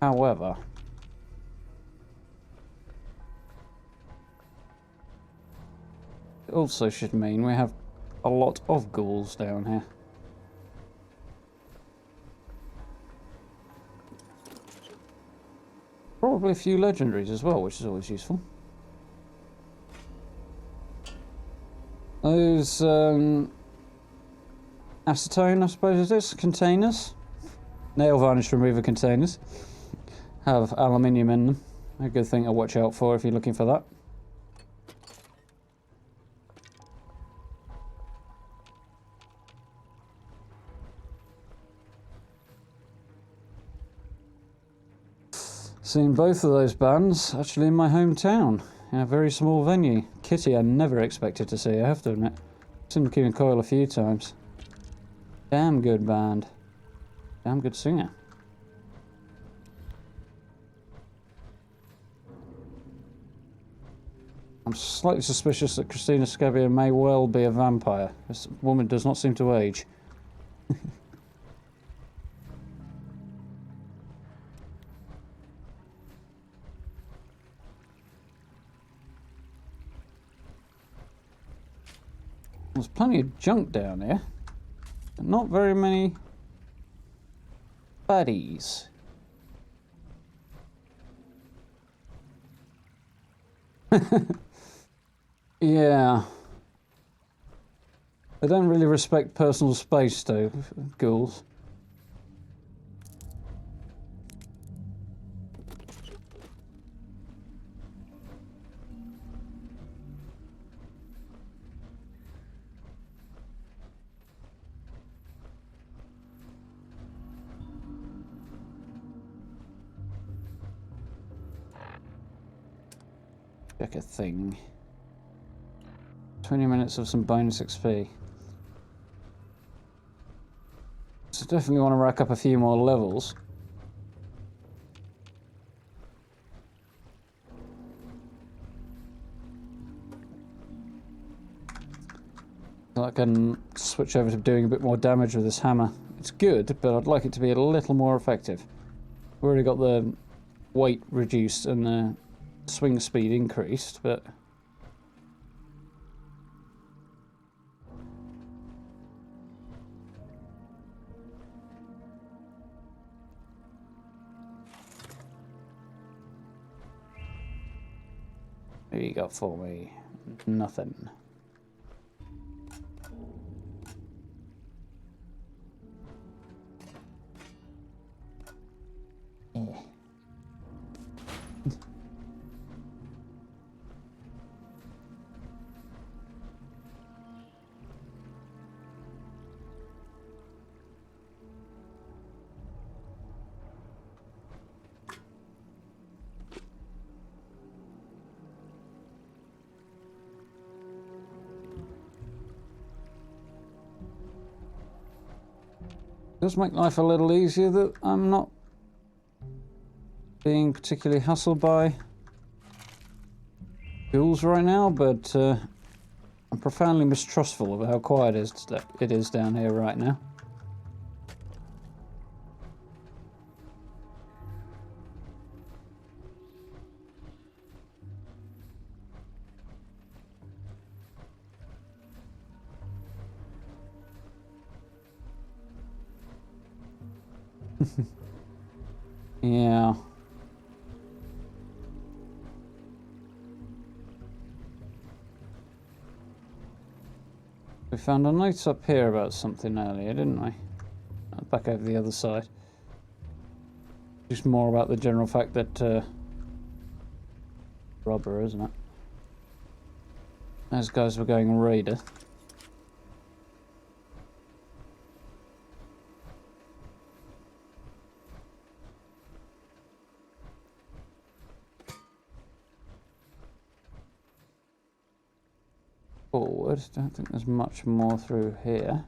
However, it also should mean we have a lot of ghouls down here. Probably a few legendaries as well, which is always useful. Those acetone, I suppose it is, containers. Nail varnish remover containers have aluminium in them. A good thing to watch out for if you're looking for that. Seen both of those bands actually in my hometown, in a very small venue. Kitty I never expected to see, I have to admit. Seen them Keen Coil a few times. Damn good band. Damn good singer. I'm slightly suspicious that Christina Scabbia may well be a vampire. This woman does not seem to age. There's plenty of junk down here, but not very many baddies. Yeah. They don't really respect personal space, though, ghouls. Check a thing. 20 minutes of some bonus XP. So definitely want to rack up a few more levels. I can switch over to doing a bit more damage with this hammer. It's good, but I'd like it to be a little more effective. We've already got the weight reduced and the swing speed increased, but... What you got for me? Nothing. Does make life a little easier that I'm not being particularly hassled by ghouls right now, but I'm profoundly mistrustful of how quiet it is down here right now. Yeah. We found a note up here about something earlier, didn't we? Back over the other side. Just more about the general fact that robber, isn't it? Those guys were going raider. Forward. Don't think there's much more through here.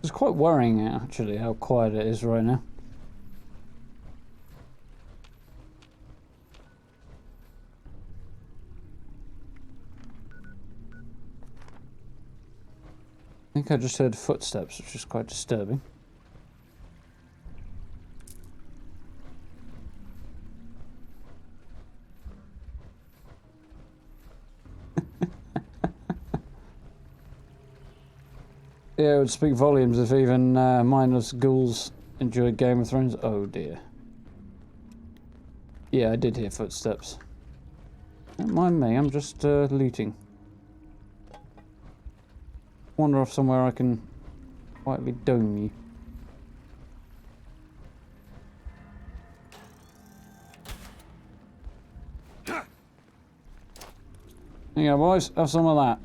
It's quite worrying actually how quiet it is right now. I think I just heard footsteps, which is quite disturbing. Yeah, it would speak volumes if even mindless ghouls enjoyed Game of Thrones. Oh dear. Yeah, I did hear footsteps. Don't mind me, I'm just looting. Wander off somewhere I can quietly dome you. There you go, boys. Have some of that.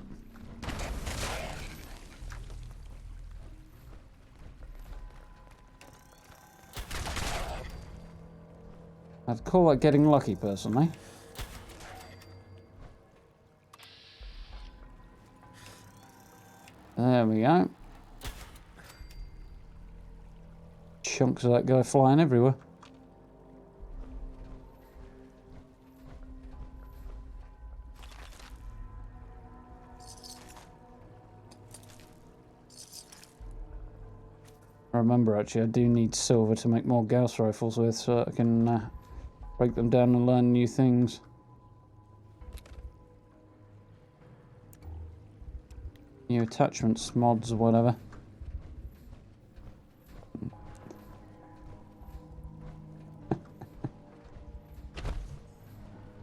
I'd call that getting lucky, personally. There we go. Chunks of that guy flying everywhere. Remember, actually, I do need silver to make more Gauss rifles with, so I can break them down and learn new things. New attachments, mods, or whatever.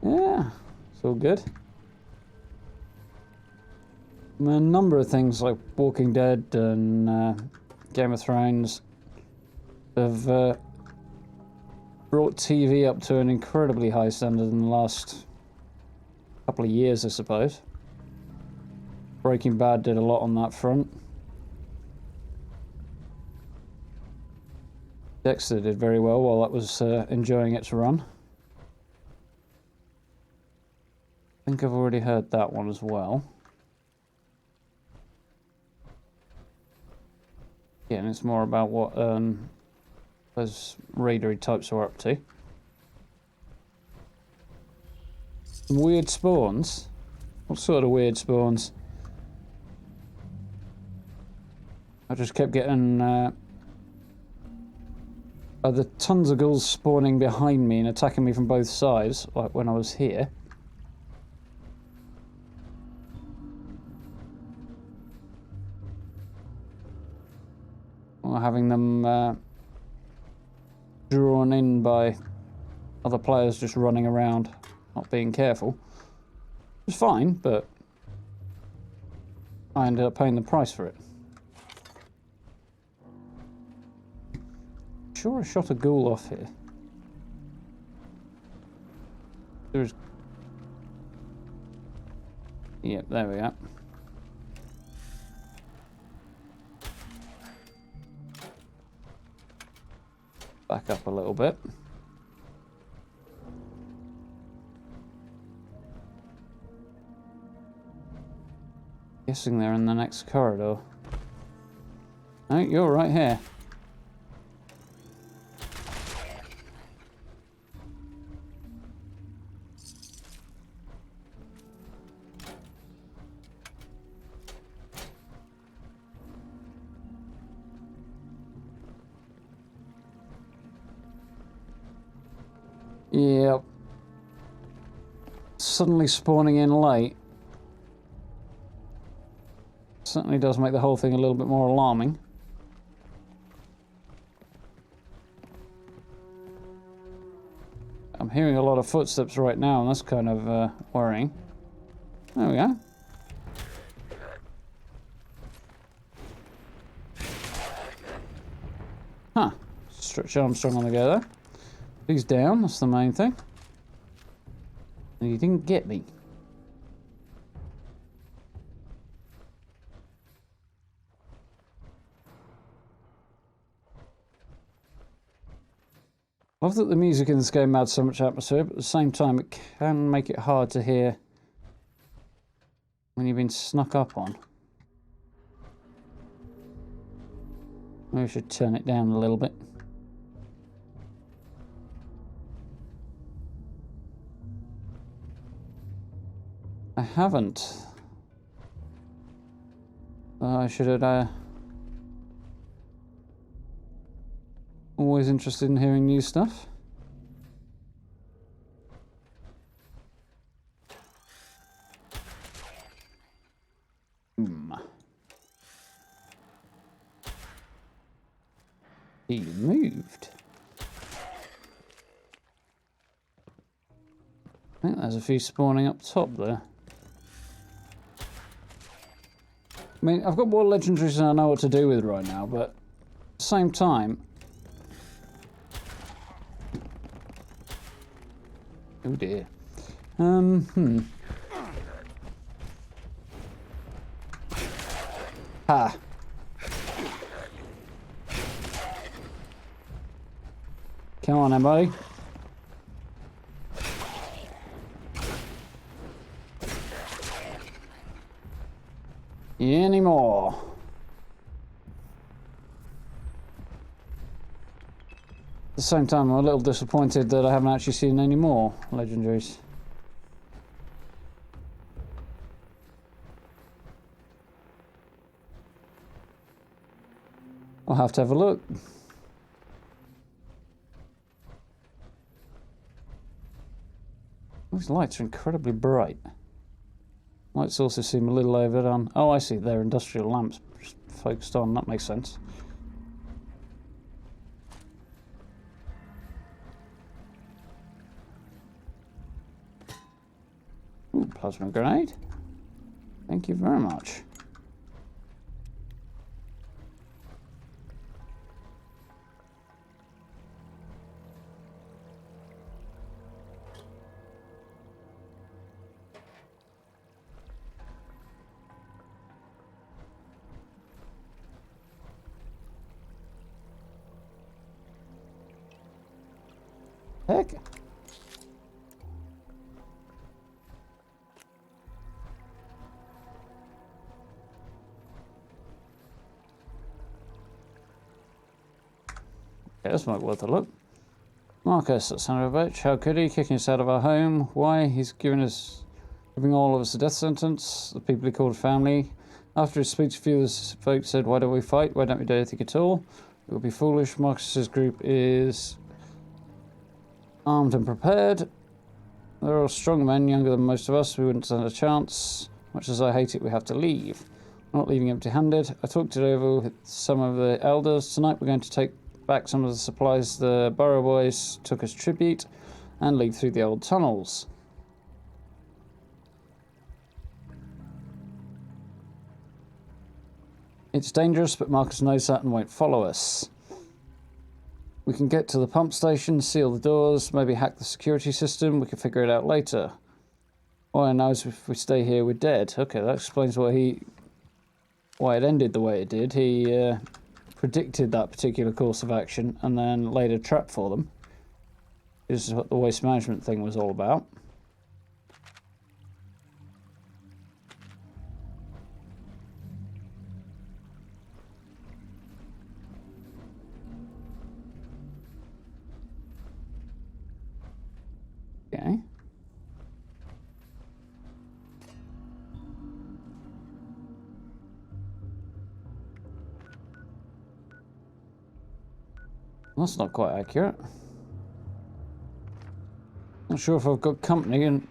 Yeah, it's all good. I mean, a number of things like Walking Dead and Game of Thrones have brought TV up to an incredibly high standard in the last couple of years, I suppose. Breaking Bad did a lot on that front. Dexter did very well while that was enjoying its run. I think I've already heard that one as well. Yeah, and it's more about what those raidery types are up to. Weird spawns? What sort of weird spawns? I just kept getting either tons of ghouls spawning behind me and attacking me from both sides, like when I was here. Or having them drawn in by other players just running around, not being careful. It was fine, but I ended up paying the price for it. Sure, I shot a ghoul off here. There's... Yep, there we go. Back up a little bit. Guessing they're in the next corridor. No, you're right here. Yep. Suddenly spawning in late certainly does make the whole thing a little bit more alarming. I'm hearing a lot of footsteps right now, and that's kind of worrying. There we go. Huh. Stretch Armstrong on the go there. He's down, that's the main thing. And he didn't get me. I love that the music in this game adds so much atmosphere, but at the same time it can make it hard to hear when you've been snuck up on. Maybe I should turn it down a little bit. I haven't. I should have... Always interested in hearing new stuff. He moved. I think there's a few spawning up top there. I mean, I've got more legendaries than I know what to do with right now, but at the same time... Oh dear. Ha. Come on then, buddy. Anymore. At the same time, I'm a little disappointed that I haven't actually seen any more legendaries. I'll have to have a look. These lights are incredibly bright. Lights also seem a little overdone. Oh, I see. They're industrial lamps just focused on. That makes sense. Ooh, plasma grenade. Thank you very much. Heck. Yeah, this might be worth a look. Marcus, that son of a bitch. How could he? Kicking us out of our home. Why? He's giving all of us a death sentence. The people he called family. After his speech, a few of the folks said, why don't we fight? Why don't we do anything at all? It would be foolish. Marcus's group is armed and prepared. They're all strong men, younger than most of us. We wouldn't stand a chance. Much as I hate it, we have to leave. We're not leaving empty-handed. I talked it over with some of the elders. Tonight we're going to take back some of the supplies the Burrow Boys took as tribute and lead through the old tunnels. It's dangerous, but Marcus knows that and won't follow us. We can get to the pump station, seal the doors, maybe hack the security system. We can figure it out later. All I know is if we stay here, we're dead. Okay, that explains why it ended the way it did. He predicted that particular course of action and then laid a trap for them. This is what the waste management thing was all about. Okay. That's not quite accurate. Not sure if I've got company and...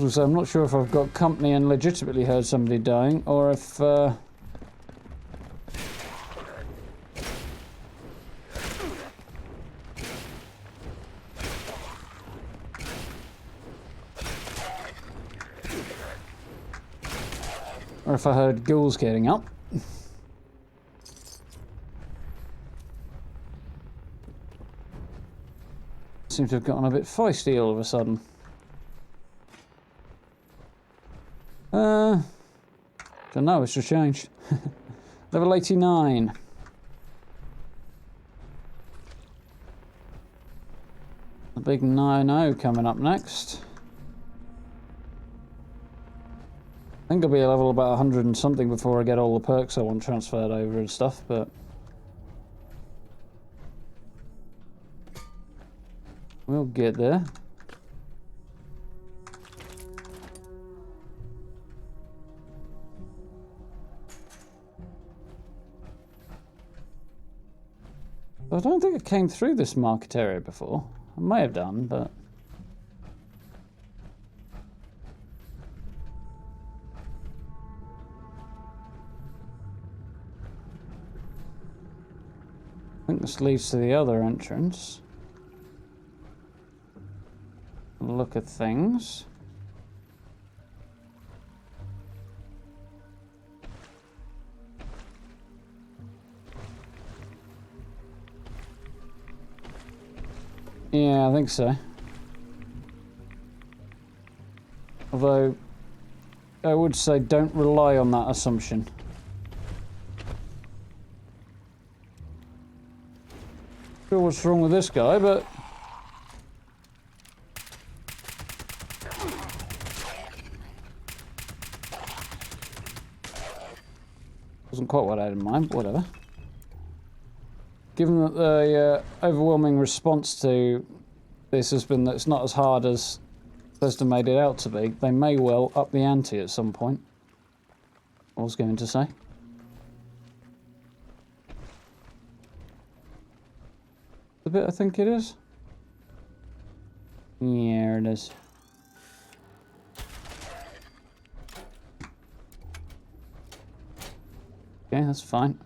So I'm not sure if I've got company and legitimately heard somebody dying, or if... or if I heard ghouls getting up. Seem to have gotten a bit feisty all of a sudden. Don't know, it's just changed. Level 89. The big 9-0 coming up next. I think I'll be a level about 100 and something before I get all the perks I want transferred over and stuff, but... we'll get there. I don't think I came through this market area before. I may have done, but... I think this leads to the other entrance. Look at things. Yeah, I think so. Although, I would say don't rely on that assumption. Sure what's wrong with this guy, but wasn't quite what I had in mind, but whatever. Given that the overwhelming response to this has been that it's not as hard as Bethesda made it out to be, they may well up the ante at some point. I was going to say. The bit I think it is? Yeah, it is. Okay, that's fine.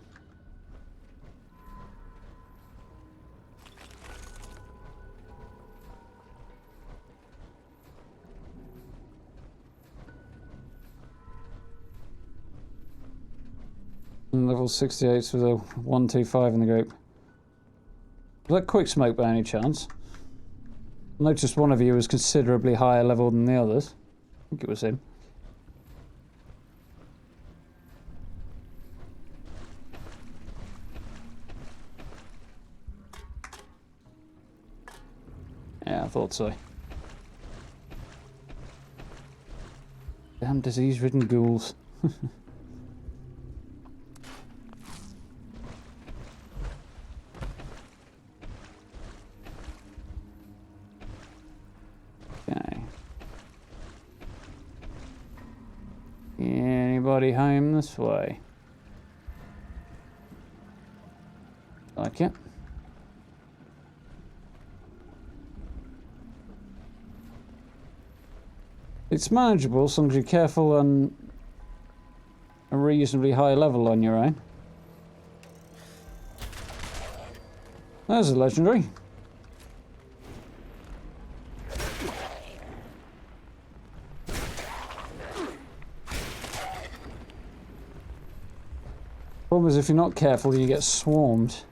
And level 68 with a 125 in the group. Was that quick smoke by any chance? I noticed one of you was considerably higher level than the others. I think it was him. Yeah, I thought so. Damn disease-ridden ghouls. Okay. Anybody home this way? Like it. It's manageable as long as you're careful and a reasonably high level on your own. There's a legendary. Problem is, if you're not careful, you get swarmed.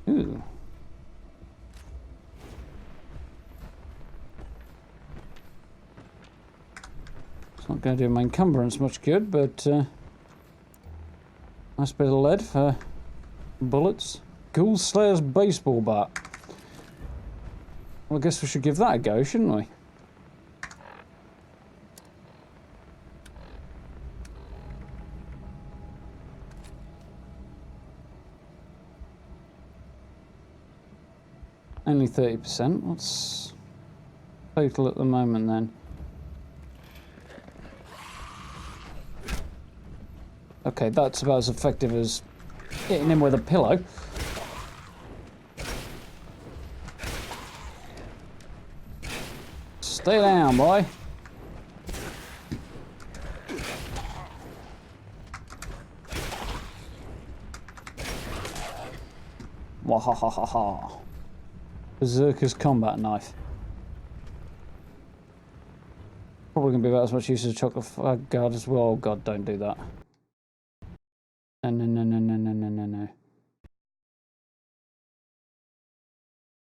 Ooh. It's not going to do my encumbrance much good, but nice bit of lead for bullets. Ghoul Slayer's baseball bat. Well, I guess we should give that a go, shouldn't we? Only 30%. What's total at the moment then? Okay, that's about as effective as hitting him with a pillow. Stay down, boy. Wahahaha. Berserker's combat knife. Probably gonna be about as much use as a chocolate flag guard as well. Oh god, don't do that. No, no, no, no, no, no, no, no, no.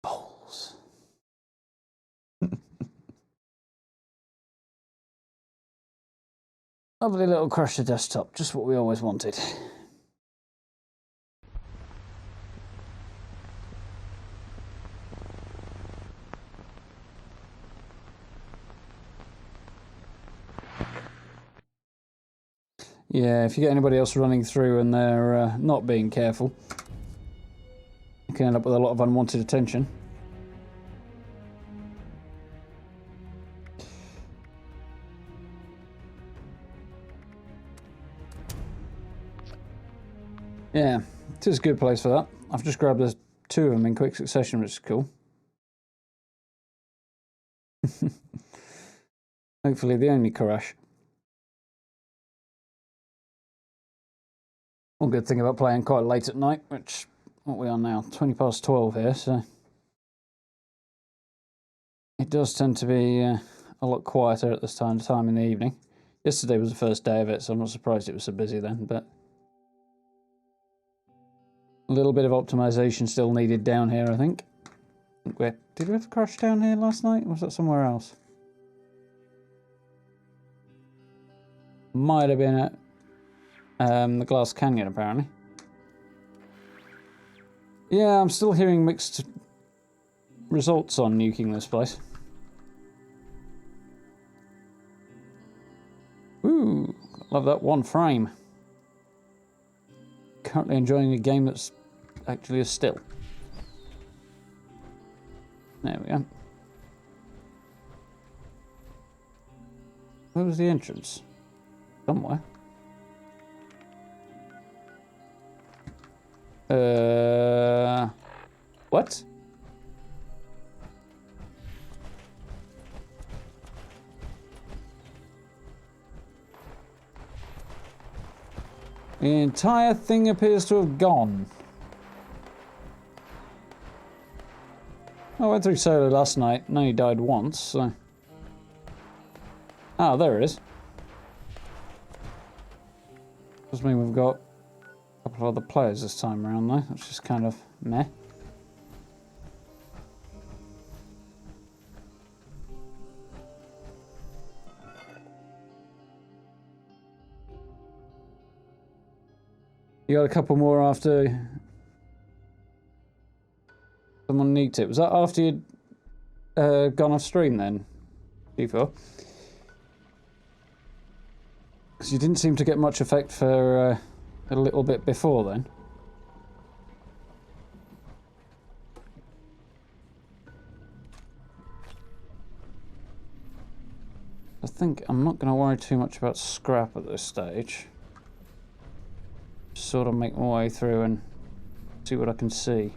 Balls. Lovely little crusher desktop, just what we always wanted. Yeah, if you get anybody else running through and they're not being careful, you can end up with a lot of unwanted attention. Yeah, it is a good place for that. I've just grabbed two of them in quick succession, which is cool. Hopefully the only crash. One good thing about playing quite late at night, which, what we are now, 20 past 12 here, so it does tend to be a lot quieter at this time in the evening. Yesterday was the first day of it, so I'm not surprised it was so busy then, but A little bit of optimization still needed down here, I think. Where did we have a crash down here last night? Or was that somewhere else? Might have been at the Glass Canyon, apparently. Yeah, I'm still hearing mixed results on nuking this place. Ooh, love that one frame. Currently enjoying a game that's actually a still. There we go. Where was the entrance? Somewhere. What? The entire thing appears to have gone. I went through solo last night and only died once, so... Ah, there it is. Does mean we've got a couple of other players this time around though, which is kind of meh. You got a couple more after someone nicked it. Was that after you'd gone off stream then, D4? Because you didn't seem to get much effect for a little bit before then. I think I'm not going to worry too much about scrap at this stage. Sort of make my way through and see what I can see.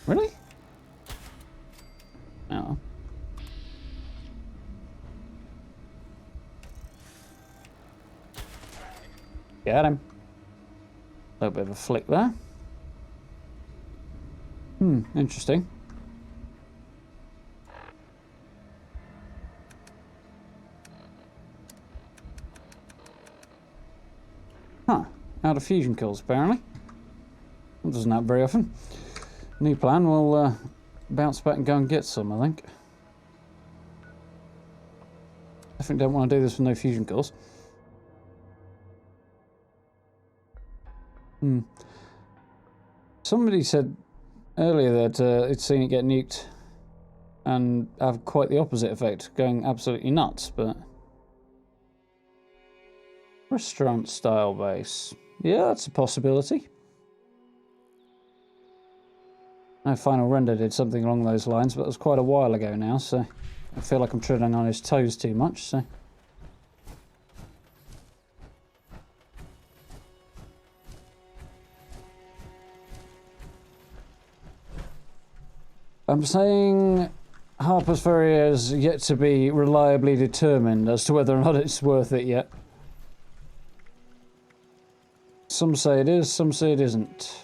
Really? Oh. Got him. A little bit of a flick there. Interesting. Huh. Out of fusion kills, apparently. That doesn't happen very often. New plan, we'll bounce back and go and get some, I think. Definitely don't want to do this with no fusion kills. Somebody said earlier that it's seen it get nuked and have quite the opposite effect, going absolutely nuts, but... Restaurant style base. Yeah, that's a possibility. No Final Render did something along those lines, but it was quite a while ago now, so I feel like I'm treading on his toes too much, so... I'm saying Harper's Ferry has yet to be reliably determined as to whether or not it's worth it yet. Some say it is, some say it isn't.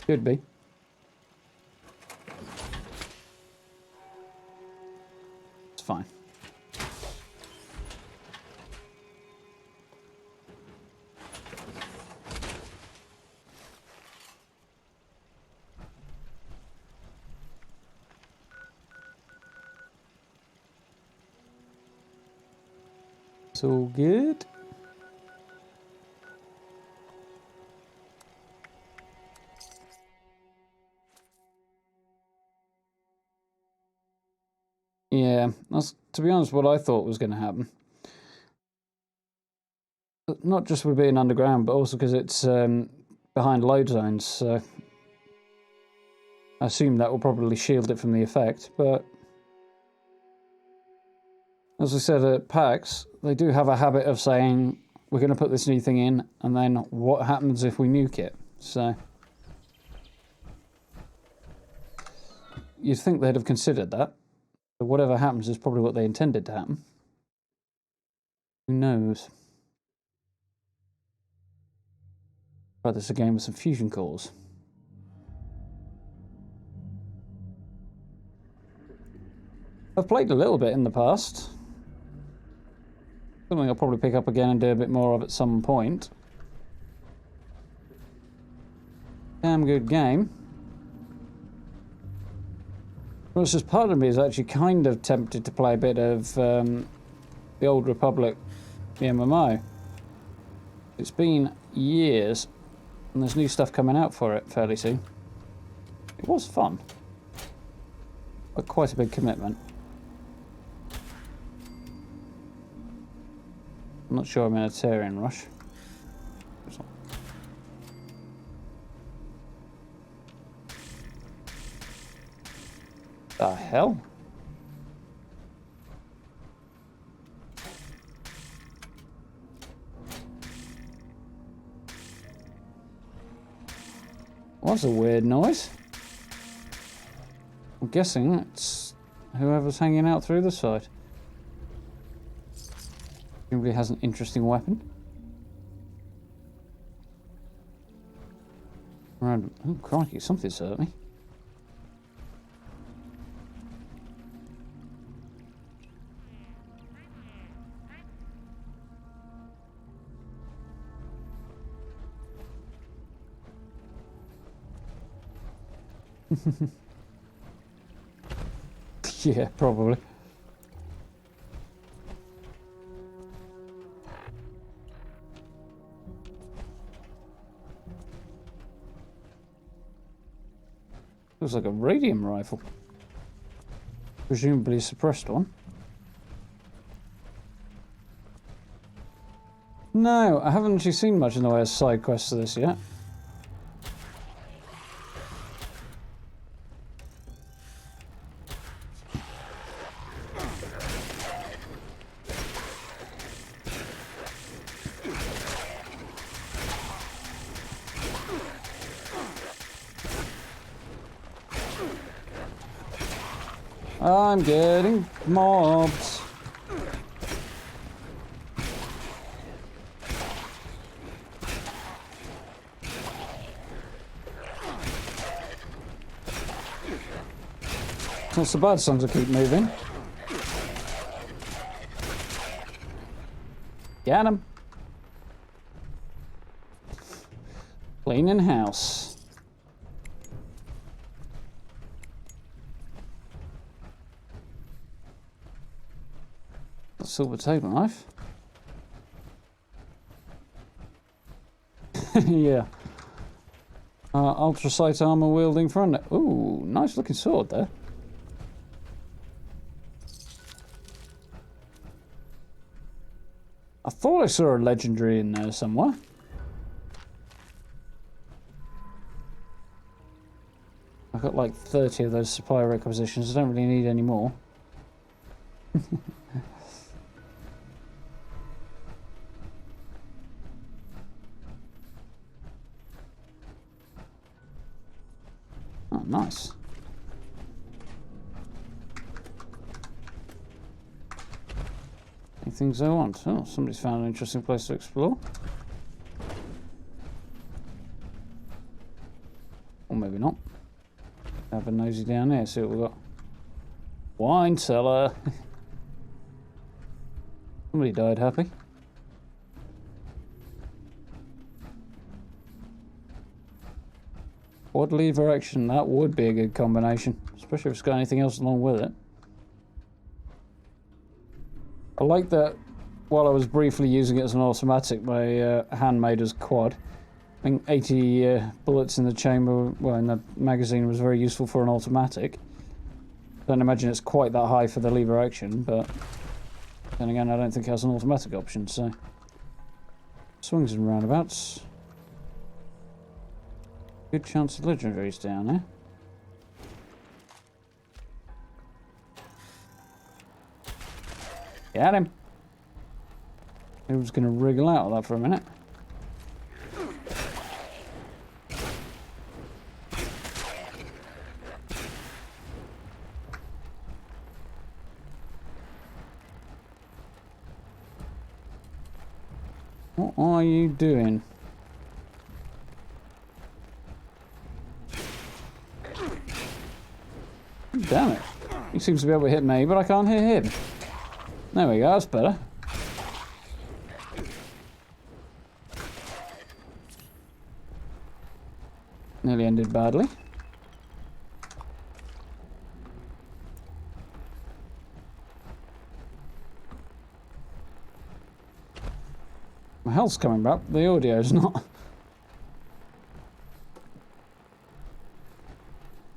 Could be. It's fine. It's all good. Yeah, that's, to be honest, what I thought was going to happen. Not just with being underground, but also because it's behind load zones, so I assume that will probably shield it from the effect, but as I said at PAX, they do have a habit of saying, we're going to put this new thing in, and then what happens if we nuke it, so... you'd think they'd have considered that. But whatever happens is probably what they intended to happen. Who knows? Try this again with some fusion cores. I've played a little bit in the past. Something I'll probably pick up again and do a bit more of at some point. Damn good game. Well, it's just part of me is actually kind of tempted to play a bit of the Old Republic, the MMO. It's been years, and there's new stuff coming out for it fairly soon. It was fun, but quite a big commitment. I'm not sure I'm in a tearing rush. The hell? What's a weird noise? I'm guessing it's whoever's hanging out through the side. Presumably has an interesting weapon. Around. Oh crikey! Something's hurt me. Yeah, probably. Looks like a radium rifle. Presumably a suppressed one. No, I haven't actually seen much in the way of side quests to this yet. I'm getting mobbed. It's not so bad, son, to keep moving. Got him. Cleaning house. Silver table knife. Yeah. Ultra sight armor wielding front. Ooh, nice looking sword there. I thought I saw a legendary in there somewhere. I've got like 30 of those supply requisitions. I don't really need any more. Oh, nice. Any things I want? Oh, somebody's found an interesting place to explore. Or maybe not. Have a nosy down there, see what we've got. Wine cellar. Somebody died happy. Quad lever action, that would be a good combination, especially if it's got anything else along with it. I like that while I was briefly using it as an automatic, my handmade as quad. I think 80 bullets in the chamber, well, in the magazine was very useful for an automatic. Don't imagine it's quite that high for the lever action, but then again, I don't think it has an automatic option, so. Swings and roundabouts. Good chance of legendaries down there. Got him. He was going to wriggle out of that for a minute. What are you doing? Damn it. He seems to be able to hit me, but I can't hit him. There we go, that's better. Nearly ended badly. My health's coming back, the audio's not.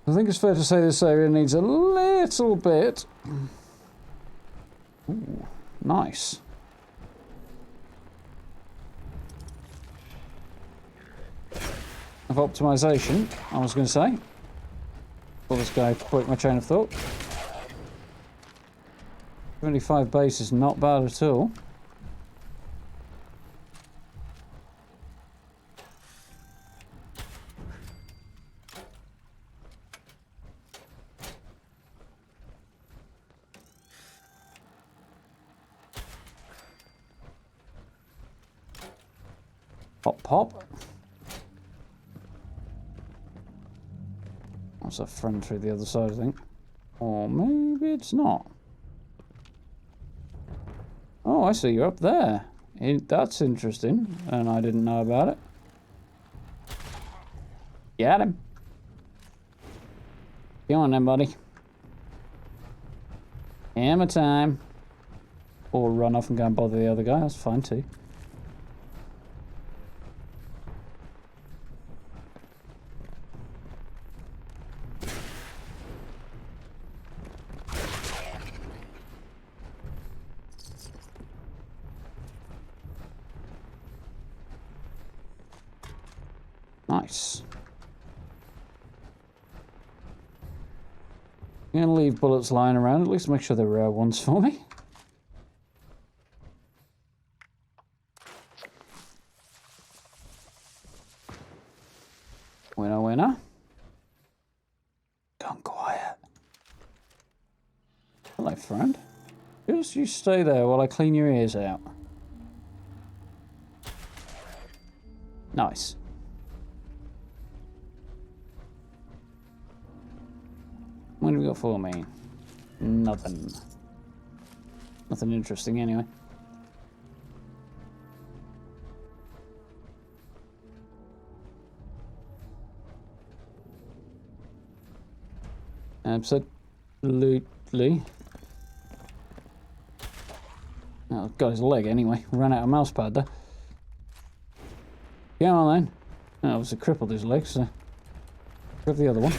I think it's fair to say this area needs a little bit. Ooh, nice. Of optimization, I was going to say. Well, this guy broke my chain of thought. 75 base is not bad at all. Pop, pop. That's a friend through the other side, I think. Or maybe it's not. Oh, I see you're up there. That's interesting, and I didn't know about it. Got him. Come on then, buddy. Hammer time. Or run off and go and bother the other guy, that's fine too. Nice. I'm going to leave bullets lying around, at least make sure they're rare ones for me. Winner, winner. Gone quiet. Hello, friend. Just you stay there while I clean your ears out. Nice. What have we got for me? Nothing. Nothing interesting, anyway. Absolutely. Oh, got his leg anyway. Ran out of mouse pad there. Go on then. Oh, obviously crippled his leg, so grab the other one.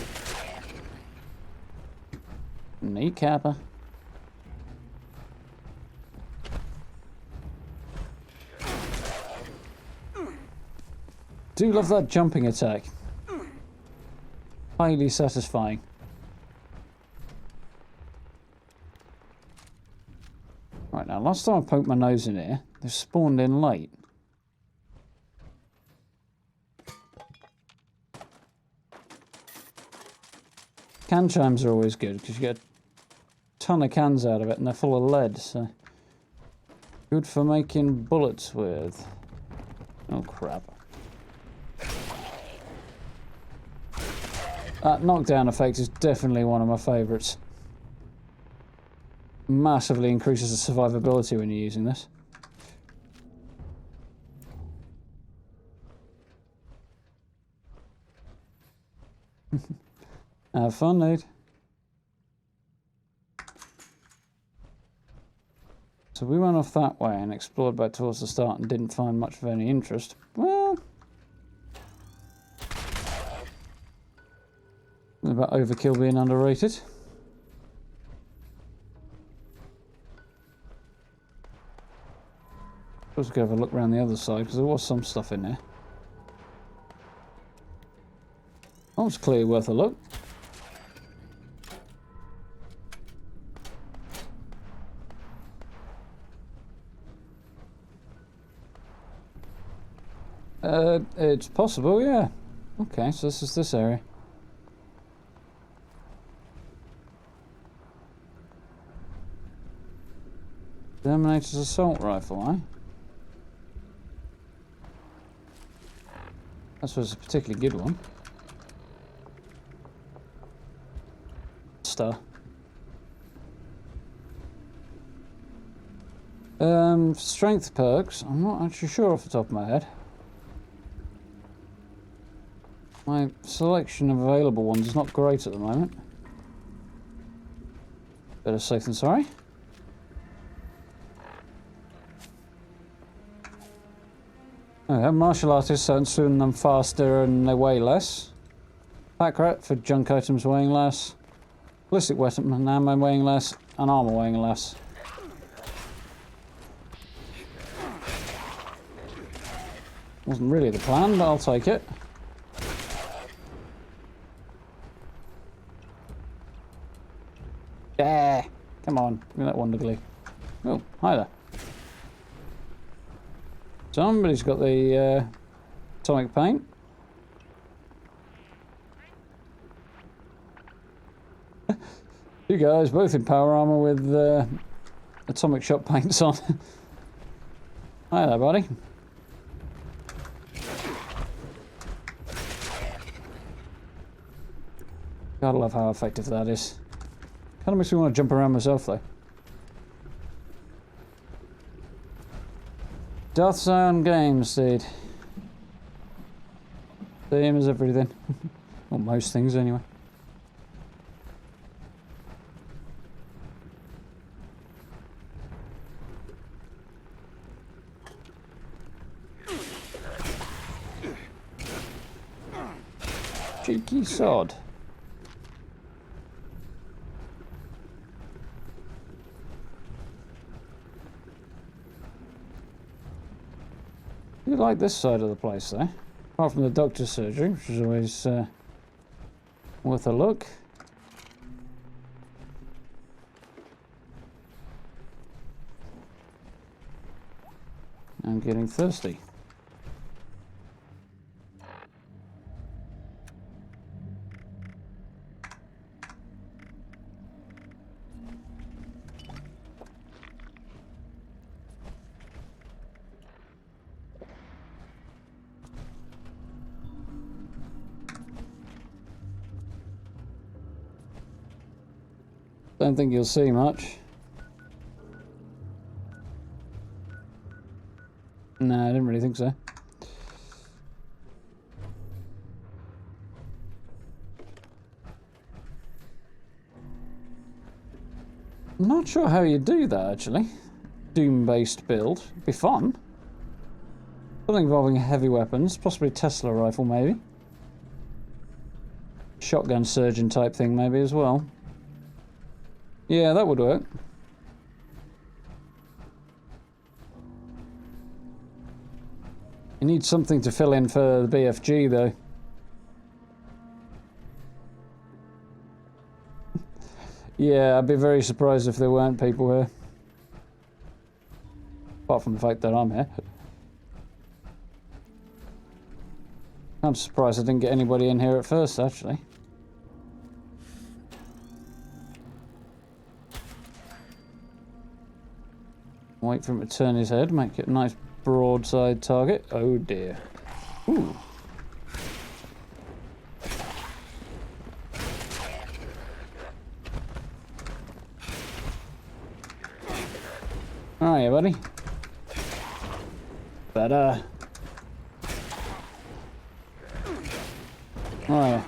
Kneecapper. Do love that jumping attack. Highly satisfying. Right now, last time I poked my nose in here, they spawned in late. Can chimes are always good because you get a ton of cans out of it and they're full of lead, so good for making bullets with. Oh crap. That knockdown effect is definitely one of my favourites. Massively increases the survivability when you're using this. Have fun, dude. So we went off that way and explored back towards the start and didn't find much of any interest. Well, about overkill being underrated. Let's go have a look around the other side because there was some stuff in there. That was clearly worth a look. It's possible, yeah. Okay, so this is this area. Terminator's assault rifle, eh? This was a particularly good one. Star. Strength perks. I'm not actually sure off the top of my head. My selection of available ones is not great at the moment. Better safe than sorry. Okay, martial artists swim them faster and they weigh less. Pack rat for junk items weighing less. Ballistic weapon and ammo weighing less. And armor weighing less. Wasn't really the plan, but I'll take it. Yeah, come on, give me that wonder glue. Oh, hi there. Somebody's got the atomic paint. You guys both in power armor with atomic shot paints on. Hi there, buddy. Gotta love how effective that is. Kind of makes me want to jump around myself, though. Darth Xion games, dude. Same as everything. Or most things, anyway. Cheeky sod. I like this side of the place, though. Apart from the doctor's surgery, which is always worth a look. I'm getting thirsty. Don't think you'll see much. No, I didn't really think so. I'm not sure how you do that, actually. Doom-based build. It'd be fun. Something involving heavy weapons, possibly a Tesla rifle, maybe. Shotgun surgeon type thing, maybe, as well. Yeah, that would work. You need something to fill in for the BFG, though. Yeah, I'd be very surprised if there weren't people here. Apart from the fact that I'm here. I'm surprised I didn't get anybody in here at first, actually. Wait for him to turn his head, make it a nice broadside target. Oh dear. Ooh. Alright, buddy. Better. Oh,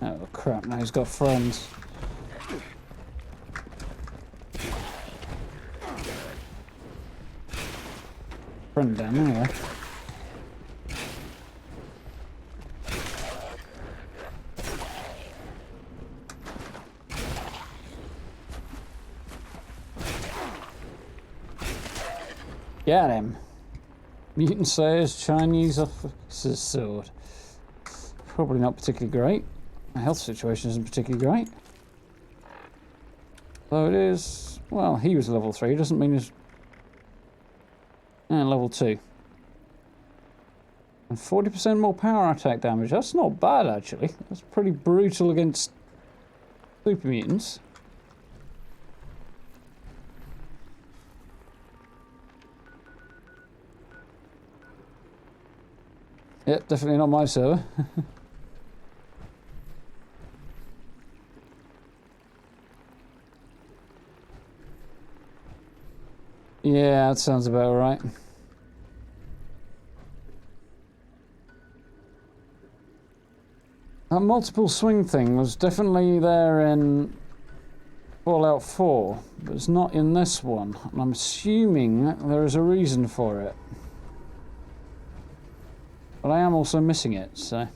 oh crap, now he's got friends. Friend down anyway. Got him. Mutant Slayer's Chinese officer's sword. Probably not particularly great. My health situation isn't particularly great. Though it is... Well, he was level 3, doesn't mean he's... And level 2. And 40% more power attack damage. That's not bad, actually. That's pretty brutal against super mutants. Yep, definitely not my server. Yeah, that sounds about right. That multiple swing thing was definitely there in Fallout 4, but it's not in this one. And I'm assuming there is a reason for it. But I am also missing it, so...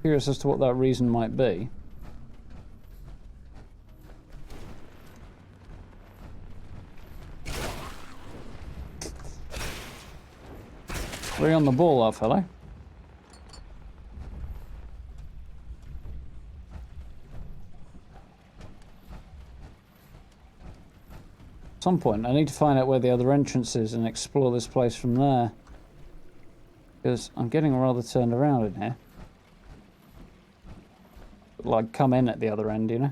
curious as to what that reason might be. Very on the ball, that fellow. At some point, I need to find out where the other entrance is and explore this place from there. Because I'm getting rather turned around in here. Like, come in at the other end, you know?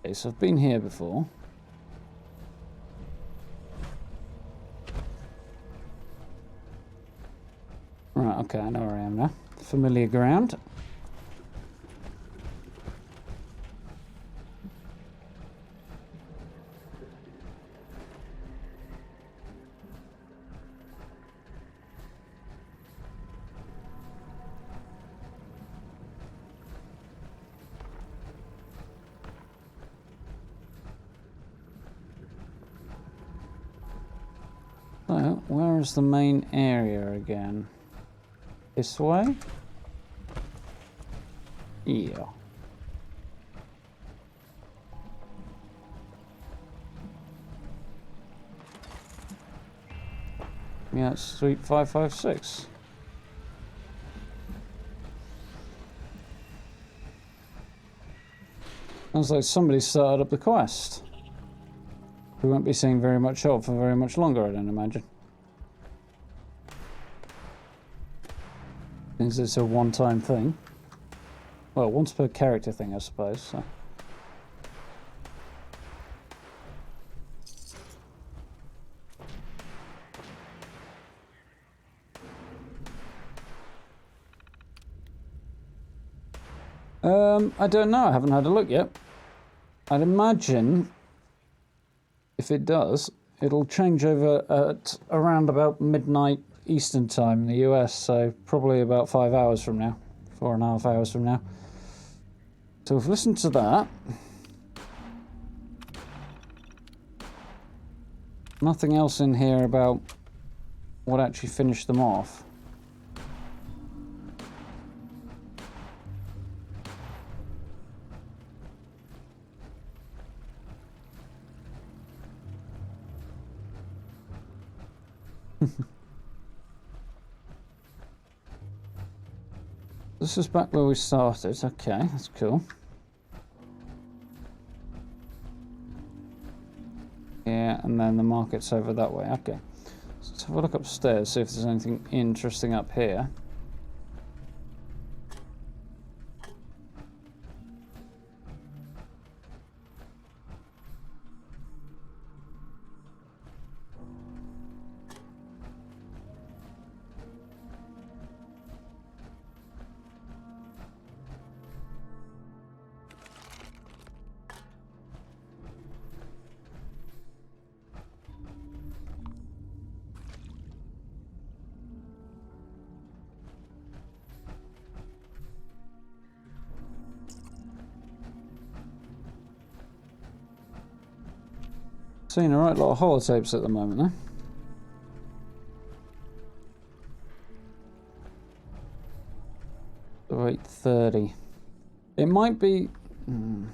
Okay, so I've been here before. Right, okay, I know where I am now. Familiar ground. So, where is the main area again? This way? Yeah. Yeah, it's Suite 556. Sounds like somebody started up the quest. We won't be seeing very much of for very much longer, I don't imagine. Since it's a one-time thing. Well, once per character thing, I suppose. So. I don't know. I haven't had a look yet. I'd imagine if it does, it'll change over at around about midnight Eastern time in the US, so probably about 5 hours from now, 4.5 hours from now. So we've listened to that. Nothing else in here about what actually finished them off. This is back where we started. Okay, that's cool. Yeah, and then the market's over that way. Okay. So let's have a look upstairs, see if there's anything interesting up here. Seeing a right lot of holotapes at the moment, though. So 8:30. It might be. An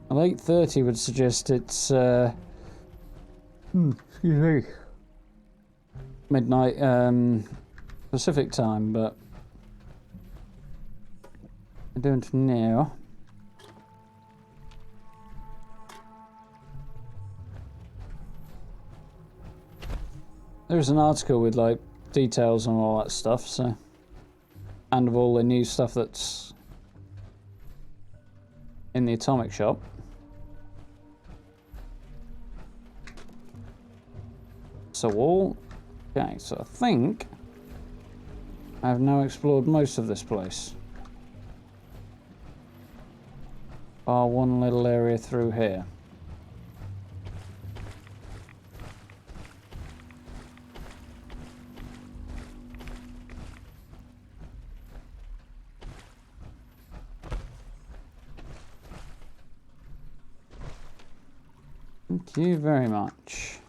8:30 would suggest it's. Excuse me. midnight Pacific time, but I don't know. There's an article with like details on all that stuff, so, and of all the new stuff that's in the atomic shop. So okay, so I think I have now explored most of this place. Bar one little area through here. Thank you very much.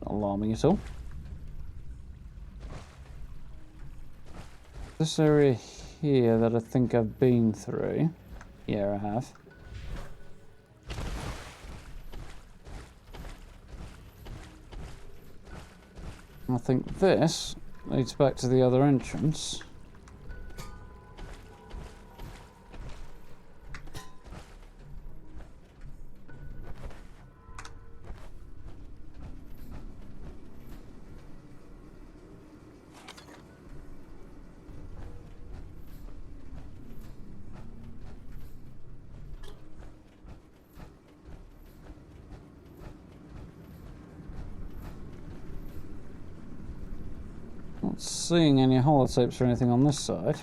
Not alarming at all. This area here that I think I've been through. Yeah, I have. I think this leads back to the other entrance. Not seeing any holotapes or anything on this side.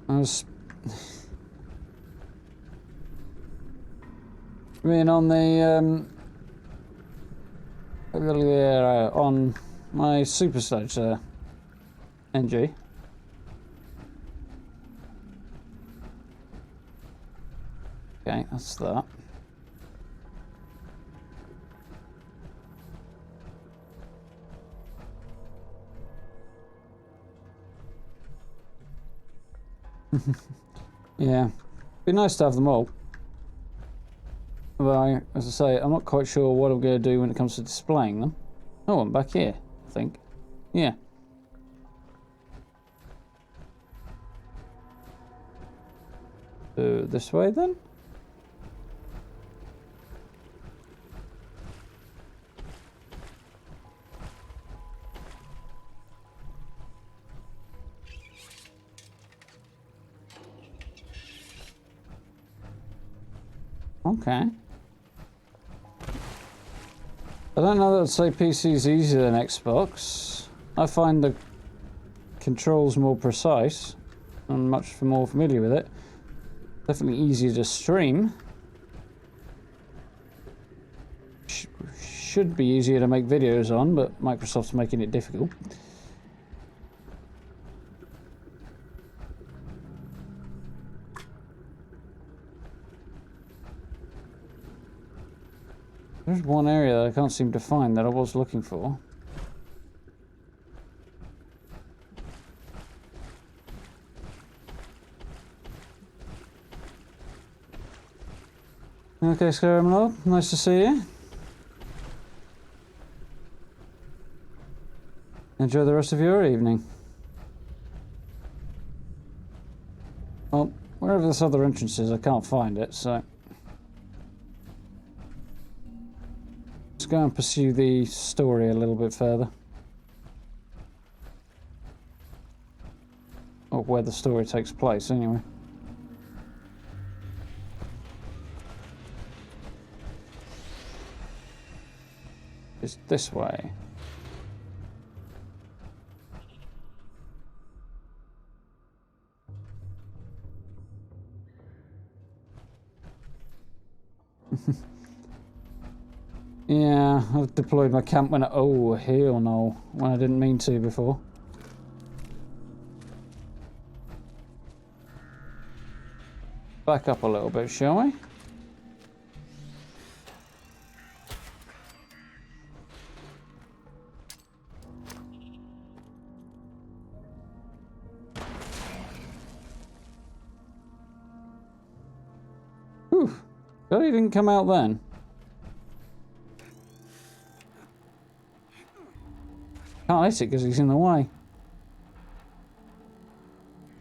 I was being on the on my super stage there, NG. Okay, that's that. Yeah, be nice to have them all. But as I say, I'm not quite sure what I'm going to do when it comes to displaying them. Oh, I'm back here, I think. Yeah. So this way then? Okay. I don't know that I'd say PC is easier than Xbox. I find the controls more precise. I'm much more familiar with it. Definitely easier to stream. Should be easier to make videos on, but Microsoft's making it difficult. There's one area that I can't seem to find that I was looking for. Okay, c.a.m.p, nice to see you. Enjoy the rest of your evening. Well, wherever this other entrance is, I can't find it, so... let's go and pursue the story a little bit further. Or where the story takes place, anyway. It's this way. Yeah, I've deployed my camp when oh, hell no, when I didn't mean to before. back up a little bit, shall we? Whew. Glad he didn't come out then. Can't hit it because he's in the way.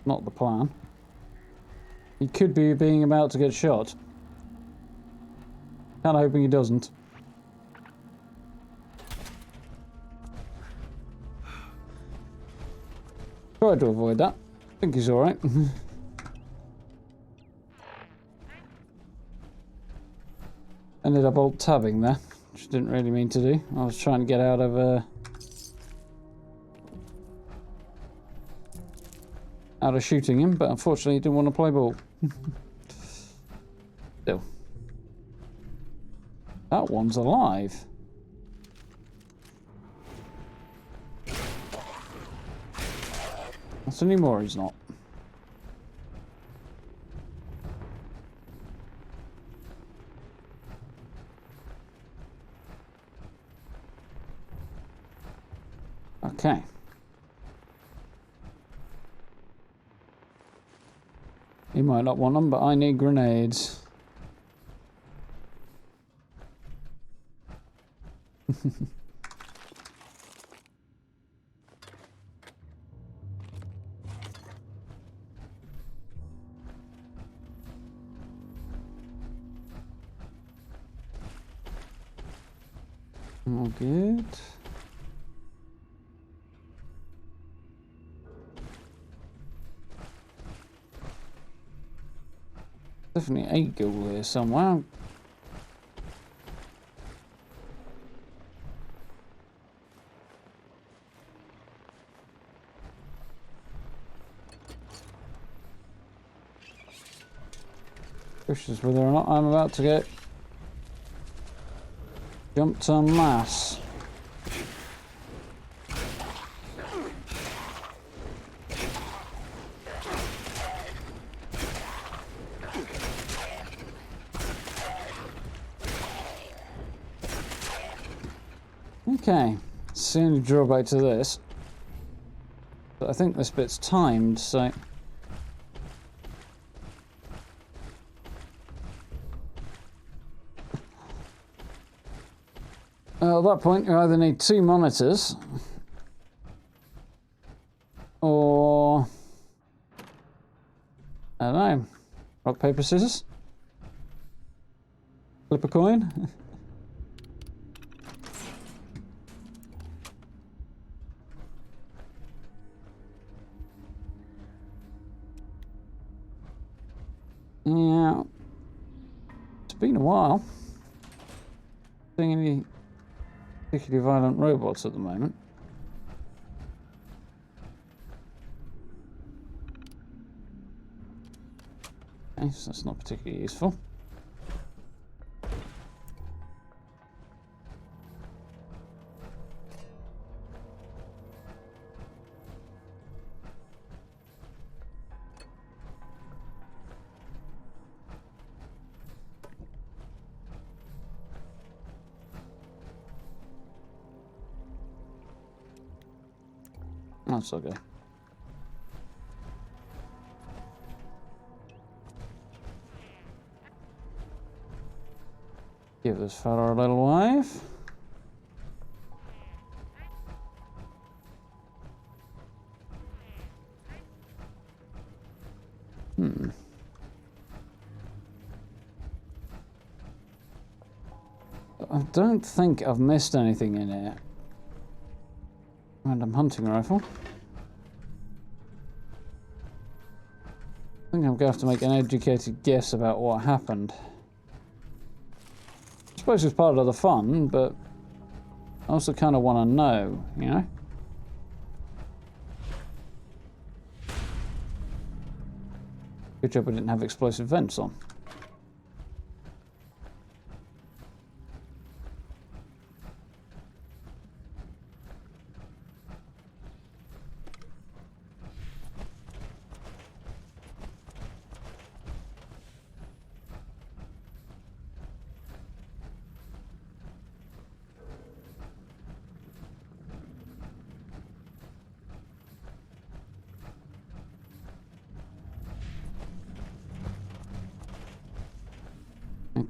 Not the plan. He could be being about to get shot. Kinda hoping he doesn't. Tried to avoid that. I think he's alright. Ended up alt-tabbing there, which I didn't really mean to do. I was trying to get out of shooting him, but unfortunately he didn't want to play ball. Still. That one's alive. Not anymore, he's not. Okay. He might not want them, but I need grenades. All good. Definitely a ghoul here somewhere. Questions whether or not I'm about to get jumped en masse. Okay, it's the only drawback to this. But I think this bit's timed, so... At that point, you either need 2 monitors, or... I don't know. Rock, paper, scissors? Flip a coin? Yeah. It's been a while. Seeing any particularly violent robots at the moment. Okay, so that's not particularly useful. That's okay. Give this fella a little wave. I don't think I've missed anything in here. Random hunting rifle. I think I'm going to have to make an educated guess about what happened. I suppose it's part of the fun, but I also kind of want to know, you know? Good job I didn't have explosive vents on.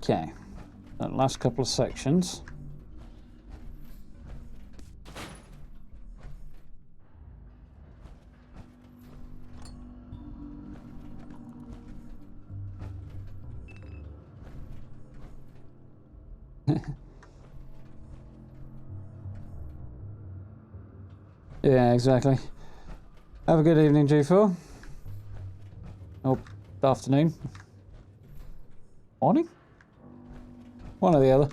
Okay. That last couple of sections. Yeah, exactly. Have a good evening, G4. Oh, afternoon. Morning? One or the other.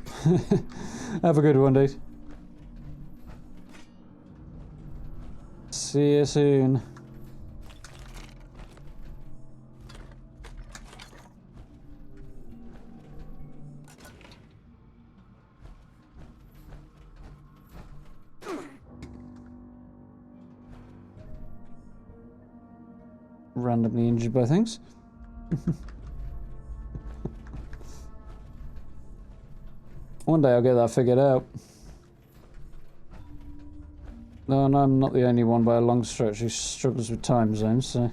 Have a good one, dude. See you soon. Randomly injured by things. One day I'll get that figured out. No, and I'm not the only one by a long stretch who struggles with time zones, so...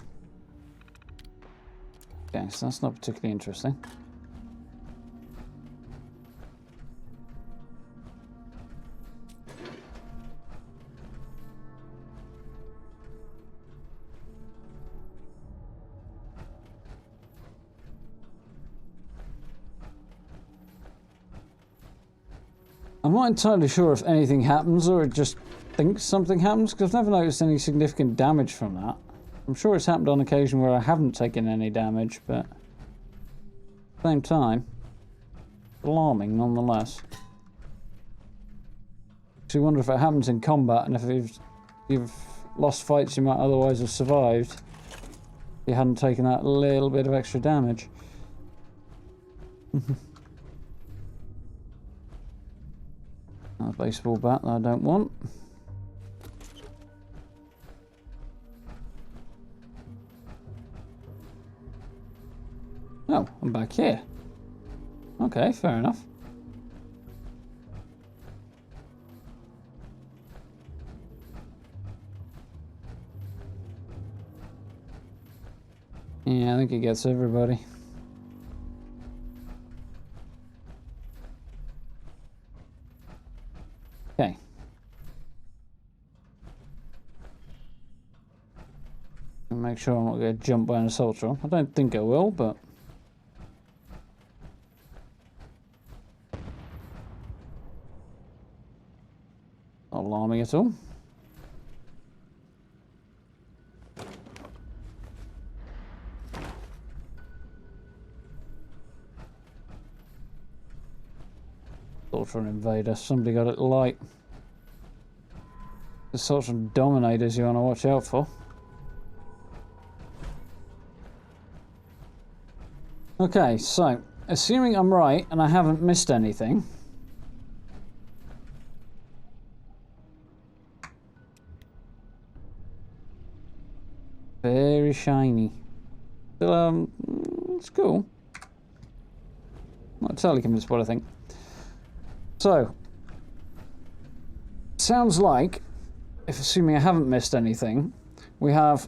Okay, so that's not particularly interesting. I'm not entirely sure if anything happens or it just thinks something happens, because I've never noticed any significant damage from that. I'm sure it's happened on occasion where I haven't taken any damage, but at the same time, alarming nonetheless. So you wonder if it happens in combat, and if you've lost fights you might otherwise have survived if you hadn't taken that little bit of extra damage. A baseball bat that I don't want. Oh, I'm back here. Okay, fair enough. Yeah, I think it gets everybody. Okay. Make sure I'm not going to jump by an assault drone. I don't think I will, but... Not alarming at all. Assault invader. Somebody got it light. The assault dominators you want to watch out for. Okay, so assuming I'm right and I haven't missed anything. Very shiny. Still, it's cool. Not entirely convinced what I think. So, sounds like, if assuming I haven't missed anything, we have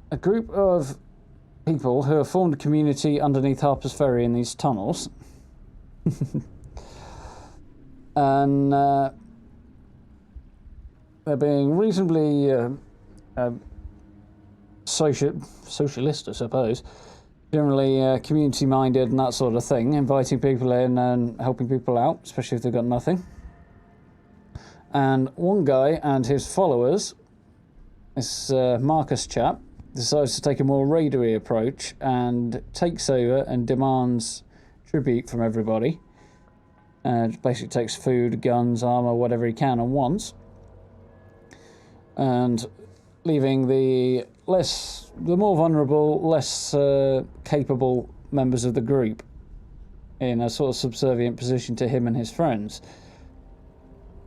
a group of people who have formed a community underneath Harper's Ferry in these tunnels. And they're being reasonably socialist, I suppose. Generally community-minded and that sort of thing, inviting people in and helping people out, especially if they've got nothing. And one guy and his followers, this Marcus chap, decides to take a more raidery approach and takes over and demands tribute from everybody. And basically takes food, guns, armor, whatever he can and wants. And leaving the more vulnerable, less capable members of the group in a sort of subservient position to him and his friends.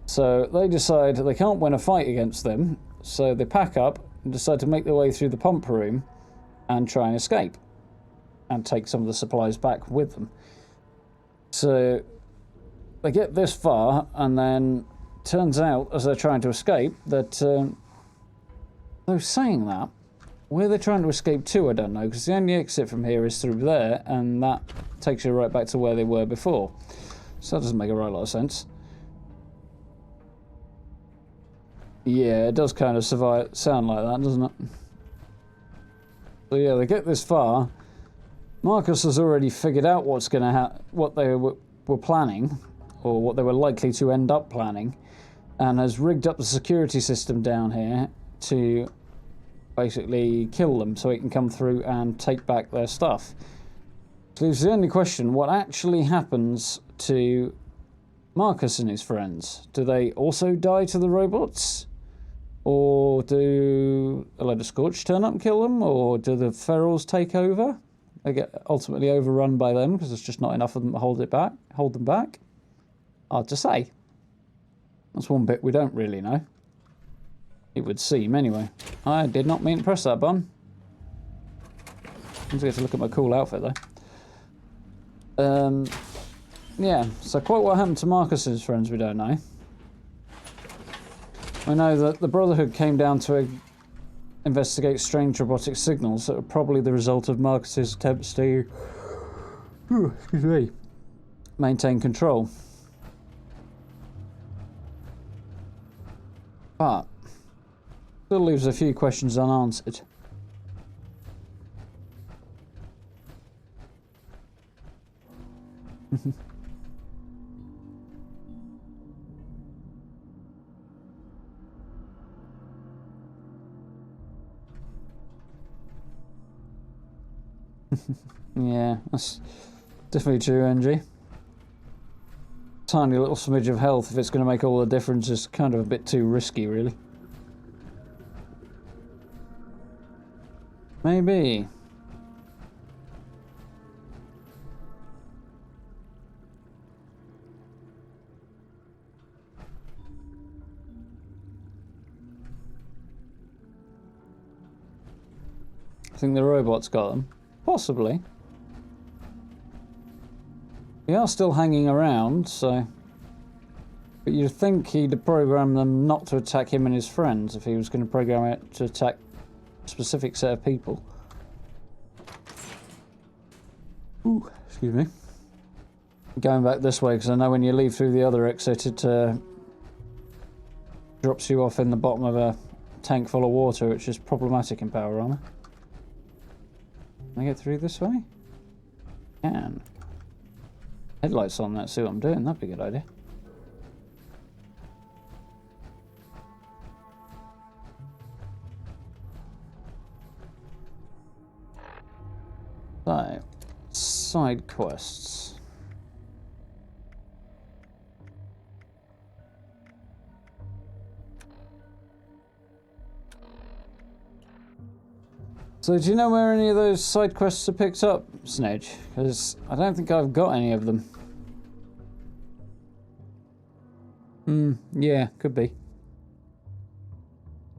So they decide they can't win a fight against them, so they pack up and decide to make their way through the pump room and try and escape and take some of the supplies back with them. So they get this far, and then turns out as they're trying to escape that though saying that, Where they're trying to escape to, I don't know, because the only exit from here is through there, and that takes you right back to where they were before. So that doesn't make a right lot of sense. Yeah, it does kind of sound like that, doesn't it? So yeah, they get this far. Marcus has already figured out what's going to what they were planning, or what they were likely to end up planning, and has rigged up the security system down here to basically kill them so he can come through and take back their stuff. So leaves the only question, what actually happens to Marcus and his friends? Do they also die to the robots? Or do a load of Scorch turn up and kill them? Or do the ferals take over? They get ultimately overrun by them because there's just not enough of them to hold them back. Hard to say. That's one bit we don't really know. It would seem, anyway. I did not mean to press that button. I get to look at my cool outfit, though. Yeah, so quite what happened to Marcus's friends, we don't know. We know that the Brotherhood came down to investigate strange robotic signals that were probably the result of Marcus's attempts to maintain control. But still leaves a few questions unanswered. Yeah, that's definitely true, NG. Tiny little smidge of health, if it's going to make all the difference, is kind of a bit too risky, really. Maybe. I think the robot's got them. Possibly. They are still hanging around, so... But you'd think he'd program them not to attack him and his friends if he was going to program it to attack a specific set of people. Ooh, excuse me. Going back this way, because I know when you leave through the other exit, it drops you off in the bottom of a tank full of water, which is problematic in power armor. Can I get through this way? Can. Headlights on, let's see what I'm doing, that'd be a good idea. So, side quests. So do you know where any of those side quests are picked up, Snedge? Because I don't think I've got any of them. Yeah, could be.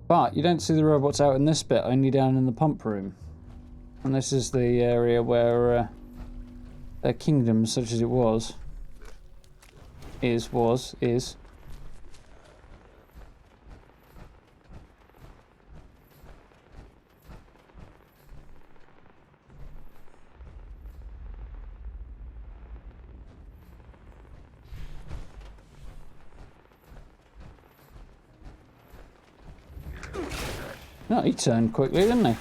But you don't see the robots out in this bit, only down in the pump room. And this is the area where their kingdom, such as it was. No, he turned quickly, didn't he?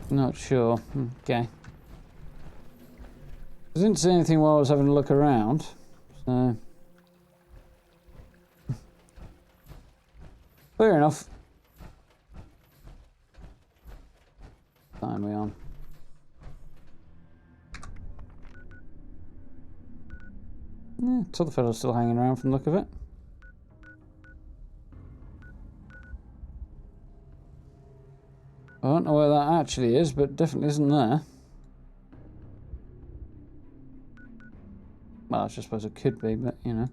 Not sure. Okay. I didn't see anything while I was having a look around, so... Fair enough. Time we on. Yeah, t'other fellow's still hanging around from the look of it. I don't know where that actually is, but definitely isn't there. Well, I just suppose it could be, but you know.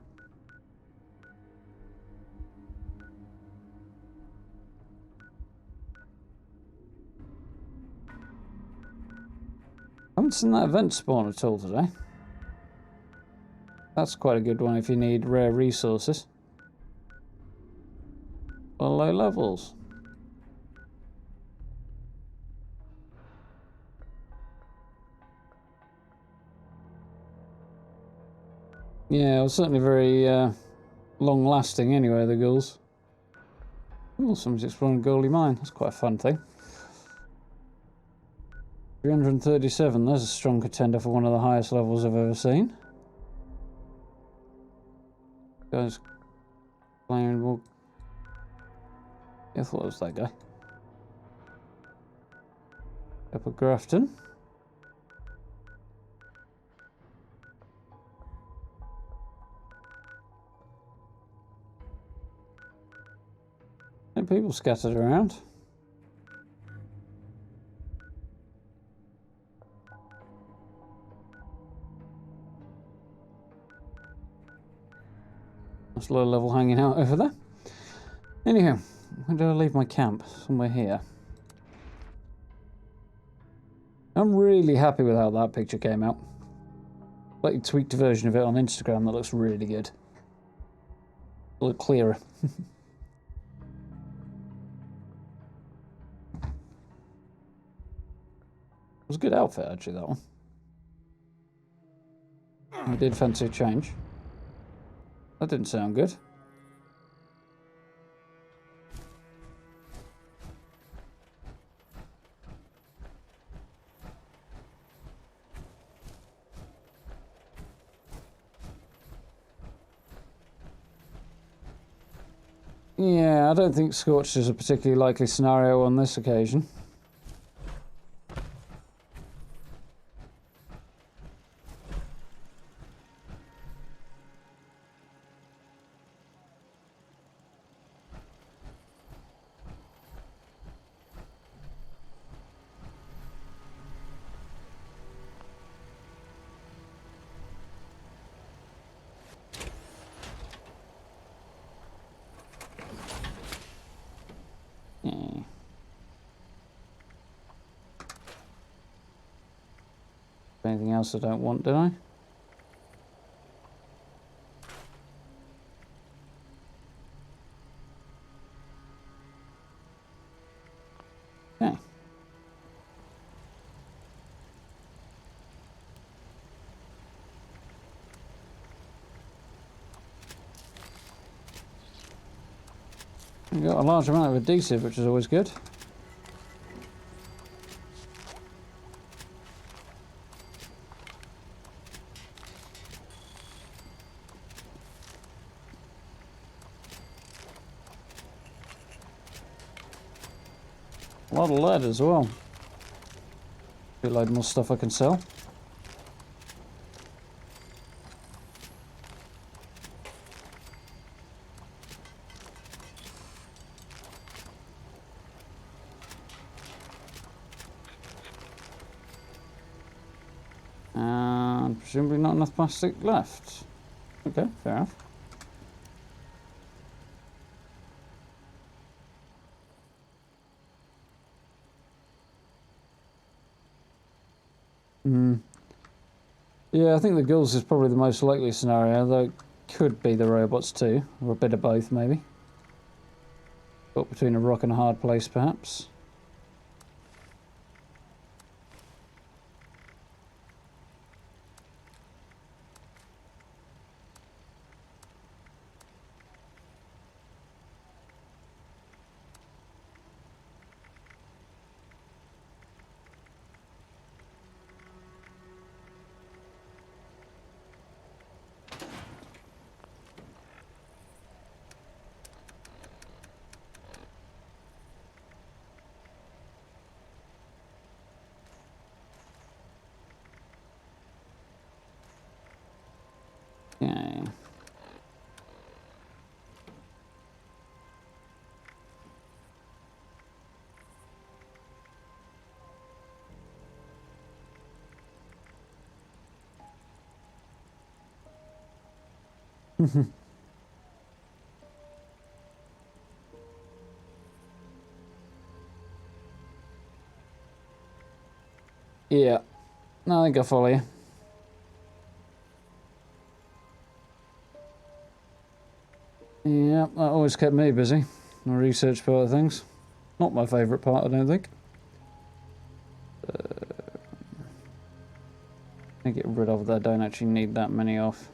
haven't seen that event spawn at all today. That's quite a good one if you need rare resources. Or low levels. Yeah, it was certainly very long lasting anyway, the ghouls. Oh, someone's exploring Goldie Mine. That's quite a fun thing. 337, there's a strong contender for one of the highest levels I've ever seen. Guys playing well. Yeah, I thought it was that guy. Upper Grafton. And people scattered around. Nice low level hanging out over there. Anyhow, where did I leave my camp? Somewhere here. I'm really happy with how that picture came out. Like a tweaked version of it on Instagram that looks really good. A little clearer. It was a good outfit actually, that one. I did fancy a change. That didn't sound good. Yeah, I don't think Scorched is a particularly likely scenario on this occasion. Anything else I don't want, did I? Okay. We got a large amount of adhesive, which is always good. A lot of lead as well. A load more stuff I can sell. And presumably not enough plastic left. Okay, fair enough. Yeah, I think the ghouls is probably the most likely scenario, though it could be the robots too, or a bit of both maybe. Caught between a rock and a hard place, perhaps. Okay. Yeah. No, I think I follow you. Yeah, that always kept me busy. The research part of things. Not my favourite part, I don't think. I get rid of that. I don't actually need that many off.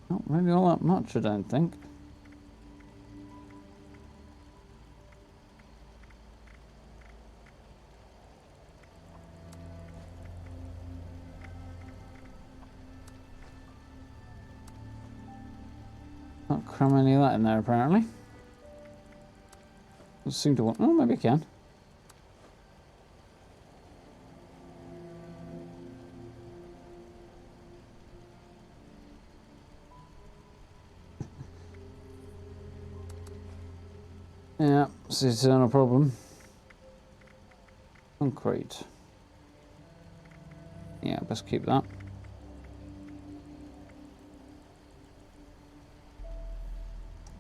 Not really all that much, I don't think. Can't cram any of that in there, apparently. Doesn't seem to want... Oh, maybe I can. Yeah, it's the eternal problem. Concrete. Yeah, best keep that.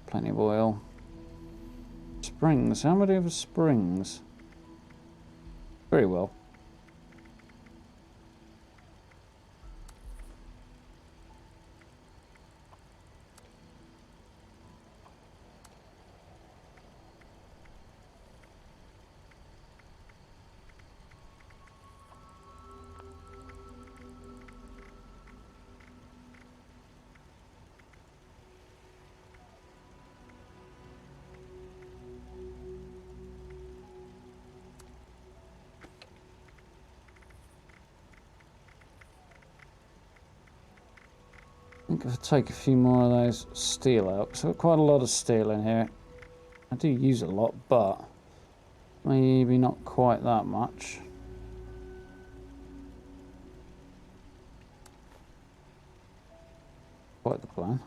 Plenty of oil. Springs. How many of springs? Very well. I think if I take a few more of those steel out, so quite a lot of steel in here. I do use it a lot, but maybe not quite that much. Quite the plan.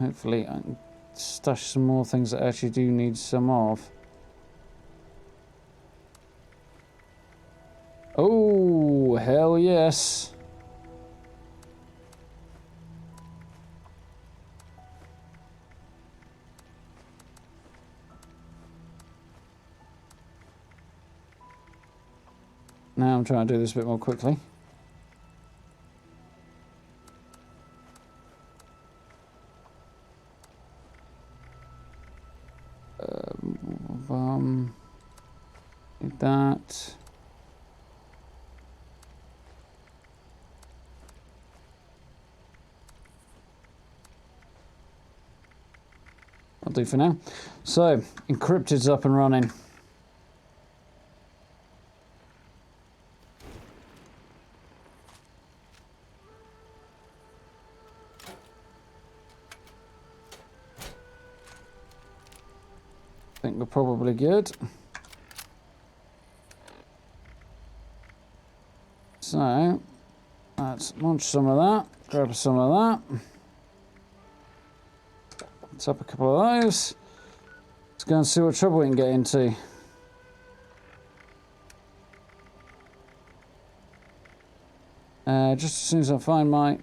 Hopefully I can stash some more things that I actually do need some of. Oh, hell yes. Now I'm trying to do this a bit more quickly. Like that. I'll do for now. So, encrypted's up and running. I think we're probably good. So, let's launch some of that, grab some of that. Let's up a couple of those. Let's go and see what trouble we can get into. Just as soon as I find my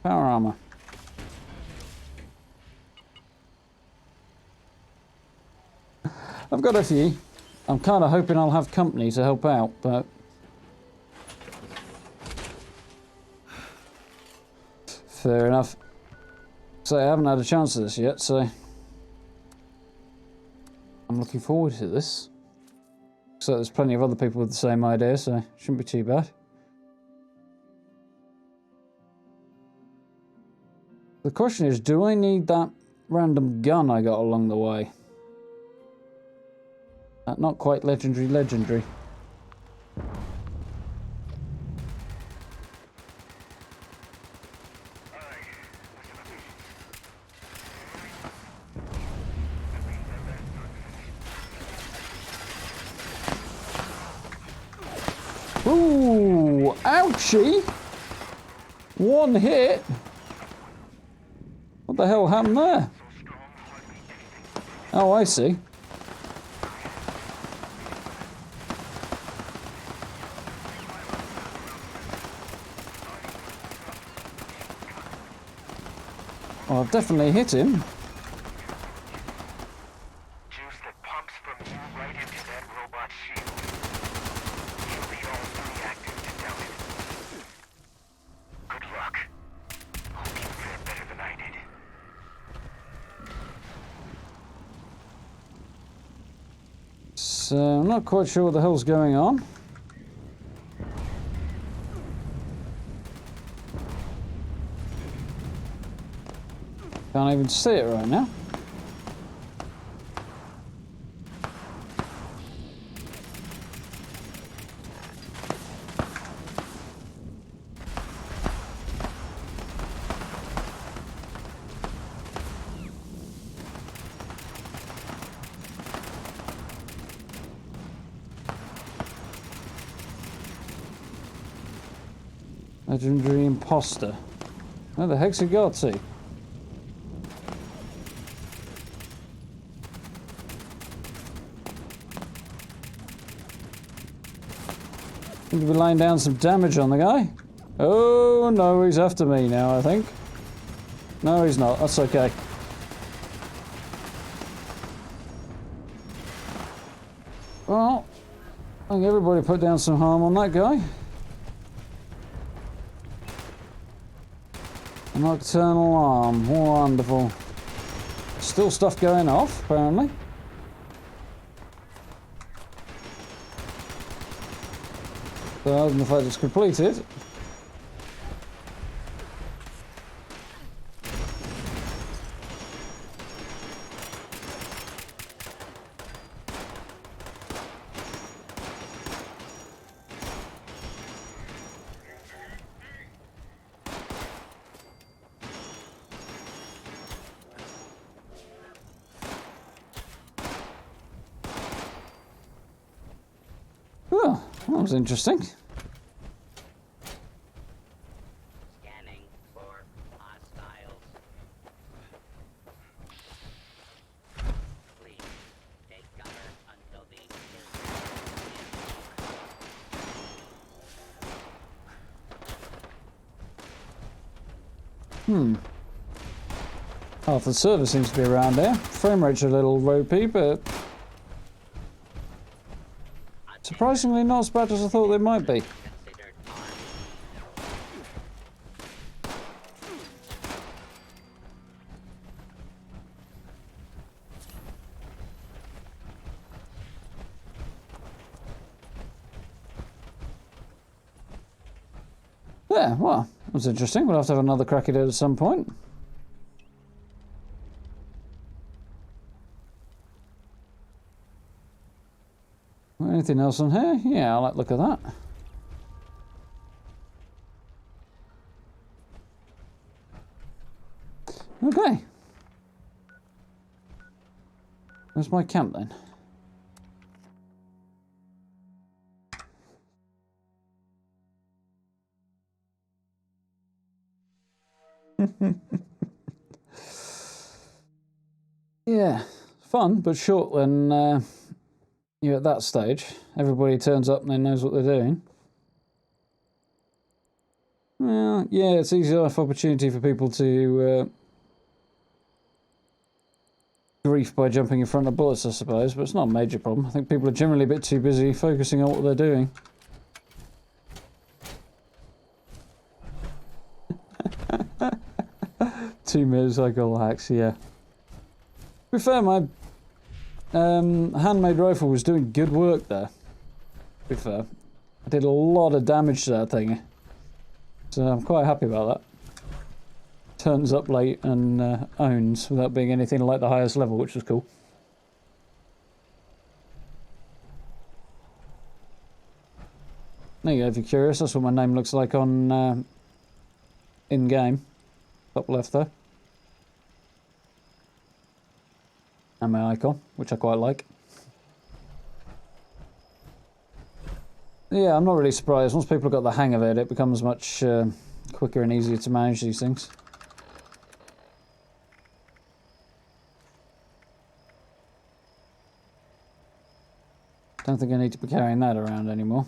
power armor. I've got a few. I'm kind of hoping I'll have company to help out, but fair enough. So I haven't had a chance of this yet, so I'm looking forward to this. So there's plenty of other people with the same idea, so it shouldn't be too bad. The question is, do I need that random gun I got along the way? Not quite legendary. Oh, ouchie! One hit. What the hell happened there? Oh, I see. Well, I've definitely hit him. Juice that pumps from you right into that robot shield. You'll be all reactive to down it. Good luck. Hope you fare better than I did. So, I'm not quite sure what the hell's going on. Can't even see it right now. Legendary imposter. Where the heck's he got to? Seem to be laying down some damage on the guy. Oh no, he's after me now, I think. No, he's not. That's okay. Well, I think everybody put down some harm on that guy. A nocturnal arm. Wonderful. Still stuff going off, apparently. So other than the fact it's completed. Oh, that was interesting. Scanning for hostiles. Please take cover until the Half the server seems to be around here. Frame rate's a little ropey, but surprisingly not as bad as I thought they might be. considered armed. Yeah, well, that's interesting. We'll have to have another crack at it at some point. Anything else on here? Yeah, I like the look of that. Okay. Where's my camp then? Yeah, fun, but short when you're at that stage. Everybody turns up and then knows what they're doing. Well, yeah, it's easy enough opportunity for people to grief by jumping in front of bullets, I suppose, but it's not a major problem. I think people are generally a bit too busy focusing on what they're doing. Two motorcycle hacks, yeah. To be fair, my handmade rifle was doing good work there. To be fair, I did a lot of damage to that thing, so I'm quite happy about that. Turns up late and owns without being anything like the highest level, which was cool. There you go, if you're curious, that's what my name looks like on in-game. Top left there. And my icon, which I quite like. Yeah, I'm not really surprised. Once people have got the hang of it, it becomes much quicker and easier to manage these things. Don't think I need to be carrying that around anymore.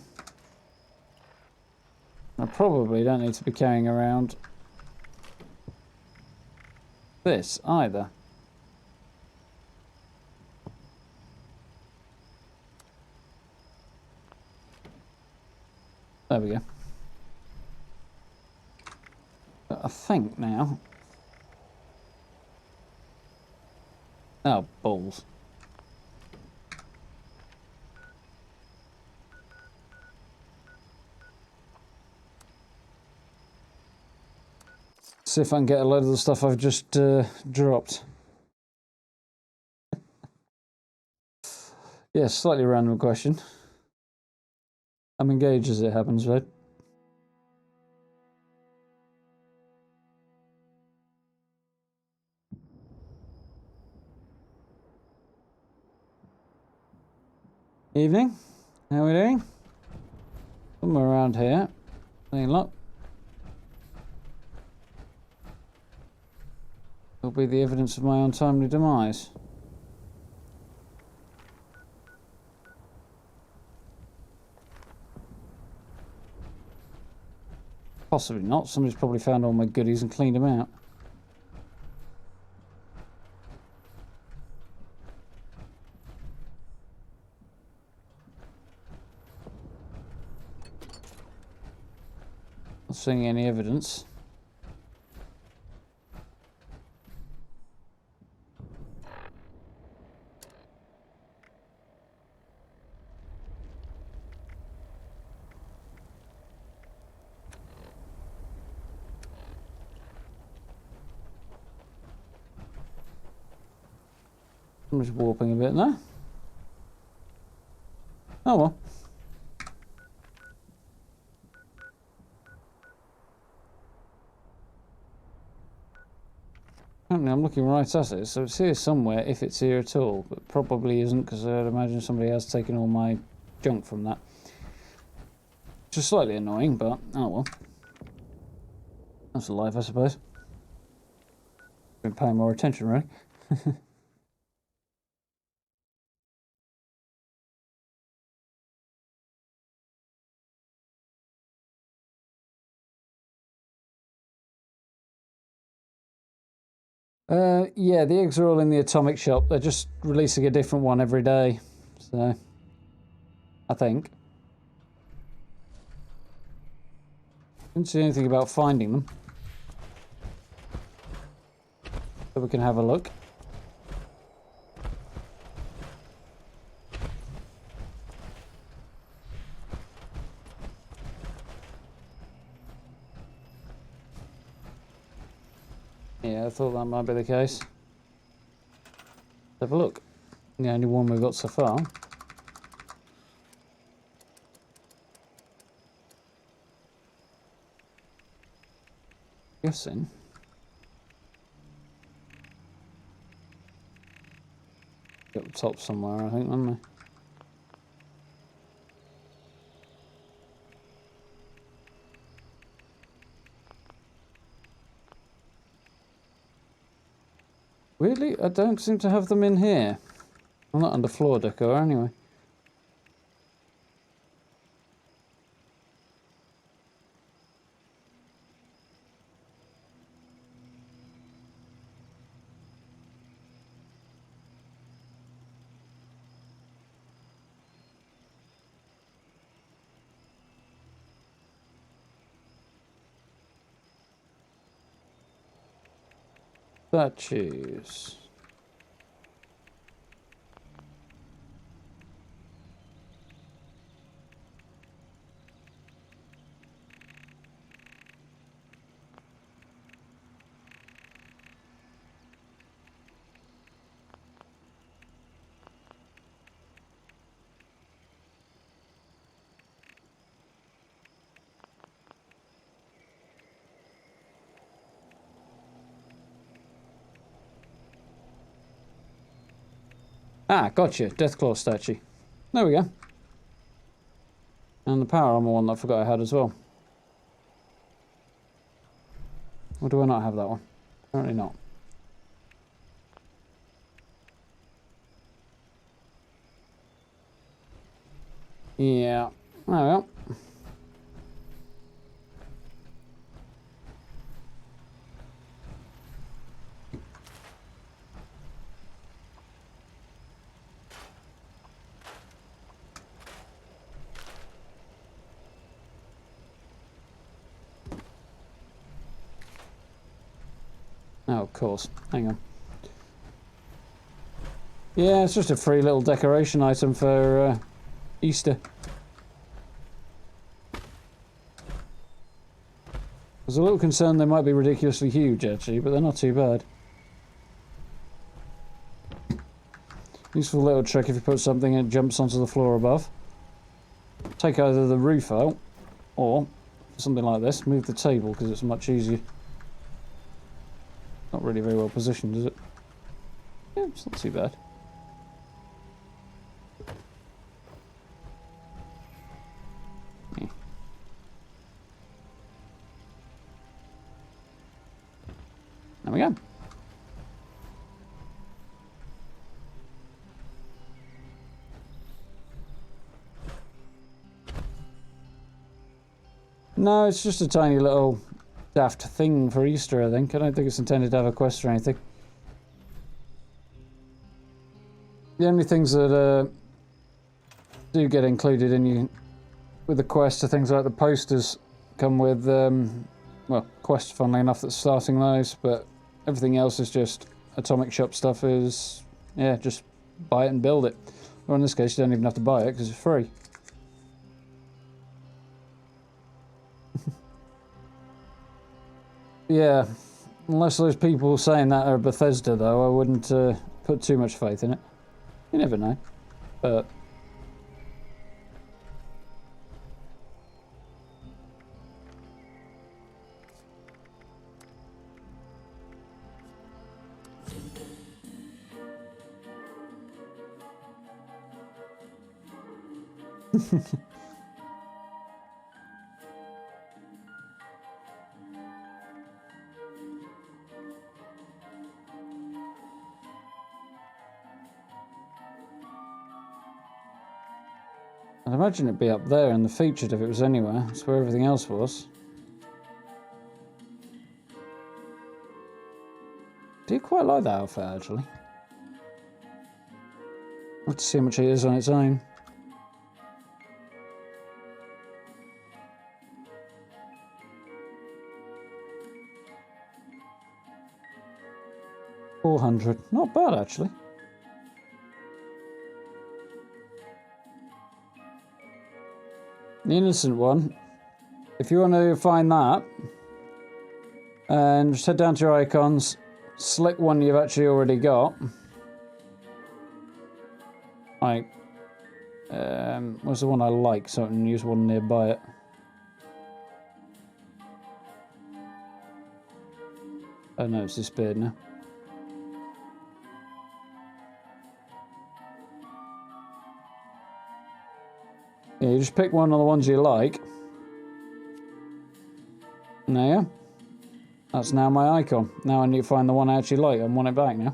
I probably don't need to be carrying around this either. There we go. But I think now... Oh, balls. See if I can get a load of the stuff I've just dropped. Yes, slightly random question. I'm engaged as it happens, right? Evening. How are we doing? Somewhere around here. Any luck? Will be the evidence of my untimely demise. Possibly not. Somebody's probably found all my goodies and cleaned them out. Not seeing any evidence. I'm just warping a bit now. Oh well. Apparently I'm looking right at it, so it's here somewhere, if it's here at all. But probably isn't, because I'd imagine somebody has taken all my junk from that. Which is slightly annoying, but oh well. That's life, I suppose. Been paying more attention, really. Yeah, the eggs are all in the atomic shop. They're just releasing a different one every day. So, I think. Didn't see anything about finding them. So we can have a look. Yeah, I thought that might be the case. Have a look. The only one we've got so far. Guessing. Up the top somewhere, I think, aren't they? Weirdly, I don't seem to have them in here. I'm not under floor decor anyway. Statues. Ah, gotcha. Deathclaw statue. There we go. And the power armor one that I forgot I had as well. Or do I not have that one? Apparently not. Yeah. There we go. Oh, of course. Hang on. Yeah, it's just a free little decoration item for Easter. I was a little concerned they might be ridiculously huge, actually, but they're not too bad. Useful little trick if you put something and it jumps onto the floor above. Take either the roof out, or something like this, move the table because it's much easier. Not really very well positioned, is it? Yeah, it's not too bad. Yeah. There we go. No, it's just a tiny little daft thing for Easter, I think. I don't think it's intended to have a quest or anything. The only things that do get included in you with the quest are things like the posters come with, well, quest, funnily enough, that's starting those, but everything else is just Atomic Shop stuff is, yeah, just buy it and build it. Or in this case, you don't even have to buy it because it's free. Yeah, unless those people saying that are Bethesda, though, I wouldn't put too much faith in it. You never know, but... I'd imagine it'd be up there in the featured if it was anywhere. That's where everything else was. Do you quite like that outfit, actually? I'll have to see how much it is on its own. $400. Not bad, actually. The innocent one. If you want to find that, and just head down to your icons, select one you've actually already got. Like, where's the one I like, so I can use one nearby it. Oh no, it's this beard now. Yeah, you just pick one of the ones you like. There you go. That's now my icon. Now I need to find the one I actually like and want it back now.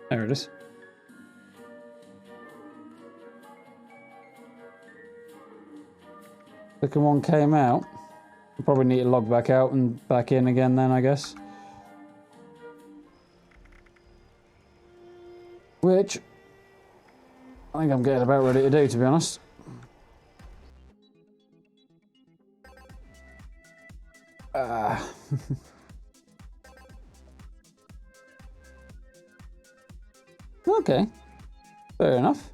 There it is. Second one came out. I'll probably need to log back out and back in again then, I guess. Which I think I'm getting about ready to do, to be honest. Okay, fair enough.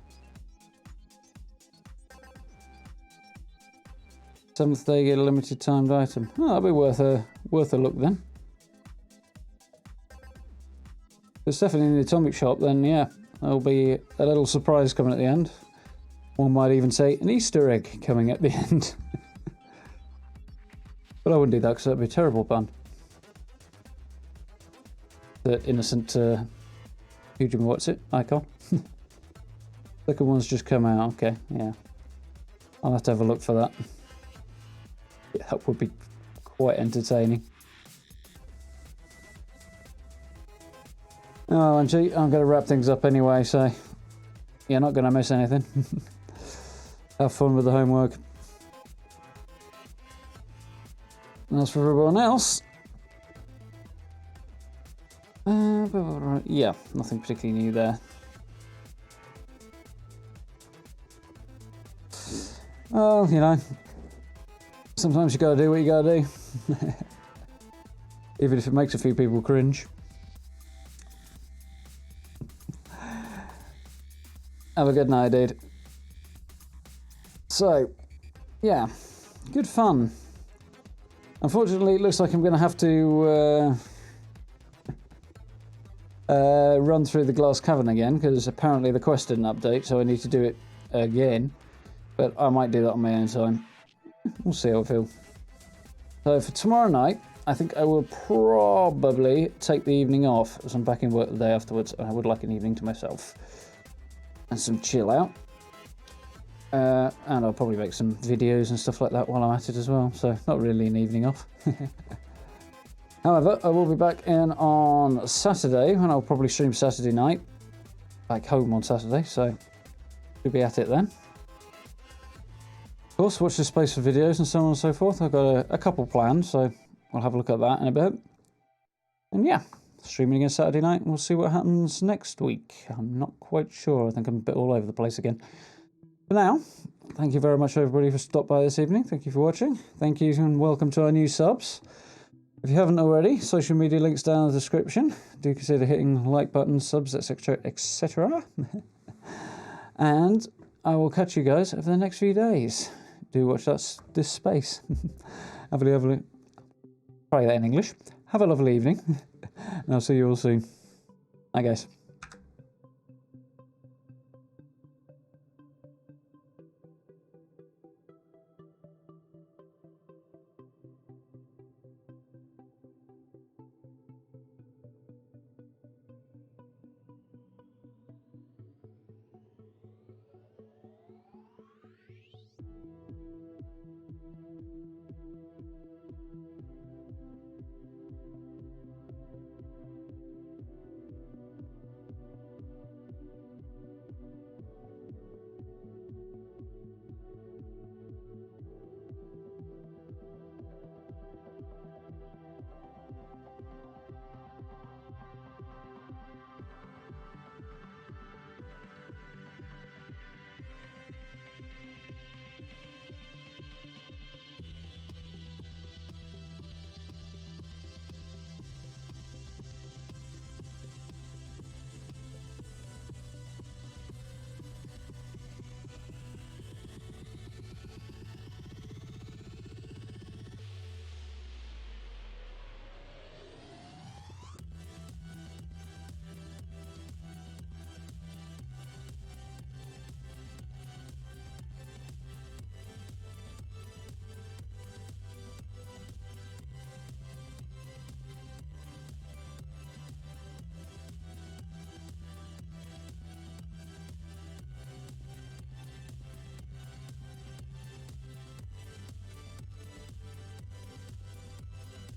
7th day, get a limited timed item. Oh, that'll be worth a look then. If it's definitely in the atomic shop, then yeah, there'll be a little surprise coming at the end. One might even say an Easter egg coming at the end. But I wouldn't do that because that'd be a terrible pun. The innocent, what's it? Icon. Second one's just come out. Okay, yeah. I'll have to have a look for that. Yeah, that would be quite entertaining. Oh, and gee, I'm going to wrap things up anyway, so you're not going to miss anything. Have fun with the homework. And as for everyone else, yeah, nothing particularly new there. Well, you know, sometimes you gotta do what you gotta do. Even if it makes a few people cringe. Have a good night, dude. So, yeah, good fun. Unfortunately, it looks like I'm going to have to run through the glass cavern again, because apparently the quest didn't update, so I need to do it again. But I might do that on my own time. We'll see how I feel. So for tomorrow night, I think I will probably take the evening off, as I'm back in work the day afterwards, and I would like an evening to myself. And some chill out. And I'll probably make some videos and stuff like that while I'm at it as well, so not really an evening off. However, I will be back in on Saturday, and I'll probably stream Saturday night. Back home on Saturday, so we'll be at it then. Of course, watch this space for videos and so on and so forth. I've got a couple planned, so I'll have a look at that in a bit. And yeah, streaming again Saturday night, and we'll see what happens next week. I'm not quite sure. I think I'm a bit all over the place again. For now, thank you very much everybody for stopping by this evening. Thank you for watching. Thank you and welcome to our new subs. If you haven't already, social media links down in the description. Do consider hitting like buttons, subs, etc, etc. And I will catch you guys over the next few days. Do watch this space. Have a lovely... Try that in English. Have a lovely evening. And I'll see you all soon. Bye guys.